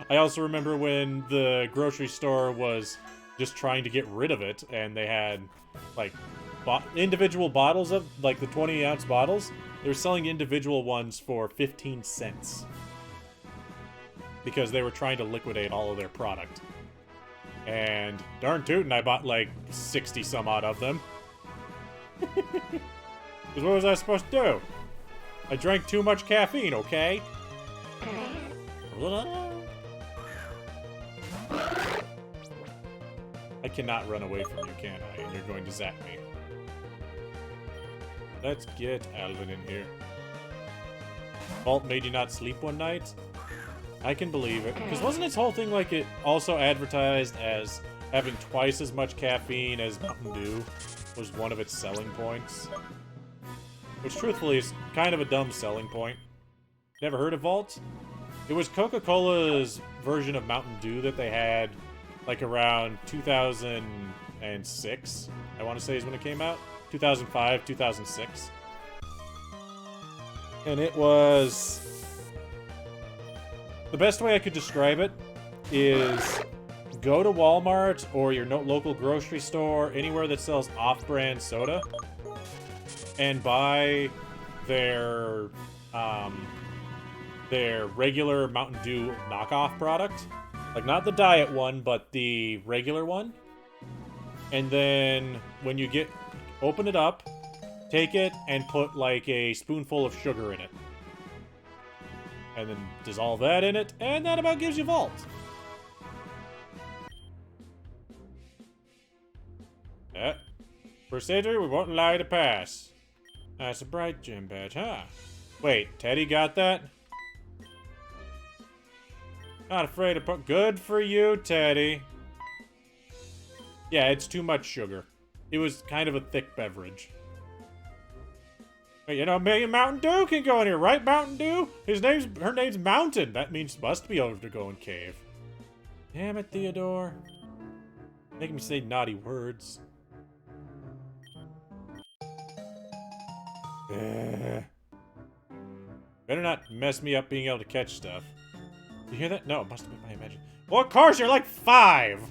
I also remember when the grocery store was just trying to get rid of it, and they had, like, individual bottles of, like, the 20-ounce bottles. They were selling individual ones for 15 cents. Because they were trying to liquidate all of their product. And darn tootin', I bought, like, 60-some-odd of them. Because what was I supposed to do? I drank too much caffeine, okay? I cannot run away from you, can I? And you're going to zap me. Let's get Alvin in here. Vault made you not sleep one night? I can believe it. Because wasn't its whole thing like it also advertised as having twice as much caffeine as Mountain Dew was one of its selling points? Which, truthfully, is kind of a dumb selling point. Never heard of Vault? It was Coca-Cola's version of Mountain Dew that they had, like, around 2006, I want to say is when it came out. 2005, 2006. And it was... The best way I could describe it is go to Walmart or your local grocery store, anywhere that sells off-brand soda, and buy their regular Mountain Dew knockoff product. Like, not the diet one, but the regular one. And then when you open it up, take it and put like a spoonful of sugar in it. And then dissolve that in it, and that about gives you Vault. Procedure, we won't lie to pass. That's a bright gym badge, huh? Wait, Teddy got that? Not afraid of good for you, Teddy. Yeah, it's too much sugar. It was kind of a thick beverage. But you know, Mountain Dew can go in here, right, Mountain Dew? Her name's Mountain. That means must be able to go in cave. Damn it, Theodore. Making me say naughty words. Better not mess me up being able to catch stuff. You hear that? No, it must have been my imagination. Well, of course, you're like 5!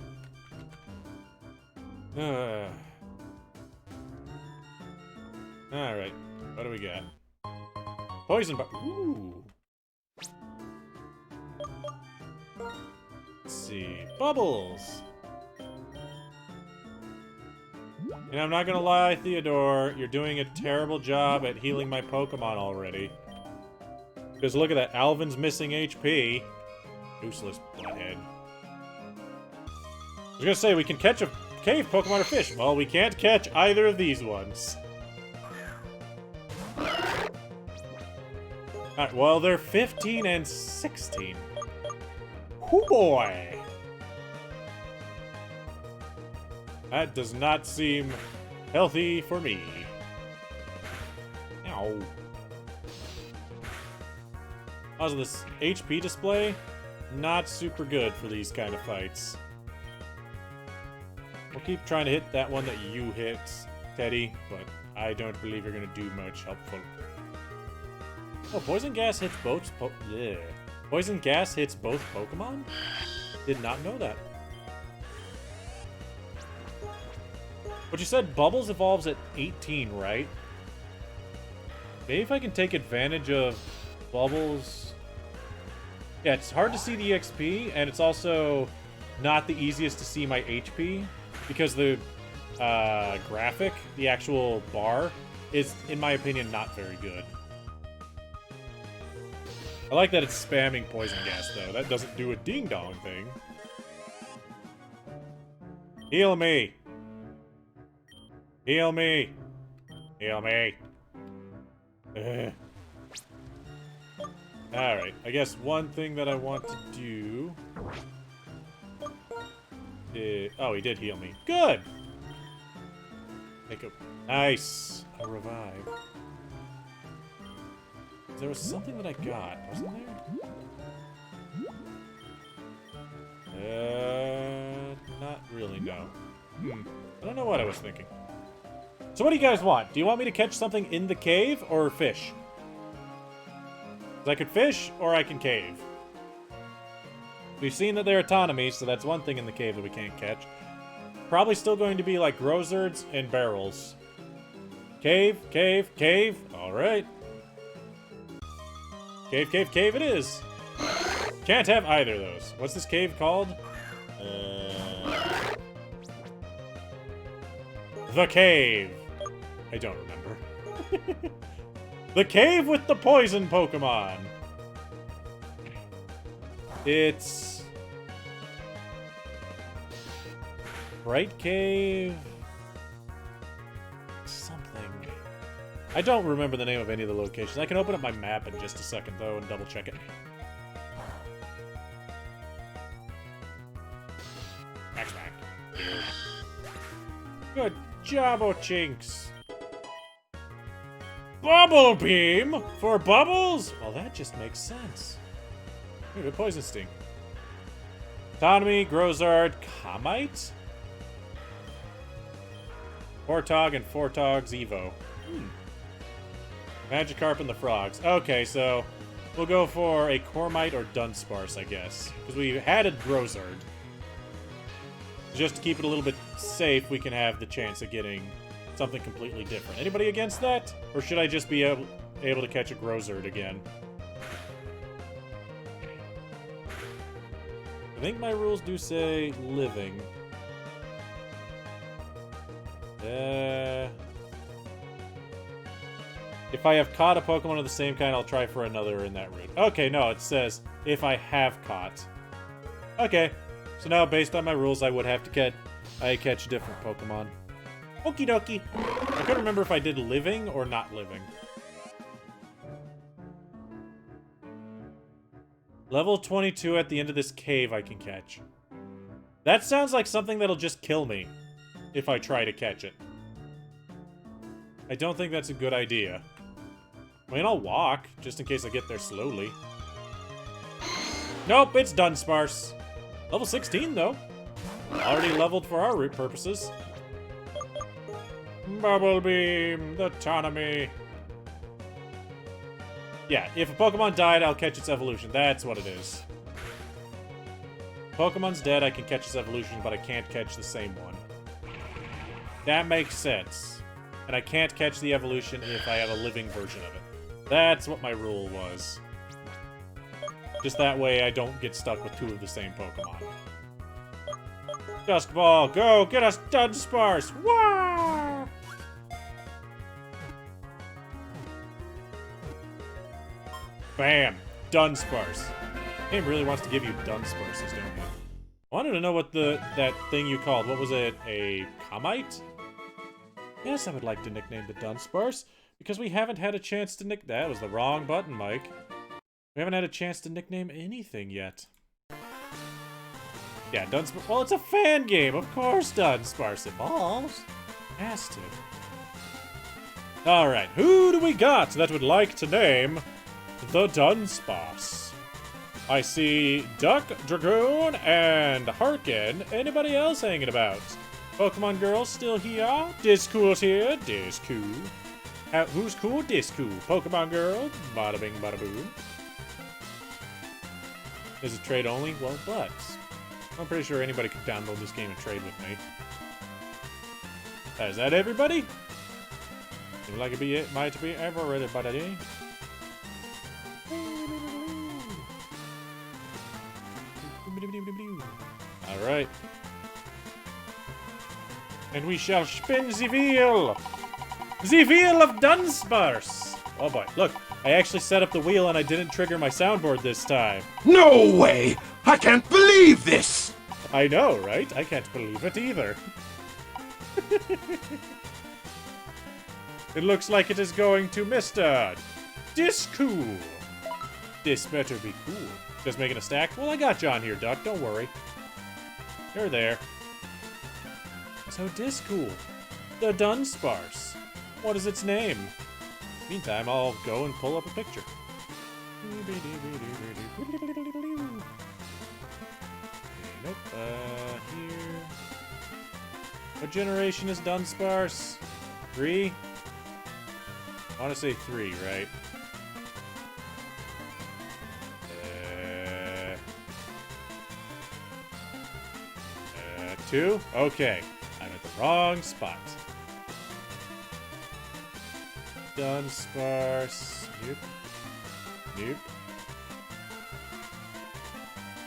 Alright, what do we got? Poison ooh! Let's see. Bubbles! And I'm not gonna lie, Theodore, you're doing a terrible job at healing my Pokemon already. Because look at that, Alvin's missing HP. Useless butthead. I was gonna say, we can catch a cave Pokemon or fish. Well, we can't catch either of these ones. Alright, well, they're 15 and 16. Hoo boy! That does not seem healthy for me. Ow. Also, this HP display, not super good for these kind of fights. We'll keep trying to hit that one that you hit, Teddy, but I don't believe you're going to do much helpful. Oh, poison gas hits both Poison gas hits both Pokemon? Did not know that. But you said Bubbles evolves at 18, right? Maybe if I can take advantage of Bubbles... Yeah, it's hard to see the XP, and it's also not the easiest to see my HP, because the graphic, the actual bar, is, in my opinion, not very good. I like that it's spamming poison gas, though. That doesn't do a ding-dong thing. Heal me! Heal me! Heal me! Alright, I guess one thing that I want to do... Oh, he did heal me. Good! Make a... Nice! A revive. There was something that I got, wasn't there? Not really, no. I don't know what I was thinking. So what do you guys want? Do you want me to catch something in the cave, or fish? 'Cause I could fish, or I can cave. We've seen that they're autonomy, so that's one thing in the cave that we can't catch. Probably still going to be like Grozards and barrels. Cave, cave, cave. Alright. Cave, cave, cave it is. Can't have either of those. What's this cave called? The Cave. I don't remember. The Cave with the Poison Pokemon. It's... Bright Cave... Something. I don't remember the name of any of the locations. I can open up my map in just a second, though, and double check it. Max back. Good job, Chinks. Bubble Beam? For Bubbles? Well, that just makes sense. Maybe a Poison Sting. Autonomy, Grozard, Comite? Fortog and Fortog's Evo. Magikarp and the Frogs. Okay, so we'll go for a Cormite or Dunsparce, I guess. Because we had a Grozard. Just to keep it a little bit safe, we can have the chance of getting something completely different. Anybody against that? Or should I just be able to catch a Grozard again? I think my rules do say living. If I have caught a Pokemon of the same kind, I'll try for another in that route. Okay, no, it says if I have caught. Okay, so now based on my rules, I would have to catch different Pokemon. Okie dokie. I couldn't remember if I did living or not living. Level 22 at the end of this cave I can catch. That sounds like something that'll just kill me if I try to catch it. I don't think that's a good idea. I mean, I'll walk, just in case I get there slowly. Nope, it's Dunsparce. Level 16, though. Already leveled for our route purposes. Bubble Beam, the autonomy. Yeah, if a Pokemon died, I'll catch its evolution. That's what it is. Pokemon's dead, I can catch its evolution, but I can't catch the same one. That makes sense. And I can't catch the evolution if I have a living version of it. That's what my rule was. Just that way I don't get stuck with two of the same Pokemon. Dusk Ball, go! Get us Dunsparce! Wah! Bam! Dunsparce. Game really wants to give you Dunsparces, don't you? I wanted to know what that thing you called. What was it? A Comite? Yes, I would like to nickname the Dunsparce, because we haven't had a chance to nick... That was the wrong button, Mike. We haven't had a chance to nickname anything yet. Yeah, Dunsparce... Well, it's a fan game. Of course Dunsparce evolves. Has to. Alright, who do we got that would like to name the Dunsparce? I see Duck, Dragoon, and Harkin. Anybody else hanging about? Pokemon Girl still here? Discool's here. Discool. Who's cool? Discool. Pokemon Girl. Bada bing, bada boom. Is it trade only? Well, but I'm pretty sure anybody could download this game and trade with me. Is that everybody? Seems like it might be everybody. Alright. And we shall spin the wheel! The wheel of Dunsparce! Oh boy, look, I actually set up the wheel and I didn't trigger my soundboard this time. No way! I can't believe this! I know, right? I can't believe it either. It looks like it is going to Mr. Discool. This better be cool. Just making a stack? Well, I got you on here, Duck. Don't worry. You're there. So Discool. The Dunsparce. What is its name? Meantime, I'll go and pull up a picture. Nope. Here. What generation is Dunsparce? 3? I want to say 3, right? 2? Okay. I'm at the wrong spot. Dunsparce. Nope. Nope.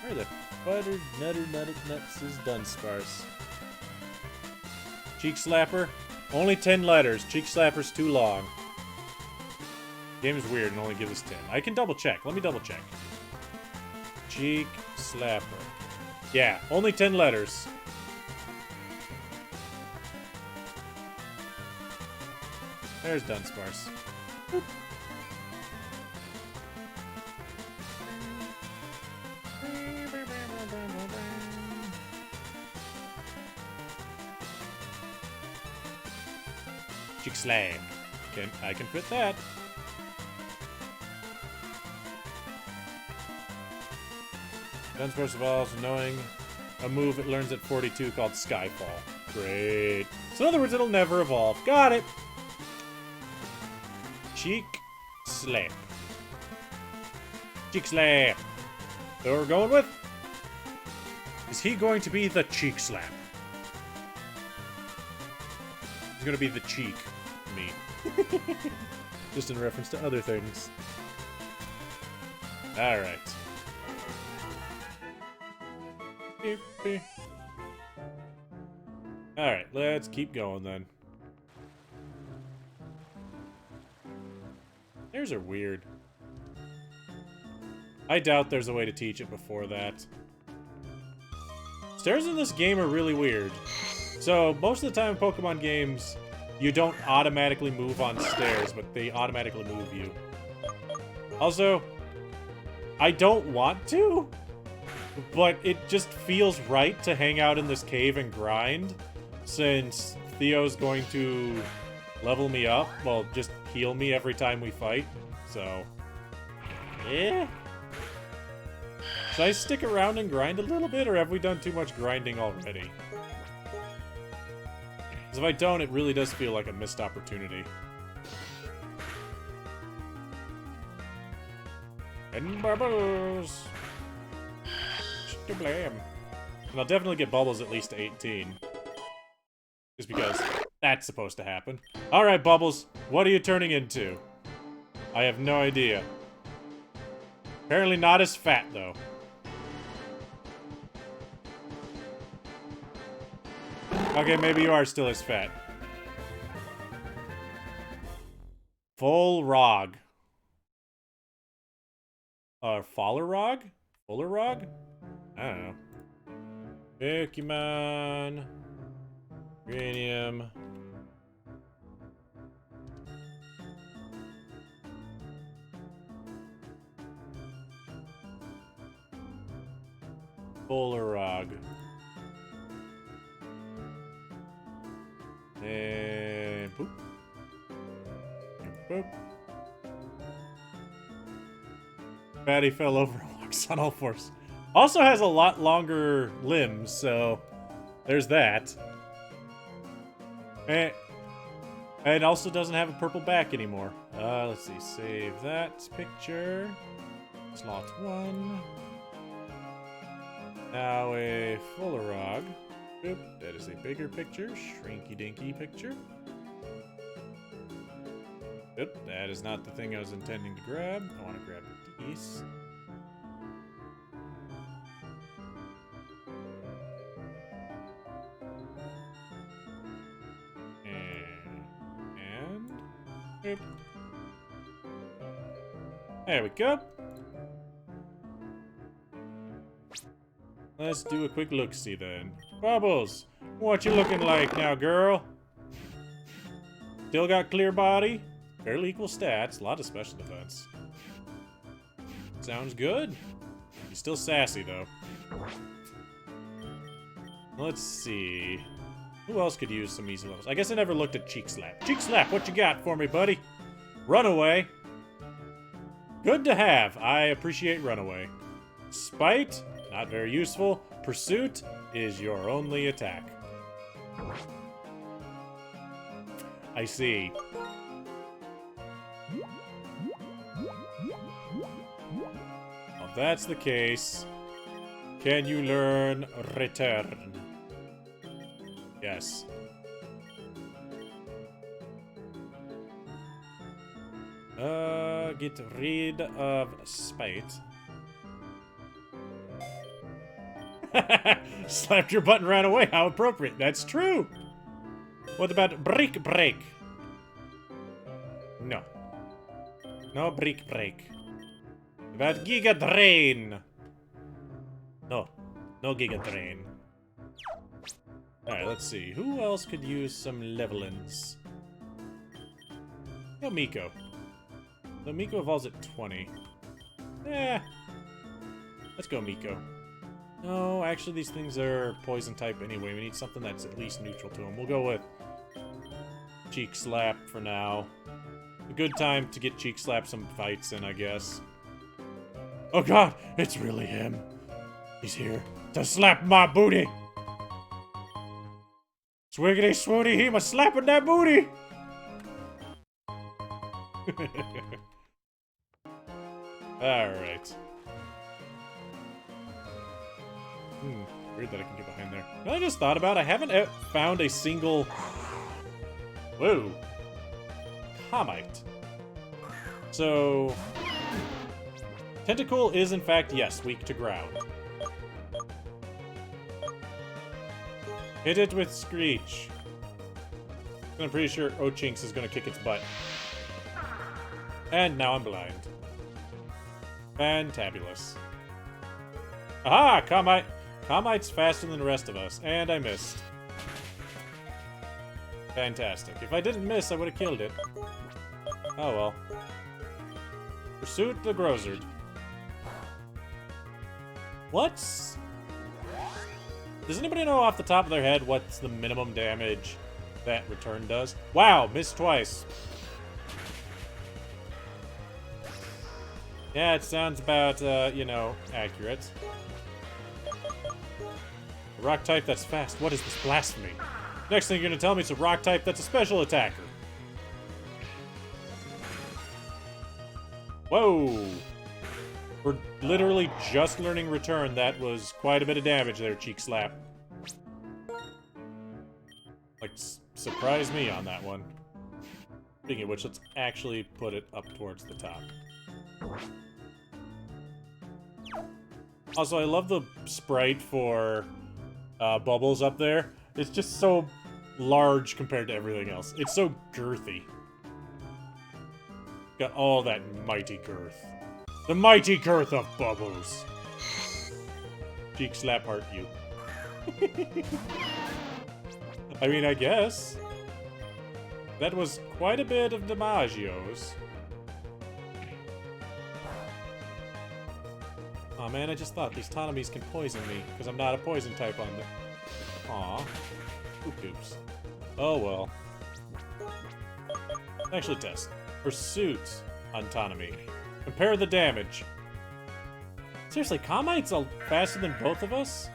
Where the butter nuts is Dunsparce? Cheek Slapper? Only 10 letters. Cheek Slapper's too long. Game is weird and only gives us 10. I can double check. Let me double check. Cheek Slapper. Yeah, only 10 letters. There's Dunsparce. Boop. Cheek Slap. I can fit that. Dunsparce evolves knowing a move it learns at 42 called Skyfall. Great. So in other words, it'll never evolve. Got it. Cheek Slap. Cheek Slap. So what we're going with? Is he going to be the Cheek Slap? He's going to be the cheek. Me. Just in reference to other things. Alright. Alright, let's keep going then. Stairs are weird. I doubt there's a way to teach it before that. Stairs in this game are really weird. So, most of the time in Pokemon games, you don't automatically move on stairs, but they automatically move you. Also, I don't want to, but it just feels right to hang out in this cave and grind, since Theo's going to level me up, well, just heal me every time we fight, so... yeah. Should I stick around and grind a little bit, or have we done too much grinding already? Because if I don't, it really does feel like a missed opportunity. And bubbles! Blam. And I'll definitely get bubbles at least to 18. Just because that's supposed to happen. Alright, Bubbles, what are you turning into? I have no idea. Apparently not as fat, though. Okay, maybe you are still as fat. Full Rog. Fallerog? Fullerog? I don't know. Pokemon. Uranium. Fullerog. And boop. Boop. Fatty fell over and walks on all fours. Also has a lot longer limbs, so there's that. And also doesn't have a purple back anymore. Let's see. Save that picture. Slot 1. Now a Fullerog. Oop, that is a bigger picture. Shrinky-dinky picture. Oop, that is not the thing I was intending to grab. I want to grab these. And oop. There we go. Let's do a quick look-see then. Bubbles, what you looking like now, girl? Still got clear body, fairly equal stats, a lot of special defense. Sounds good. You're still sassy, though. Let's see. Who else could use some easy levels? I guess I never looked at Cheek Slap. Cheek Slap, what you got for me, buddy? Runaway. Good to have. I appreciate Runaway. Spite, not very useful. Pursuit is your only attack. I see. Well, if that's the case, can you learn Return? Yes. Get rid of Spite. Slapped your butt and ran away. How appropriate. That's true. What about Brick Break? No. No Brick Break. About Giga Drain? No. No Giga Drain. Alright, let's see. Who else could use some levelins? Go Miko. The Miko evolves at 20. Eh. Let's go Miko. No, actually these things are poison type anyway. We need something that's at least neutral to them. We'll go with Cheek Slap for now. A good time to get Cheek Slap some fights in, I guess. Oh god, it's really him. He's here to slap my booty. Swiggity swooty, he must slapping that booty. Alright. Weird that I can get behind there. You know what I just thought about? I haven't found a single... Whoa. Comite. So... Tentacool is, in fact, yes, weak to ground. Hit it with Screech. I'm pretty sure Ochinx is going to kick its butt. And now I'm blind. Fantabulous. Aha! Comite! Comite's faster than the rest of us, and I missed. Fantastic. If I didn't miss, I would have killed it. Oh well. Pursuit the Grozard. What's... Does anybody know off the top of their head what's the minimum damage that return does? Wow, missed twice. Yeah, it sounds about, you know, accurate. A rock type that's fast. What is this blasphemy? Next thing you're gonna tell me it's a rock type that's a special attacker. Whoa! We're literally just learning return. That was quite a bit of damage there, Cheek Slap. Like, surprise me on that one. Speaking of which, let's actually put it up towards the top. Also, I love the sprite for Bubbles up there. It's just so large compared to everything else. It's so girthy. Got all that mighty girth. The mighty girth of Bubbles. Cheek slap heart you. I mean, I guess. That was quite a bit of DiMaggio's. Aw, man, I just thought these Totemies can poison me, because I'm not a poison type on them. Aw. Oops. Oh, well. Actually, test. Pursuit on Totemie. Compare the damage. Seriously, Comite's faster than both of us?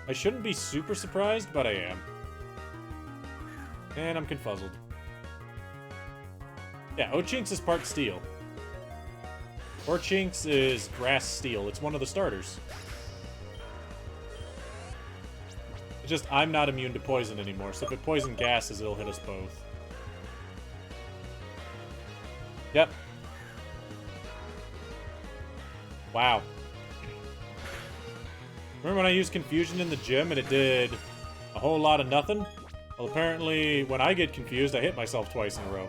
I shouldn't be super surprised, but I am. And I'm confuzzled. Yeah, Ochinks is part steel. Orchinks is grass steel. It's one of the starters. It's just I'm not immune to poison anymore, so if it poison gases, it'll hit us both. Yep. Wow. Remember when I used Confusion in the gym and it did a whole lot of nothing? Well, apparently, when I get confused, I hit myself twice in a row.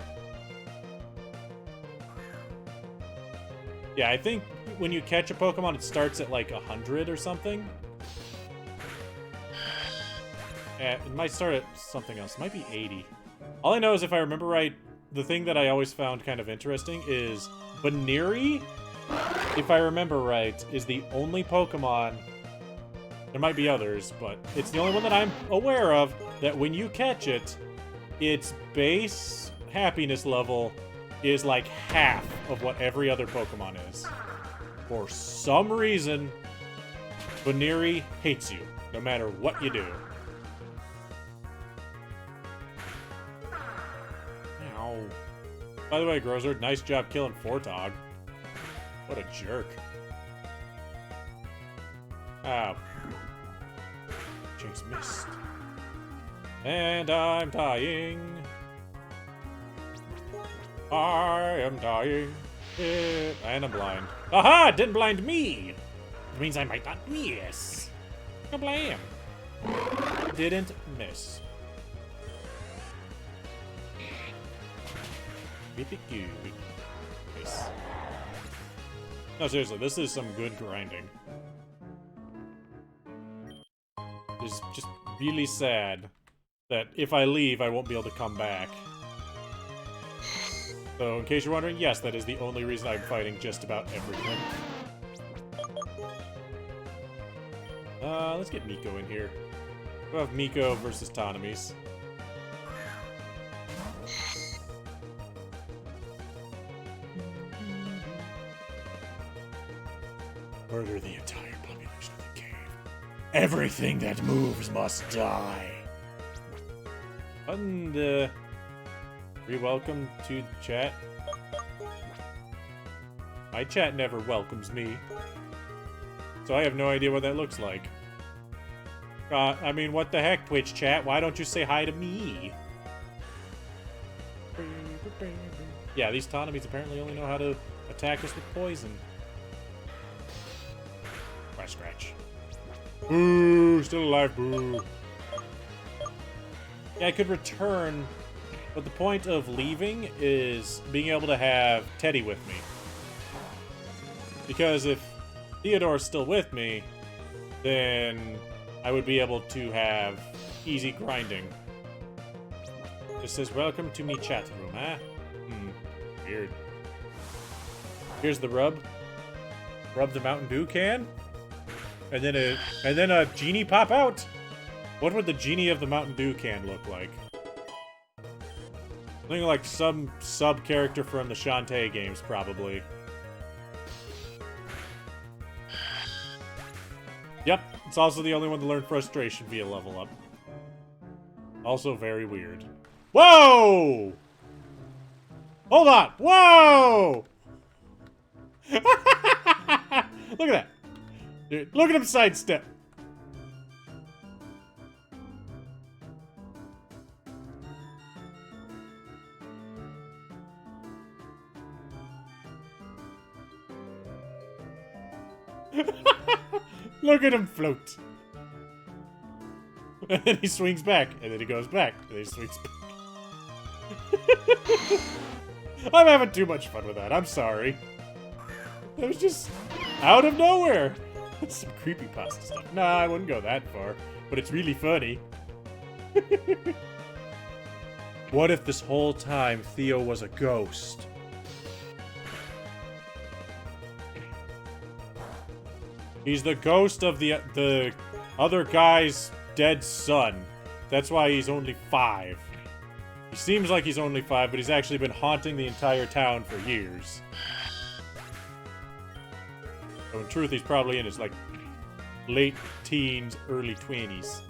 Yeah, I think when you catch a Pokemon, it starts at like 100 or something. It might start at something else. It might be 80. All I know is if I remember right, the thing that I always found kind of interesting is Baneri, if I remember right, is the only Pokemon, there might be others, but it's the only one that I'm aware of that when you catch it, its base happiness level is like half of what every other Pokemon is. For some reason, Baneri hates you, no matter what you do. Ow. By the way, Grozard, nice job killing Fortog. What a jerk. Ow. Jinx missed. And I'm dying. I am dying. And I'm blind. Aha! It didn't blind me! It means I might not miss. Kablam! Didn't miss. Keep it good. Nice. No, seriously, this is some good grinding. It's just really sad that if I leave, I won't be able to come back. So, in case you're wondering, yes, that is the only reason I'm fighting just about everything. Let's get Miko in here. We'll have Miko versus Totemies. Murder the entire population of the cave. Everything that moves must die. And, re-welcome to chat. My chat never welcomes me. So I have no idea what that looks like. I mean, what the heck, Twitch chat? Why don't you say hi to me? Yeah, these Totemies apparently only know how to attack us with poison. Scratch. Boo! Still alive, boo. Yeah, I could return But the point of leaving is being able to have Teddy with me. Because if Theodore's still with me, then I would be able to have easy grinding. It says, welcome to me chat room, huh? Weird. Here's the rub. Rub the Mountain Dew can. And then a genie pop out. What would the genie of the Mountain Dew can look like? Something like some sub-character from the Shantae games, probably. Yep, it's also the only one to learn frustration via level up. Also very weird. Whoa! Hold on! Whoa! Look at that. Dude, look at him sidestep. Look at him float. And then he swings back, and then he goes back, and then he swings back. I'm having too much fun with that. I'm sorry. It was just out of nowhere. That's some creepypasta stuff. Nah, I wouldn't go that far, but it's really funny. What if this whole time Theo was a ghost? He's the ghost of the other guy's dead son. That's why he's only 5. He seems like he's only 5, but he's actually been haunting the entire town for years. So in truth, he's probably in his, like, late teens, early 20s.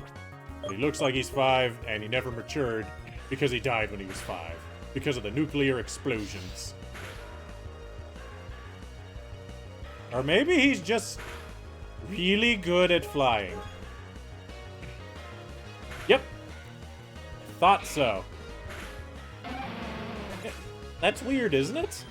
But he looks like he's 5, and he never matured because he died when he was 5. Because of the nuclear explosions. Or maybe he's just really good at flying. Yep. Thought so. That's weird, isn't it?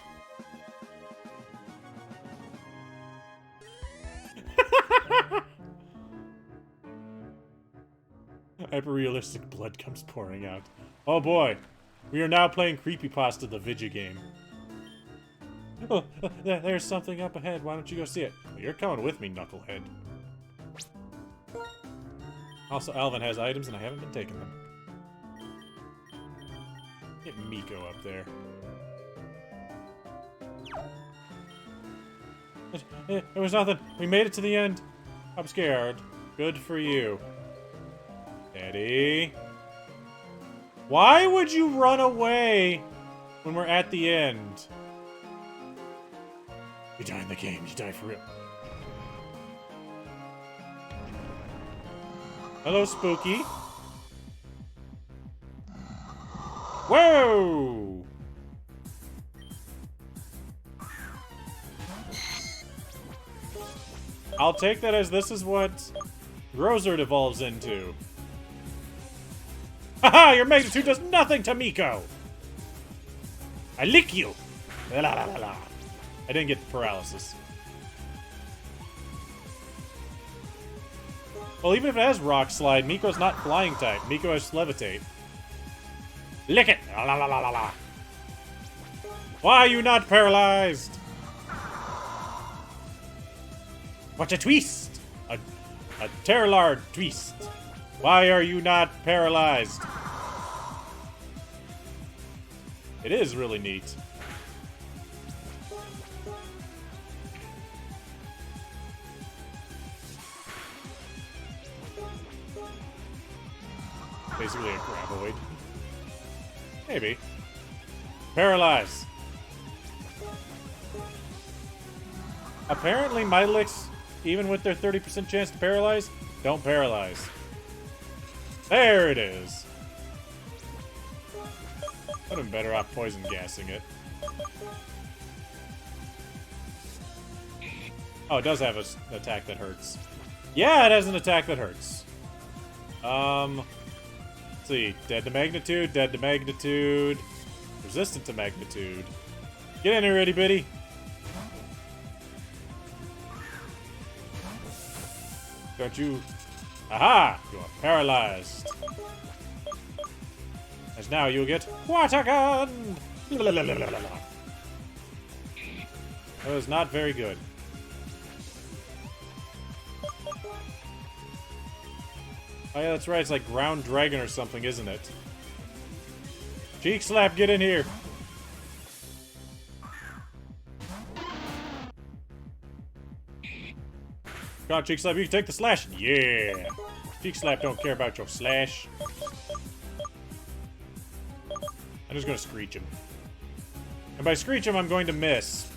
Hyper-realistic blood comes pouring out. Oh boy. We are now playing Creepypasta, the video game. Oh, there's something up ahead. Why don't you go see it? Well, you're coming with me, knucklehead. Also, Alvin has items, and I haven't been taking them. Get Miko up there. It was nothing. We made it to the end. I'm scared. Good for you. Eddie. Why would you run away when we're at the end? You die in the game. You die for real. Hello, Spooky. Whoa! I'll take that as this is what Grozard evolves into. Haha! Your magnitude does nothing to Miko! I lick you! La la la la. I didn't get the paralysis. Well, even if it has Rock Slide, Miko's not flying type. Miko has Levitate. Lick it! La la la la la la. Why are you not paralyzed? What a twist! A Terralard twist. Why are you not paralyzed? It is really neat. Basically a graboid. Maybe. Paralyze. Apparently, Mylix, even with their 30% chance to paralyze, don't paralyze. There it is. I'd have been better off poison gassing it. Oh, it does have an attack that hurts. Yeah, it has an attack that hurts. Let's see. Dead to magnitude, dead to magnitude. Resistant to magnitude. Get in here, itty bitty. Don't you... Aha! You are paralyzed. As now you get water gun. That was not very good. Oh yeah, that's right. It's like Ground Dragon or something, isn't it? Cheek Slap, get in here. Come on, Cheek Slap, you can take the slash. Yeah. Cheek Slap don't care about your slash. I'm just gonna screech him. And by screech him, I'm going to miss.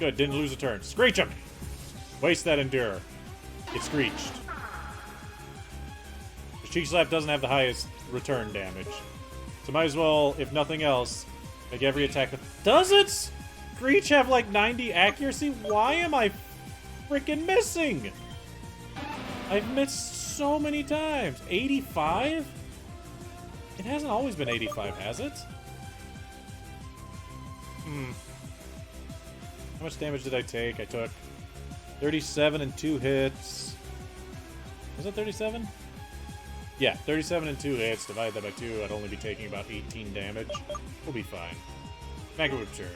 Good, didn't lose a turn. Screech him! Waste that endure. It screeched. The Cheek Slap doesn't have the highest return damage. So might as well, if nothing else, make every attack. Does it? Screech have like 90 accuracy? Why am I freaking missing? I've missed so many times. 85? It hasn't always been 85, has it? How much damage did I take? I took 37 and 2 hits. Was that 37? Yeah, 37 and 2 hits. Divide that by 2, I'd only be taking about 18 damage. We'll be fine. Mega Whip turn.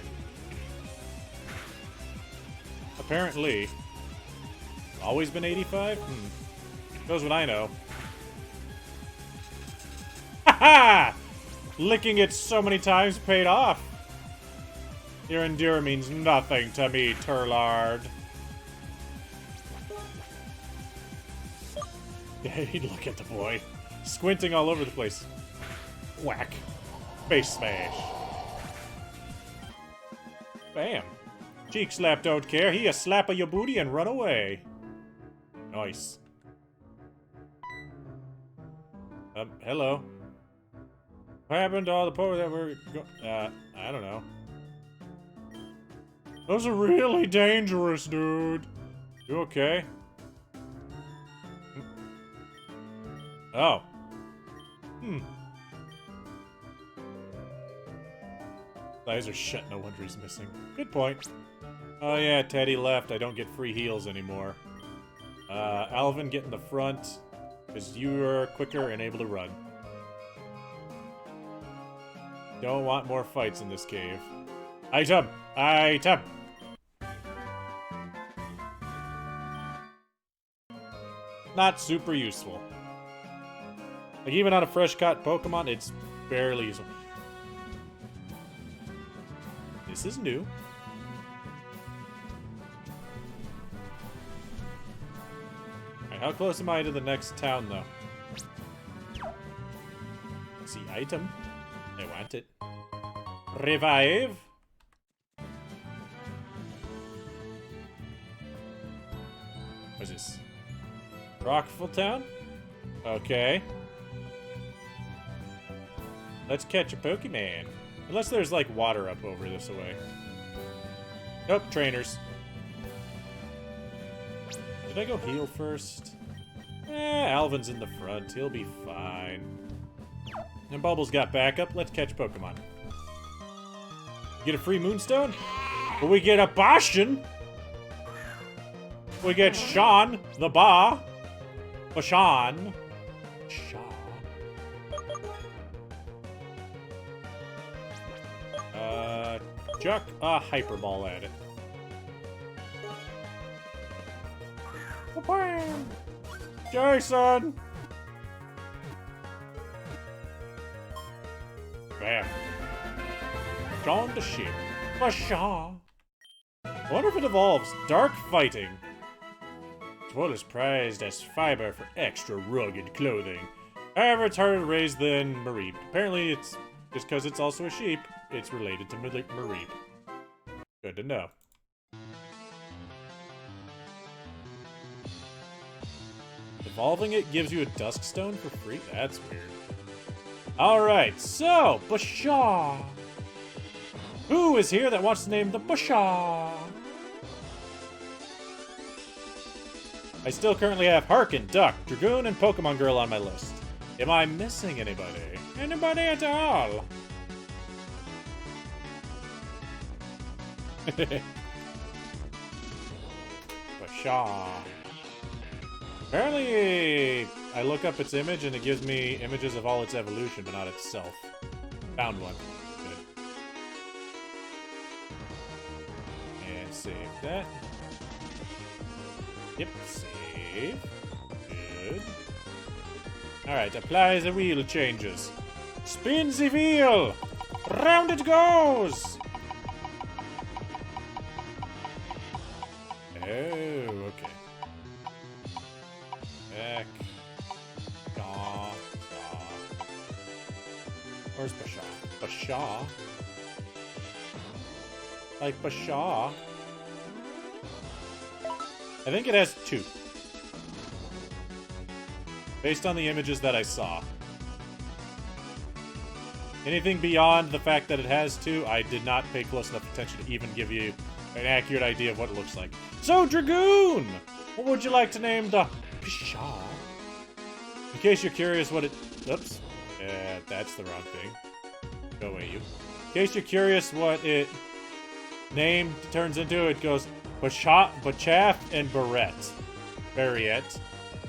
Apparently, always been 85? Knows what I know. Ha! Licking it so many times paid off. Your endure means nothing to me, Turlard. Hey, look at the boy. Squinting all over the place. Whack. Face smash. Bam. Cheek Slap don't care. He a slap of your booty and run away. Nice. Hello. What happened to all the power that were I don't know. Those are really dangerous, dude. You okay? Oh. Eyes are shut, no wonder he's missing. Good point. Oh yeah, Teddy left. I don't get free heals anymore. Alvin, get in the front, because you're quicker and able to run. Don't want more fights in this cave. Item! Item! Not super useful. Like, even on a fresh caught Pokemon, it's barely useful. This is new. Alright, how close am I to the next town, though? See, item. I want it. Revive. What's this? Rockville Town? Okay. Let's catch a Pokemon. Unless there's, like, water up over this way. Nope, trainers. Did I go heal first? Alvin's in the front. He'll be fine. And Bubbles got backup. Let's catch Pokemon. Get a free Moonstone? Will we get a Bastion? We get Sean, the Ba. Bashan. Chuck a Hyper Ball at it. Wham! Jason! Bam. John the Ship. Basha. I wonder if it evolves. Dark Fighting. As well as prized as fiber for extra rugged clothing. However, it's harder to raise than Mareep. Apparently, it's just because it's also a sheep, it's related to Mareep. Good to know. Evolving it gives you a Dusk Stone for free? That's weird. Alright, so, Basha. Who is here that wants to name the Basha? I still currently have Harkin, Duck, Dragoon, and Pokemon Girl on my list. Am I missing anybody? Anybody at all? Basha. Apparently, I look up its image and it gives me images of all its evolution, but not itself. Found one. Good. And save that. Yep, save. Good. Alright, apply the wheel changes. Spin the wheel! Round it goes! Oh, okay. Back. Where's Bashaw? Bashaw? Like Bashaw? I think it has 2. Based on the images that I saw. Anything beyond the fact that it has 2, I did not pay close enough attention to even give you an accurate idea of what it looks like. So, Dragoon! What would you like to name the Pshaw? In case you're curious what it... Oops. That's the wrong thing. Go away, you. In case you're curious what it... name turns into, it goes Bachaff and Barrett. Barriette.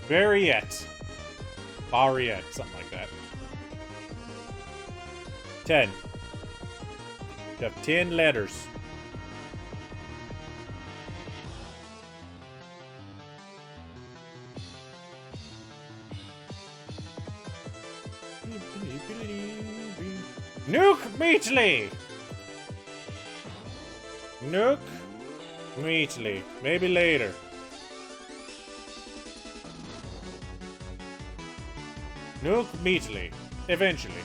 Barriette. Barriette. Something like that. 10. You have 10 letters. Nuke Meatley! Nuke Meatley. Maybe later. Nuke Meatley. Eventually.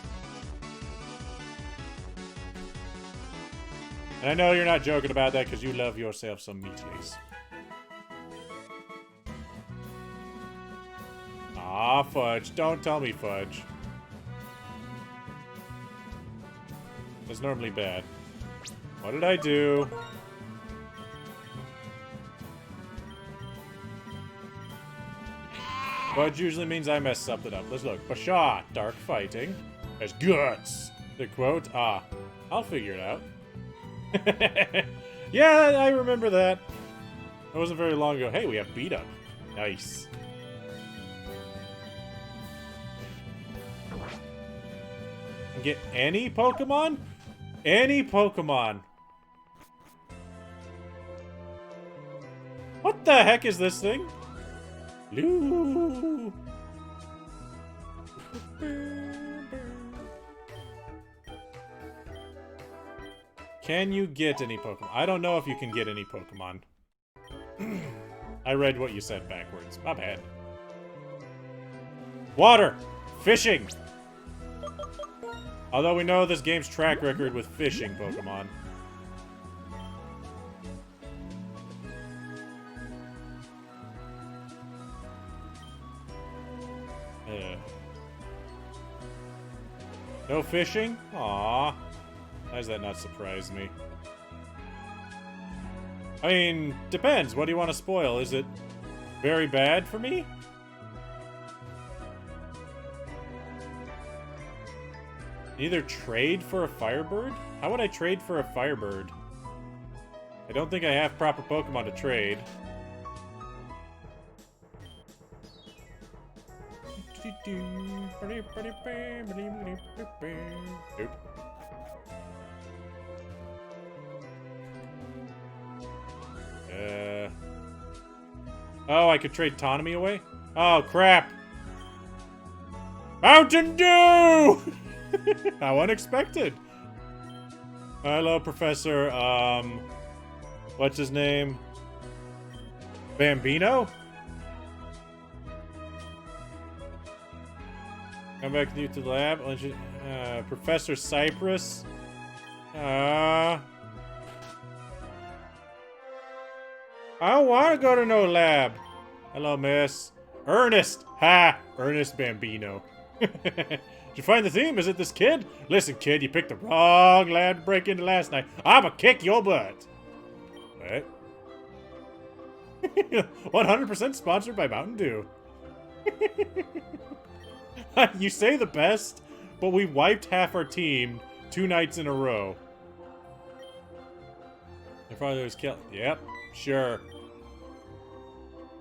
And I know you're not joking about that because you love yourself some Meatleys. Ah, fudge. Don't tell me fudge. That's normally bad. What did I do? Fudge usually means I mess something up. Let's look. Basha, dark fighting. There's guts. The quote. Ah, I'll figure it out. Yeah, I remember that. That wasn't very long ago. Hey, we have beat up. Nice. Get any Pokemon? Any Pokemon. What the heck is this thing? Loo. Can you get any Pokemon? I don't know if you can get any Pokemon. I read what you said backwards. My bad. Water! Fishing! Although we know this game's track record with fishing Pokemon. No fishing? Aww. Why does that not surprise me? I mean, depends. What do you want to spoil? Is it very bad for me? Either trade for a Firebird? How would I trade for a Firebird? I don't think I have proper Pokemon to trade. Oop. Oh, I could trade Autonomy away? Oh, crap! Mountain Dew! How unexpected! Hello, Professor, what's his name? Bambino? Come back with you to the lab. Professor Cypress? I don't want to go to no lab. Hello, miss. Ernest! Ha! Ernest Bambino. Did you find the theme? Is it this kid? Listen, kid, you picked the wrong lab to break into last night. I'ma kick your butt. What? 100% sponsored by Mountain Dew. You say the best, but we wiped half our team 2 nights in a row. Your father was killed. Yep, sure.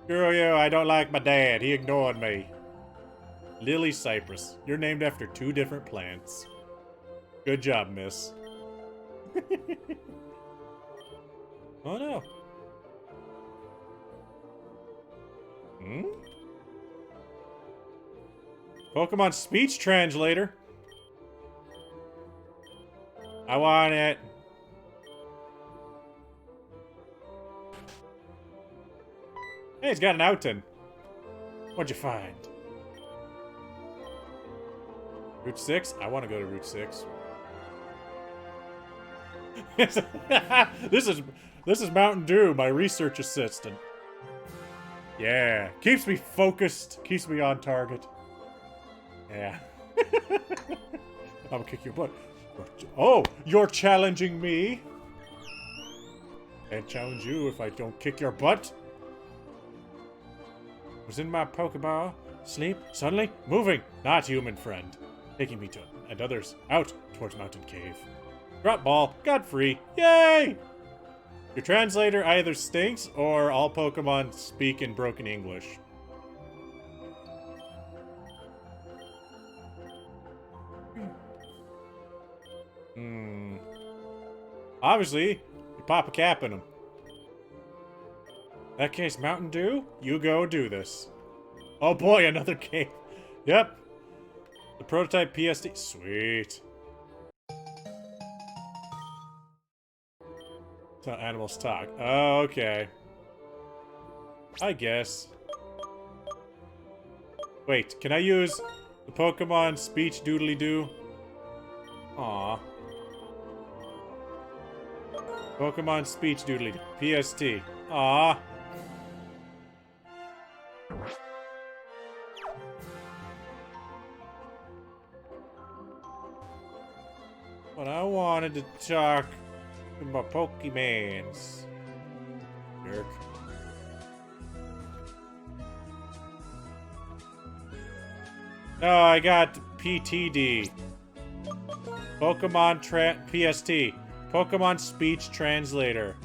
Screw you, I don't like my dad. He ignored me. Lily Cypress. You're named after 2 different plants. Good job, miss. Oh no. Hmm? Pokemon speech translator. I want it. Hey, he's got an Outen. What'd you find? Route 6? I want to go to Route 6. This is Mountain Dew, my research assistant. Yeah, keeps me focused, keeps me on target. Yeah. I'm gonna kick your butt. Oh, you're challenging me? Can't challenge you if I don't kick your butt. Was in my Pokeball, sleep, suddenly moving, not human friend, taking me to and others out towards Mountain Cave. Drop ball, got free, yay! Your translator either stinks or all Pokemon speak in broken English. Obviously, you pop a cap in them. In that case, Mountain Dew, you go do this. Oh boy, another cave. Yep. The prototype PSD. Sweet. That's how animals talk. Oh, okay. I guess. Wait, can I use the Pokemon speech doodly-doo? Aw. Pokemon speech doodly-doo. PST. Aw. But I wanted to talk to my Pokemans. Jerk. Oh, I got PTD. Pokemon PST. Pokemon Speech Translator.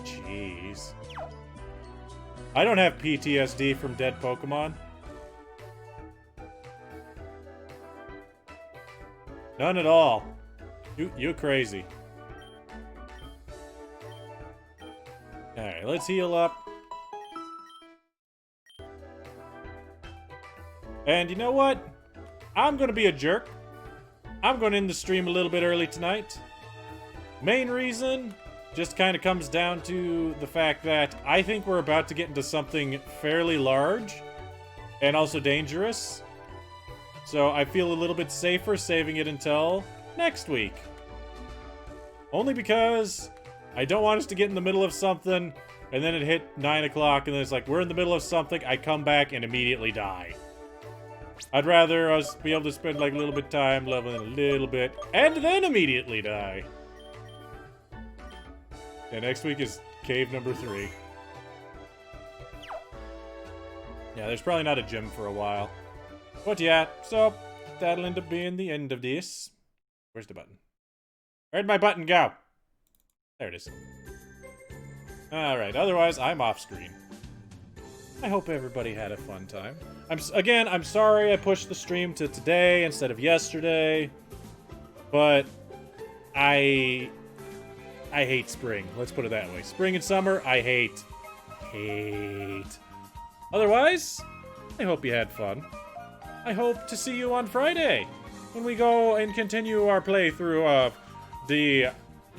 Jeez. I don't have PTSD from dead Pokemon. None at all. You're crazy. Alright, let's heal up. And you know what? I'm gonna be a jerk. I'm gonna end the stream a little bit early tonight. Main reason just kind of comes down to the fact that I think we're about to get into something fairly large and also dangerous. So I feel a little bit safer saving it until next week. Only because I don't want us to get in the middle of something and then it hit 9 o'clock and then it's like, we're in the middle of something, I come back and immediately die. I'd rather us be able to spend like a little bit of time leveling a little bit and then immediately die. Yeah, next week is cave number 3. Yeah, there's probably not a gym for a while. But yeah, so that'll end up being the end of this. Where's the button? Where'd my button go? There it is. Alright, otherwise I'm off screen. I hope everybody had a fun time. I'm sorry I pushed the stream to today instead of yesterday. But I hate spring. Let's put it that way. Spring and summer, I hate. Otherwise, I hope you had fun. I hope to see you on Friday when we go and continue our playthrough of the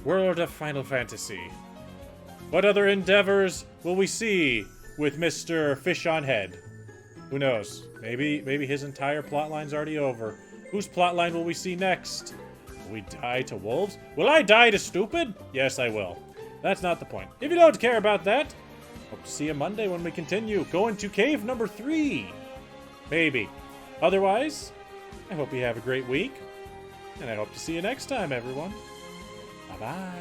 world of Final Fantasy. What other endeavors will we see with Mr. Fish on Head? Who knows? Maybe his entire plotline's already over. Whose plotline will we see next? Will we die to wolves? Will I die to stupid? Yes, I will. That's not the point. If you don't care about that, hope to see you Monday when we continue going to cave number 3. Maybe. Otherwise, I hope you have a great week, and I hope to see you next time, everyone. Bye-bye.